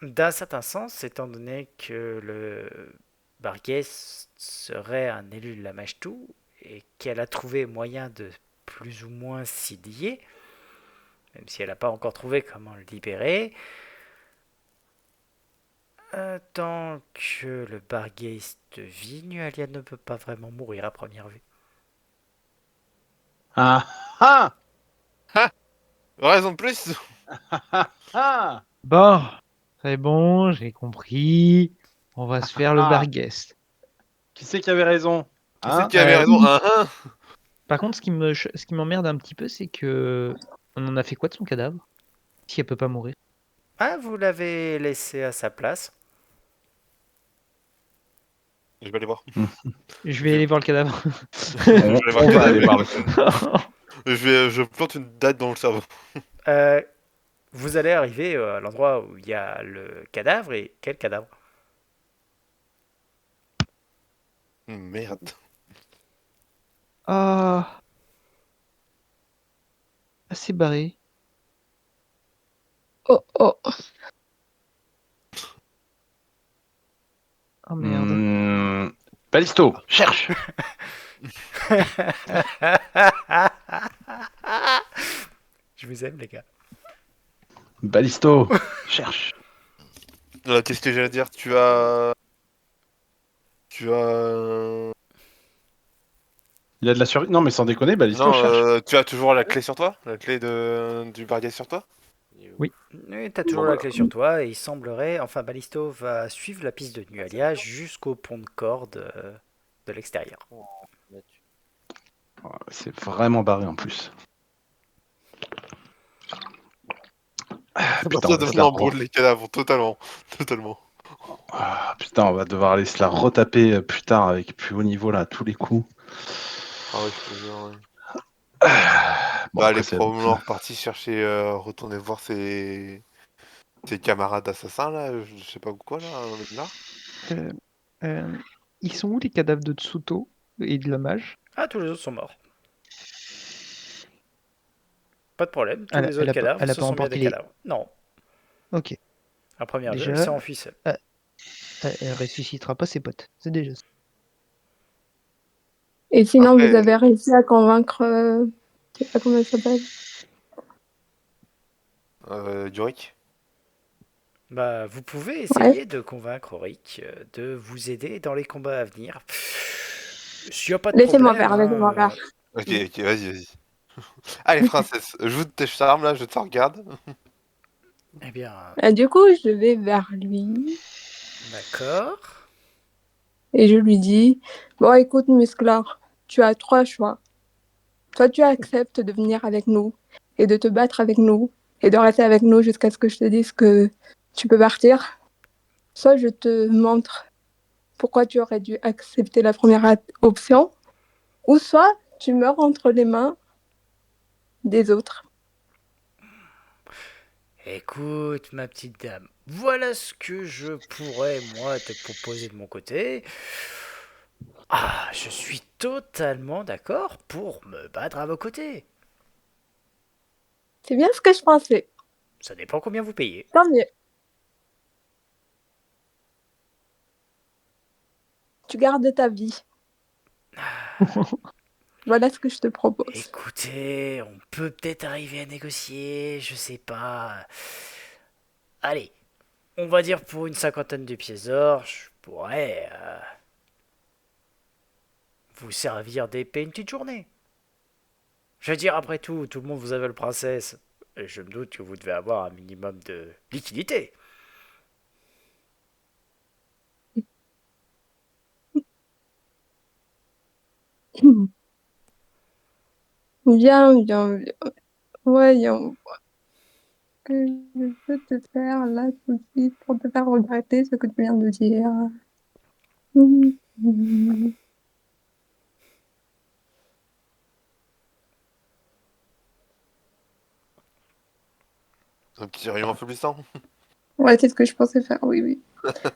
D'un certain sens, étant donné que le Barguès serait un élu de la Machtou et qu'elle a trouvé moyen de plus ou moins s'y lier, même si elle n'a pas encore trouvé comment le libérer, Tant que le bargeist vit, Nualia ne peut pas vraiment mourir à première vue. Ah ah Raison de plus. ah Bon, c'est bon, j'ai compris. On va se faire le Ah. barguest. Qui c'est qui avait raison? Qui c'est Hein? qui avait raison? Par contre, ce qui m'emmerde un petit peu, c'est que on en a fait quoi de son cadavre? Si elle peut pas mourir. Ah, vous l'avez laissé à sa place. Je vais aller voir. Je vais aller voir le cadavre. Je vais voir On le va aller cadavre. voir le Je plante une date dans le cerveau. Euh, vous allez arriver à l'endroit où il y a le cadavre, et quel cadavre? Merde. Ah, c'est barré. Oh, oh. Oh merde. Balisto, cherche. Je vous aime, les gars. Balisto, cherche. Qu'est-ce que j'allais dire? Tu as. Il y a de la survie. Non, mais sans déconner, Balisto, Non, cherche. tu as toujours la clé sur toi? La clé du barguet sur toi? Oui. Oui, t'as toujours la clé sur toi, et il semblerait... Enfin, Ballisto va suivre la piste de Nualia jusqu'au pont de corde de l'extérieur. Ouais, c'est vraiment barré en plus. Putain, on va se la Totalement les cadavres, totalement. putain, on va devoir aller se la retaper plus tard avec plus haut niveau là, à tous les coups. Ah ouais, je te jure, ouais. Bon, Bah, elle après, est c'est probablement repartie chercher, retourner voir ses camarades assassins, là, je sais pas quoi, là, là. Euh, euh, ils sont où les cadavres de Tsuto et de la mage? Ah, tous les autres sont morts. Pas de problème, tous les autres cadavres Elle a se pas sont mis à des emporté les. cadavres. Non, Ok. à première vue, elle Déjà, s'est enfuie seule. elle ressuscitera pas ses potes. C'est déjà ça. Et sinon, Après, vous avez réussi à convaincre, je sais pas comment elle s'appelle. Yorick. Bah, vous pouvez Ouais. essayer de convaincre Rick de vous aider dans les combats à venir. S'il n'y a pas de Laissez-moi problème, faire, laissez-moi faire. Ok, vas-y. Allez, princesse, joue de tes charmes, là, je te regarde. Eh bien, Du coup, je vais vers lui d'accord. et je lui dis, bon, écoute, Musclor, tu as trois choix. Soit tu acceptes de venir avec nous et de te battre avec nous et de rester avec nous jusqu'à ce que je te dise que tu peux partir. Soit je te montre pourquoi tu aurais dû accepter la première option. Ou soit tu meurs entre les mains des autres. Écoute, ma petite dame, voilà ce que je pourrais, moi, te proposer de mon côté. Ah, je suis totalement d'accord pour me battre à vos côtés. C'est bien ce que je pensais. Ça dépend combien vous payez. Tant mieux. Tu gardes ta vie. Voilà ce que je te propose. Écoutez, on peut peut-être arriver à négocier, je sais pas. Allez, on va dire pour une cinquantaine de pièces d'or, je pourrais vous servir d'épée une petite journée. Je veux dire, après tout, tout le monde vous appelle princesse. Et je me doute que vous devez avoir un minimum de liquidité. Bien. Voyons. Que je peux te faire là tout de suite pour te faire regretter ce que tu viens de dire. Un petit rayon affaiblissant. Ouais, c'est ce que je pensais faire, oui.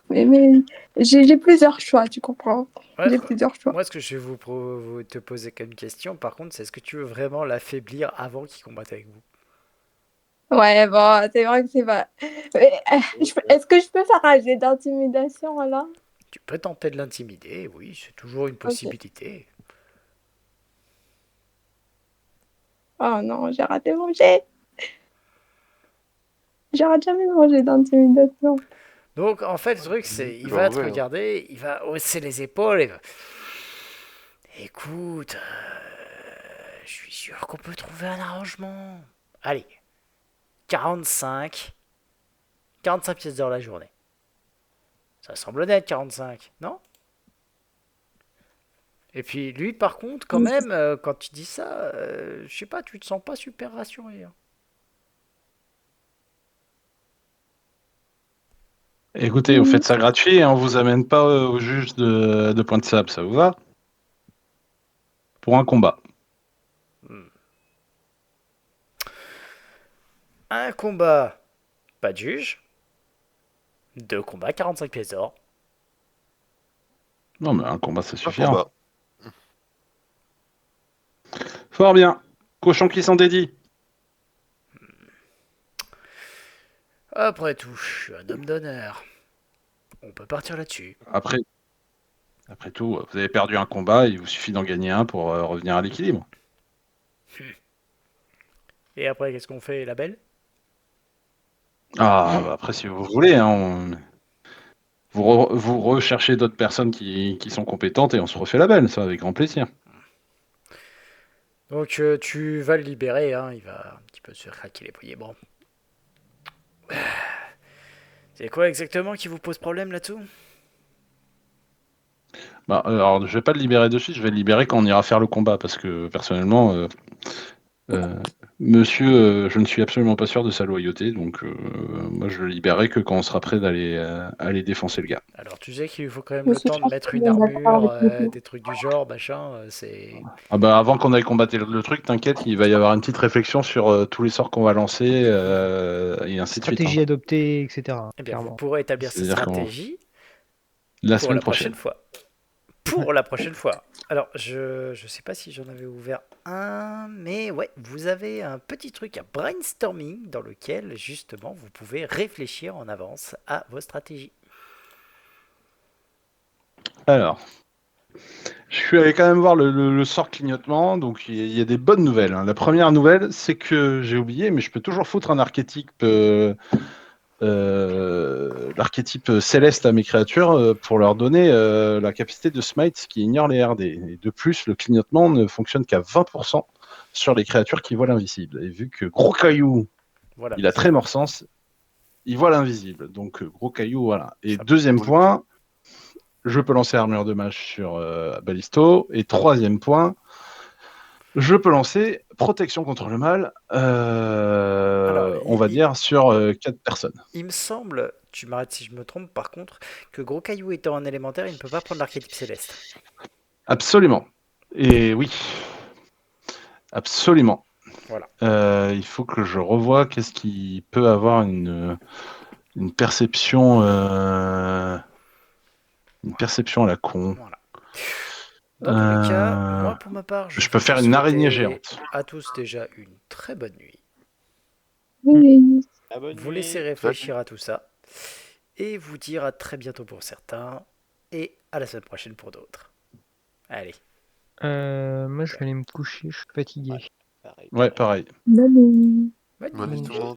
Mais j'ai plusieurs choix, tu comprends? Ouais, J'ai plusieurs choix. moi, ce que je vais vous te poser comme question, par contre, c'est est-ce que tu veux vraiment l'affaiblir avant qu'il combatte avec vous? Ouais, bon, c'est vrai que c'est pas. Mais, est-ce que je peux faire un jet d'intimidation là? Tu peux tenter de l'intimider, oui, c'est toujours une Ok. possibilité. Oh non, j'ai raté mon jet. Je rate jamais mon jet d'intimidation. Donc en fait, le truc, c'est il C'est va pas te mauvais, hein. regarder, il va hausser les épaules et va... Écoute, je suis sûr qu'on peut trouver un arrangement. Allez, 45, 45 pièces d'or la journée. Ça semble honnête, 45, non? Et puis lui, par contre, quand même, quand tu dis ça, je sais pas, tu te sens pas super rassuré, hein. Écoutez, vous faites ça gratuit et on vous amène pas au juge de Pointe-Sable, ça vous va? Pour un combat. Un combat, pas de juge. Deux combats, 45 pièces d'or. Non, mais un combat, ça Un suffira. combat. Fort bien. Cochon qui s'en dédie. Après tout, je suis un homme d'honneur. On peut partir là-dessus. Après tout, vous avez perdu un combat, il vous suffit d'en gagner un pour revenir à l'équilibre. Et après, qu'est-ce qu'on fait, la belle? Ah, bah après, si vous voulez, hein, vous recherchez d'autres personnes qui sont compétentes et on se refait la belle, ça, avec grand plaisir. Donc tu vas le libérer, hein, il va un petit peu se craquer les poignets. Bon. C'est quoi exactement qui vous pose problème là-dessous? Bah, alors, je vais pas le libérer de suite, je vais le libérer quand on ira faire le combat, parce que personnellement, monsieur, je ne suis absolument pas sûr de sa loyauté, donc moi je le libérerai que quand on sera prêt d'aller aller défoncer le gars. Alors tu sais qu'il lui faut quand même Je le suis temps de mettre une parfaitement d'accord armure, avec vous. des trucs du genre, machin, c'est... Ah bah avant qu'on aille combattre le truc, t'inquiète, il va y avoir une petite réflexion sur tous les sorts qu'on va lancer et ainsi de suite. Stratégie adoptée, etc. Eh bien, vous Clairement. pourrez établir cette C'est-à-dire stratégie la pour semaine la prochaine prochaine. fois. Pour la prochaine fois. Alors, je sais pas si j'en avais ouvert un, mais ouais, vous avez un petit truc à brainstorming dans lequel, justement, vous pouvez réfléchir en avance à vos stratégies. Alors, je suis allé quand même voir le sort clignotement, donc il y a des bonnes nouvelles, hein. La première nouvelle, c'est que j'ai oublié, mais je peux toujours foutre un archétype, l'archétype céleste à mes créatures pour leur donner la capacité de smite qui ignore les RD. Et de plus, le clignotement ne fonctionne qu'à 20% sur les créatures qui voient l'invisible. Et vu que Gros Caillou, Voilà. il a très sens, il voit l'invisible. Donc Gros Caillou, voilà. Et Ça- deuxième point, je peux lancer Armure de Mage sur Ballisto. Et troisième point, je peux lancer Protection contre le mal, Alors, on va dire, sur 4 personnes. il me semble, tu m'arrêtes si je me trompe, par contre, que Gros Caillou étant un élémentaire, il ne peut pas prendre l'archétype céleste. Absolument. Et oui, absolument. Voilà. Il faut que je revoie qu'est-ce qui peut avoir une perception à la con. Voilà. Dans tous les cas, Euh, moi pour ma part, je peux vais faire vous une araignée souhaiter géante. à tous déjà une très bonne nuit. Oui. La bonne Vous nuit. laissez réfléchir à tout ça et vous dire à très bientôt pour certains et à la semaine prochaine pour d'autres. Allez, Moi, je vais aller me coucher, je suis fatigué. Pareil, Ouais, pareil. pareil. Bonne nuit. bonne Bonne nuit. nuit tout le monde.